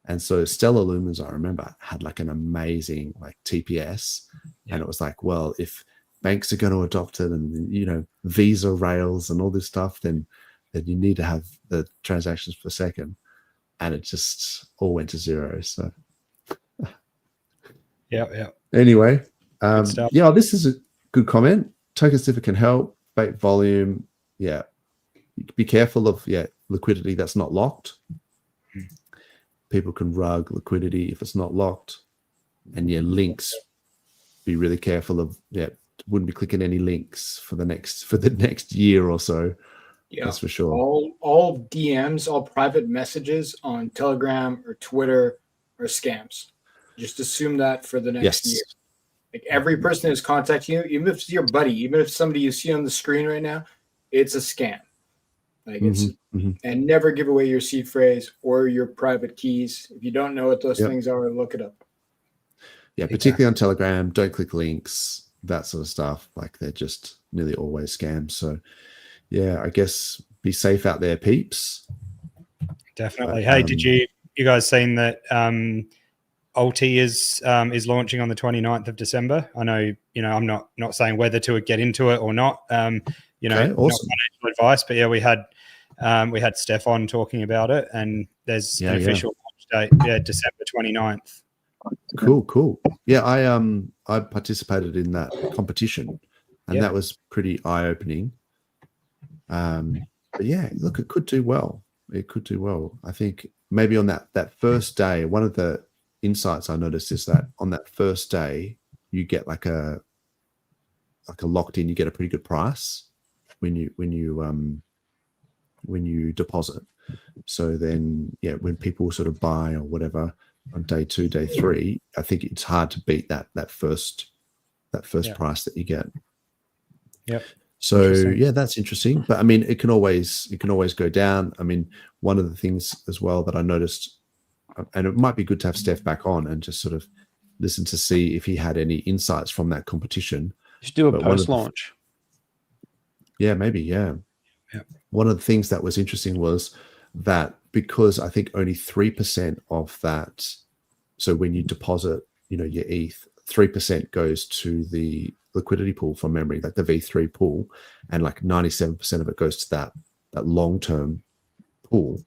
And so Stellar Lumens, I remember, had like an amazing like TPS. And it was like, well, if banks are going to adopt it and, Visa rails and all this stuff, then you need to have the transactions per second. And it just all went to zero. So, yeah. Anyway, this is a good comment. Token Sniffer can help. Bait volume. Yeah. Be careful of, liquidity that's not locked. People can rug liquidity if it's not locked. And links, be really careful of, wouldn't be clicking any links for the next year or so. Yeah, that's for sure. All DMs, all private messages on Telegram or Twitter are scams. Just assume that for the next year. Like every person who's contacting you, even if it's your buddy, even if somebody you see on the screen right now, it's a scam. Like it's and never give away your seed phrase or your private keys. If you don't know what those things are, look it up. Yeah, particularly on Telegram, don't click links, that sort of stuff. Like they're just nearly always scams. So yeah, I guess be safe out there, peeps. Definitely. Hey, did you guys seen that Ulti is launching on the 29th of December? I know, I'm not saying whether to get into it or not. Okay, not awesome. financial advice, but yeah, we had Stefan talking about it, and there's an official launch date. Yeah, December 29th. Cool. Yeah, I participated in that competition, and that was pretty eye-opening. But yeah, look, it could do well. It could do well. I think maybe on that first day, one of the insights I noticed is that on that first day, you get like a locked in. You get a pretty good price when you deposit. So then, yeah, when people sort of buy or whatever on day 2, day 3, I think it's hard to beat that first price that you get. Yep. So yeah, that's interesting. But I mean, it can always go down. I mean, one of the things as well that I noticed, and it might be good to have Steph back on and just sort of listen to see if he had any insights from that competition. You should do a post-launch. Yeah, maybe. Yeah. One of the things that was interesting was that because I think only 3% of that, so when you deposit, your ETH, 3% goes to the liquidity pool from memory, like the V3 pool, and like 97% of it goes to that long-term pool,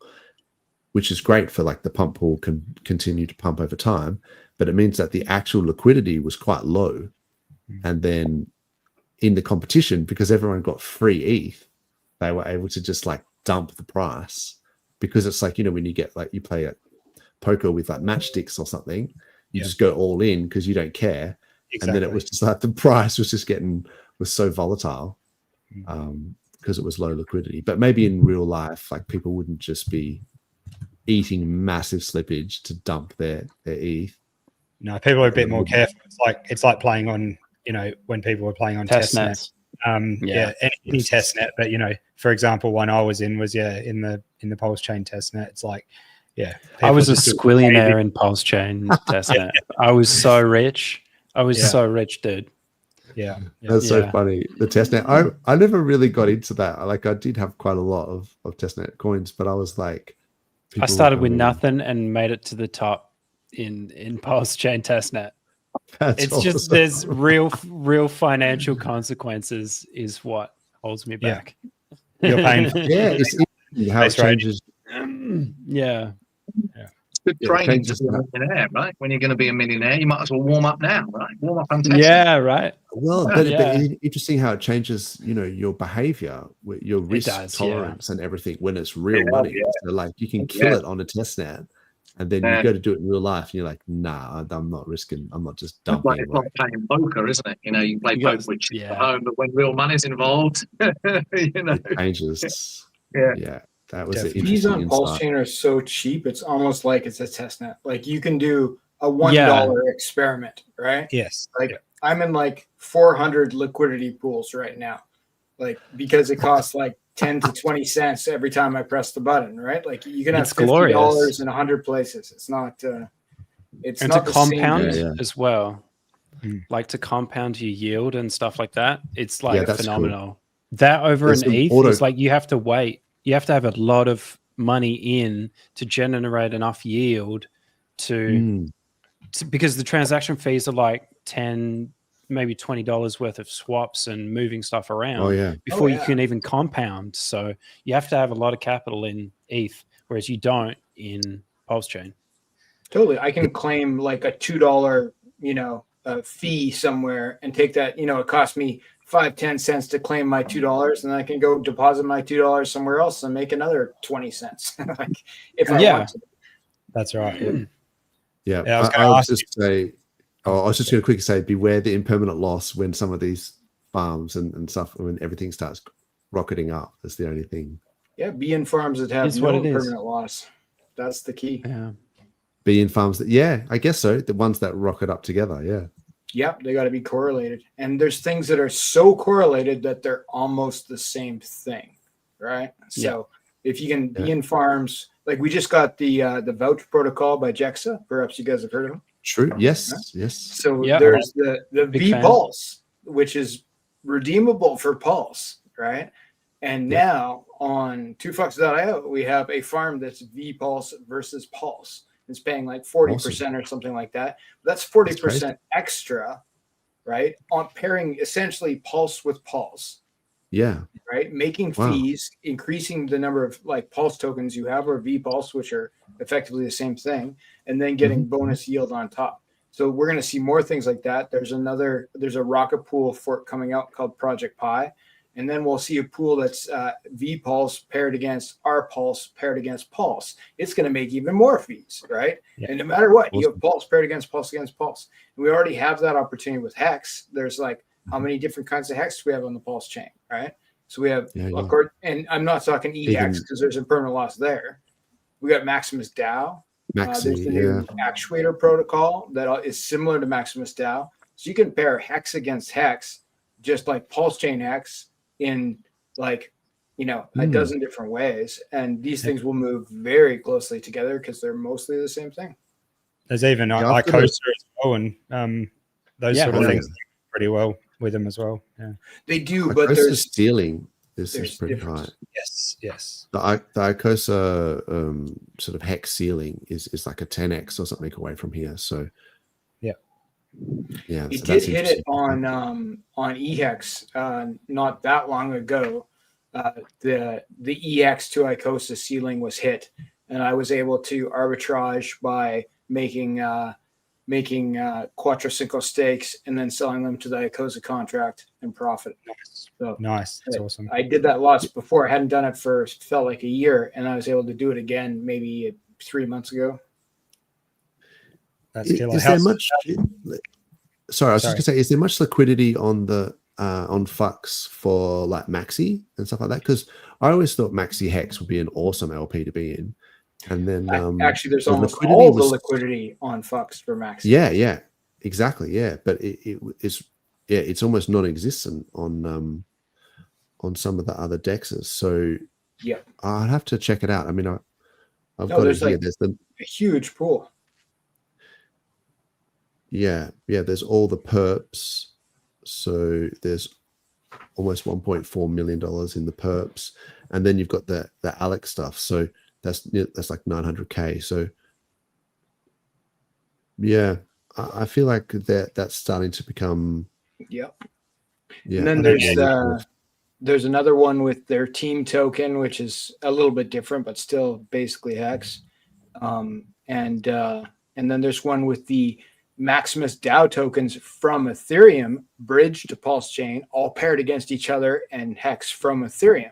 which is great for like the pump pool can continue to pump over time, but it means that the actual liquidity was quite low. And then in the competition, because everyone got free ETH, they were able to just like dump the price, because it's like, when you get like, you play at poker with like matchsticks or something, you just go all in because you don't care. Exactly. And then it was just like the price was so volatile because it was low liquidity. But maybe in real life, like people wouldn't just be eating massive slippage to dump their ETH. No, people are a bit more careful. It's like playing on, when people were playing on testnet. Any testnet. But for example, one I was in was in the PulseChain testnet. It's like, I was a squillionaire in PulseChain testnet. I was so rich. So rich, dude. Yeah. That's so funny. The testnet. I never really got into that. Like I did have quite a lot of testnet coins, but I was like, I started with nothing and made it to the top in PulseChain testnet. It's awesome. Just there's real financial consequences is what holds me back. You're paying. It's how it changes. Yeah. Good training to be a millionaire, right? When you're going to be a millionaire, you might as well warm up now, right? Warm up on test. Yeah, right. Well, but interesting how it changes, your behavior, your risk tolerance and everything when it's real money. Yeah. So like you can kill it on a testnet, and then you go to do it in real life, and you're like, nah, I'm not risking. I'm not just dumping. It's like playing poker, isn't it? You play poker with chips at home, but when real money's involved, it changes. Yeah. That was fees on PulseChain are so cheap. It's almost like it's a test net. Like you can do a $1 experiment, right? Yes. Like I'm in like 400 liquidity pools right now, like because it costs like 10 to 20 cents every time I press the button, right? Like you can have $50 in 100 places. It's not. It's and not to compound as well. Like to compound your yield and stuff like that. It's like phenomenal. Cool. That over an ETH is like you have to wait. You have to have a lot of money in to generate enough yield to because the transaction fees are like $10, maybe $20 worth of swaps and moving stuff around before you can even compound. So you have to have a lot of capital in ETH, whereas you don't in PulseChain. Totally. I can claim like a $2, fee somewhere and take that, it cost me 5-10 cents to claim my $2, and I can go deposit my $2 somewhere else and make another 20 cents. Like if I want to. That's right. Yeah. I was just going to quickly say, beware the impermanent loss when some of these farms and stuff, when everything starts rocketing up. That's the only thing. Yeah. Be in farms that have no permanent loss. That's the key. Yeah. Be in farms that, I guess so. The ones that rocket up together. Yeah. Yep, they got to be correlated. And there's things that are so correlated that they're almost the same thing. right? So if you can be in farms, like we just got the vouch protocol by Jexa. Perhaps you guys have heard of them. True. Yes. Right? Yes. So there's the V Pulse, which is redeemable for Pulse, right? And now on 2fucks.io, we have a farm that's V Pulse versus Pulse. It's paying like 40% or something like that. That's 40% extra, right? On pairing essentially Pulse with Pulse. Yeah. Right. Making fees, increasing the number of like Pulse tokens you have or V Pulse, which are effectively the same thing, and then getting bonus yield on top. So we're going to see more things like that. There's a rocket pool fork coming out called Project Pi. And then we'll see a pool that's V Pulse paired against R Pulse paired against Pulse. It's going to make even more fees, right? Yeah. And no matter what, you have Pulse paired against Pulse against Pulse. And we already have that opportunity with Hex. There's like, how many different kinds of Hex do we have on the Pulse chain, right? So we have, and I'm not talking EHEX because there's impermanent loss there. We got Maximus DAO. There's the new actuator protocol that is similar to Maximus DAO. So you can pair Hex against Hex, just like Pulsechain Hex in like, a dozen different ways. And these things will move very closely together because they're mostly the same thing. There's even Icosa as well, and those sort of things pretty well with them as well. Yeah, they do, but there's stealing. This is pretty high. Yes. The Icosa sort of hex ceiling is like a 10x or something away from here. So yeah, it did hit it on EHEX not that long ago. The EX to Icosa ceiling was hit, and I was able to arbitrage by making Quattro Cinco stakes and then selling them to the Icosa contract and profit. Nice. That's awesome. I did that lots before. I hadn't done it for felt like a year, and I was able to do it again maybe 3 months ago. That's is there much? Sorry, I was just gonna say, is there much liquidity on the on Fux for like Maxi and stuff like that? Because I always thought Maxi Hex would be an awesome LP to be in. And then actually, there's almost all the liquidity on Fux for Maxi. Yeah, exactly. Yeah, but it's almost non-existent on some of the other dexes. So yeah, I'd have to check it out. I mean, I've got it here. Like there's a huge pool. Yeah. There's all the perps. So there's almost $1.4 million in the perps, and then you've got the Alex stuff. So that's like 900K. So yeah, I feel like that's starting to become. Yeah. And then there's another one with their team token, which is a little bit different, but still basically Hex. And then there's one with the Maximus DAO tokens from Ethereum bridged to Pulsechain, all paired against each other, and Hex from Ethereum.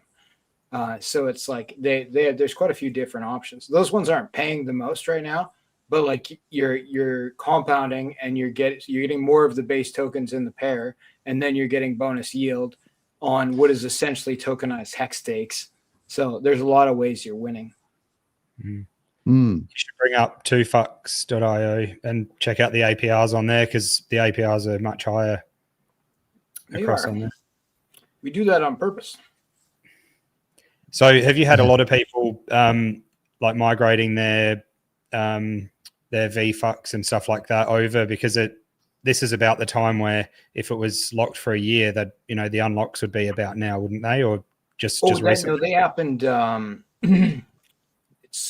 So it's like there's quite a few different options. Those ones aren't paying the most right now, but like you're compounding and you're getting more of the base tokens in the pair, and then you're getting bonus yield on what is essentially tokenized Hex stakes. So there's a lot of ways you're winning. You should bring up 2fucks.io and check out the APRs on there, because the APRs are much higher across on there. We do that on purpose. So have you had a lot of people like migrating their VFucks and stuff like that over? Because this is about the time where if it was locked for a year, that the unlocks would be about now, wouldn't they? Or just recently? No, they happened.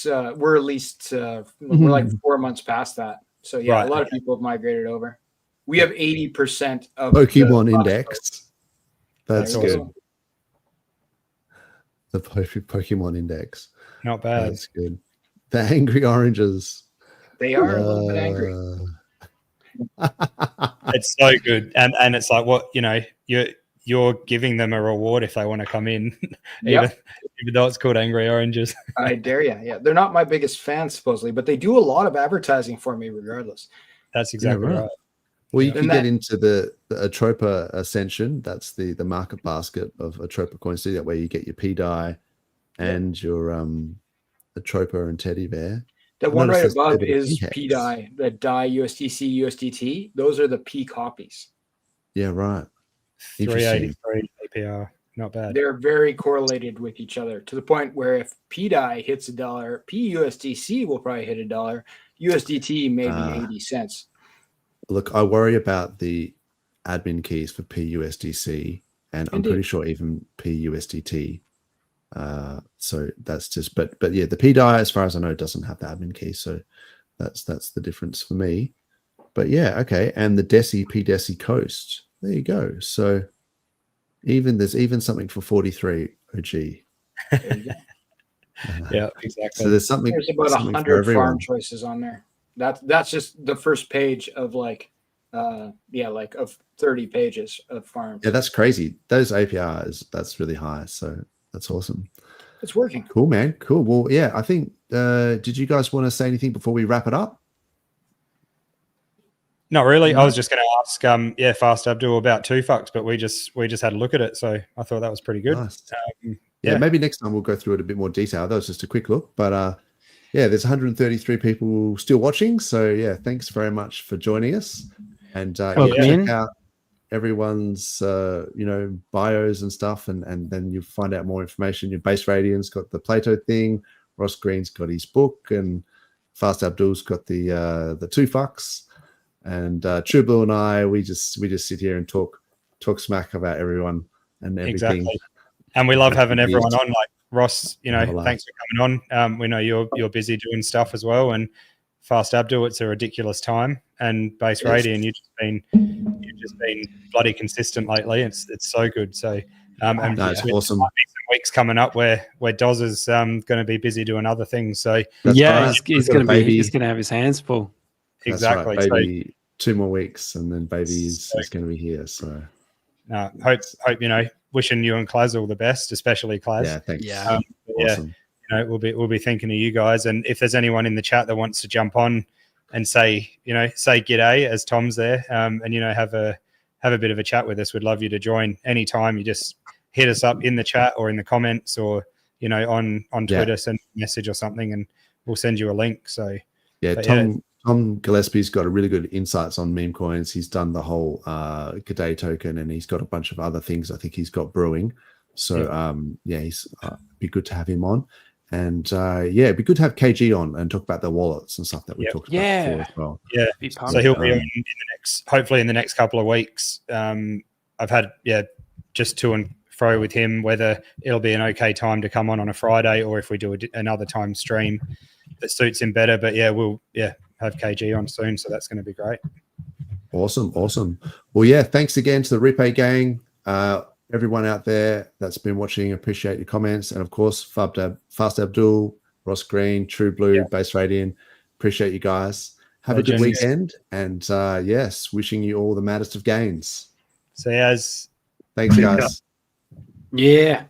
We're at least we're like 4 months past that. So yeah, right. A lot of people have migrated over. We have 80% of Pokemon Index. That's good. Awesome. The Pokemon Index. Not bad. That's good. The angry oranges. They are a little bit angry. It's so good, and it's like what you're giving them a reward if they want to come in, even though it's called angry oranges. I dare you. Yeah, they're not my biggest fans supposedly, but they do a lot of advertising for me regardless. That's exactly right. Well, you can get into the Atropa Ascension. That's the market basket of Atropa coins. So that way you get your P-Dye and your Atropa and Teddy Bear. That one right above is P-Dye, the DAI USDC, USDT. Those are the P copies. Yeah, right. 383 APR. not bad. They're very correlated with each other to the point where if PDI hits $1, PUSDC will probably hit $1, USDT maybe 80 cents. Look, I worry about the admin keys for PUSDC, and I'm pretty sure even PUSDT. So that's just, but yeah, the PDI, as far as I know, doesn't have the admin key, so that's the difference for me. But yeah, okay, and the PDESI Coast, there you go. So there's even something for 43 OG. Yeah, exactly. So there's something. There's about 100 farm choices on there. That's just the first page of of 30 pages of farms. Yeah, that's crazy. Those APRs, that's really high. So that's awesome. It's working. Cool, man. Cool. Well, yeah, I think, did you guys want to say anything before we wrap it up? Not really. I was just going to ask, Fast Abdul about 2FUCks, but we just had a look at it. So I thought that was pretty good. Nice. Yeah, maybe next time we'll go through it a bit more detail. That was just a quick look, but yeah, there's 133 people still watching. So yeah, thanks very much for joining us. And check out everyone's bios and stuff, and then you find out more information. Your Base Radiant's got the Plato thing, Ross Green's got his book, and Fast Abdul's got the 2FUCks, and True Blue and I we just sit here and talk smack about everyone and everything. Exactly. And we love having everyone on, like Ross, thanks for coming on. We know you're busy doing stuff as well, and Fast Abdul, it's a ridiculous time, and Base Radiant, you've just been bloody consistent lately. It's so good. So and it's awesome. Some weeks coming up where Dozza's going to be busy doing other things. So he's going to have his hands full. Exactly. Right, baby, 2 more weeks, and then baby is going to be here. So hope wishing you and Klaz all the best, especially Klaz. Yeah, thanks. Awesome. We'll be thinking of you guys, and if there's anyone in the chat that wants to jump on and say g'day as Tom's there, and have a bit of a chat with us, we'd love you to join anytime. You just hit us up in the chat or in the comments, or on Twitter, send a message or something, and we'll send you a link. So Tom Gillespie's got a really good insights on meme coins. He's done the whole G'day token, and he's got a bunch of other things I think he's got brewing. So he's be good to have him on. And it'd be good to have KG on and talk about the wallets and stuff that we talked about before as well. Yeah. So he'll be on hopefully in the next couple of weeks. I've had just to and fro with him whether it'll be an okay time to come on a Friday, or if we do another time stream that suits him better. But we'll have KG on soon, so that's going to be great. Awesome. Well, thanks again to the Repay gang. Everyone out there that's been watching, appreciate your comments. And of course, Fast Abdul, Ross Green, True Blue, Base Radiant, appreciate you guys. Have a good weekend. And wishing you all the maddest of gains. See you guys. Thanks, guys. Yeah.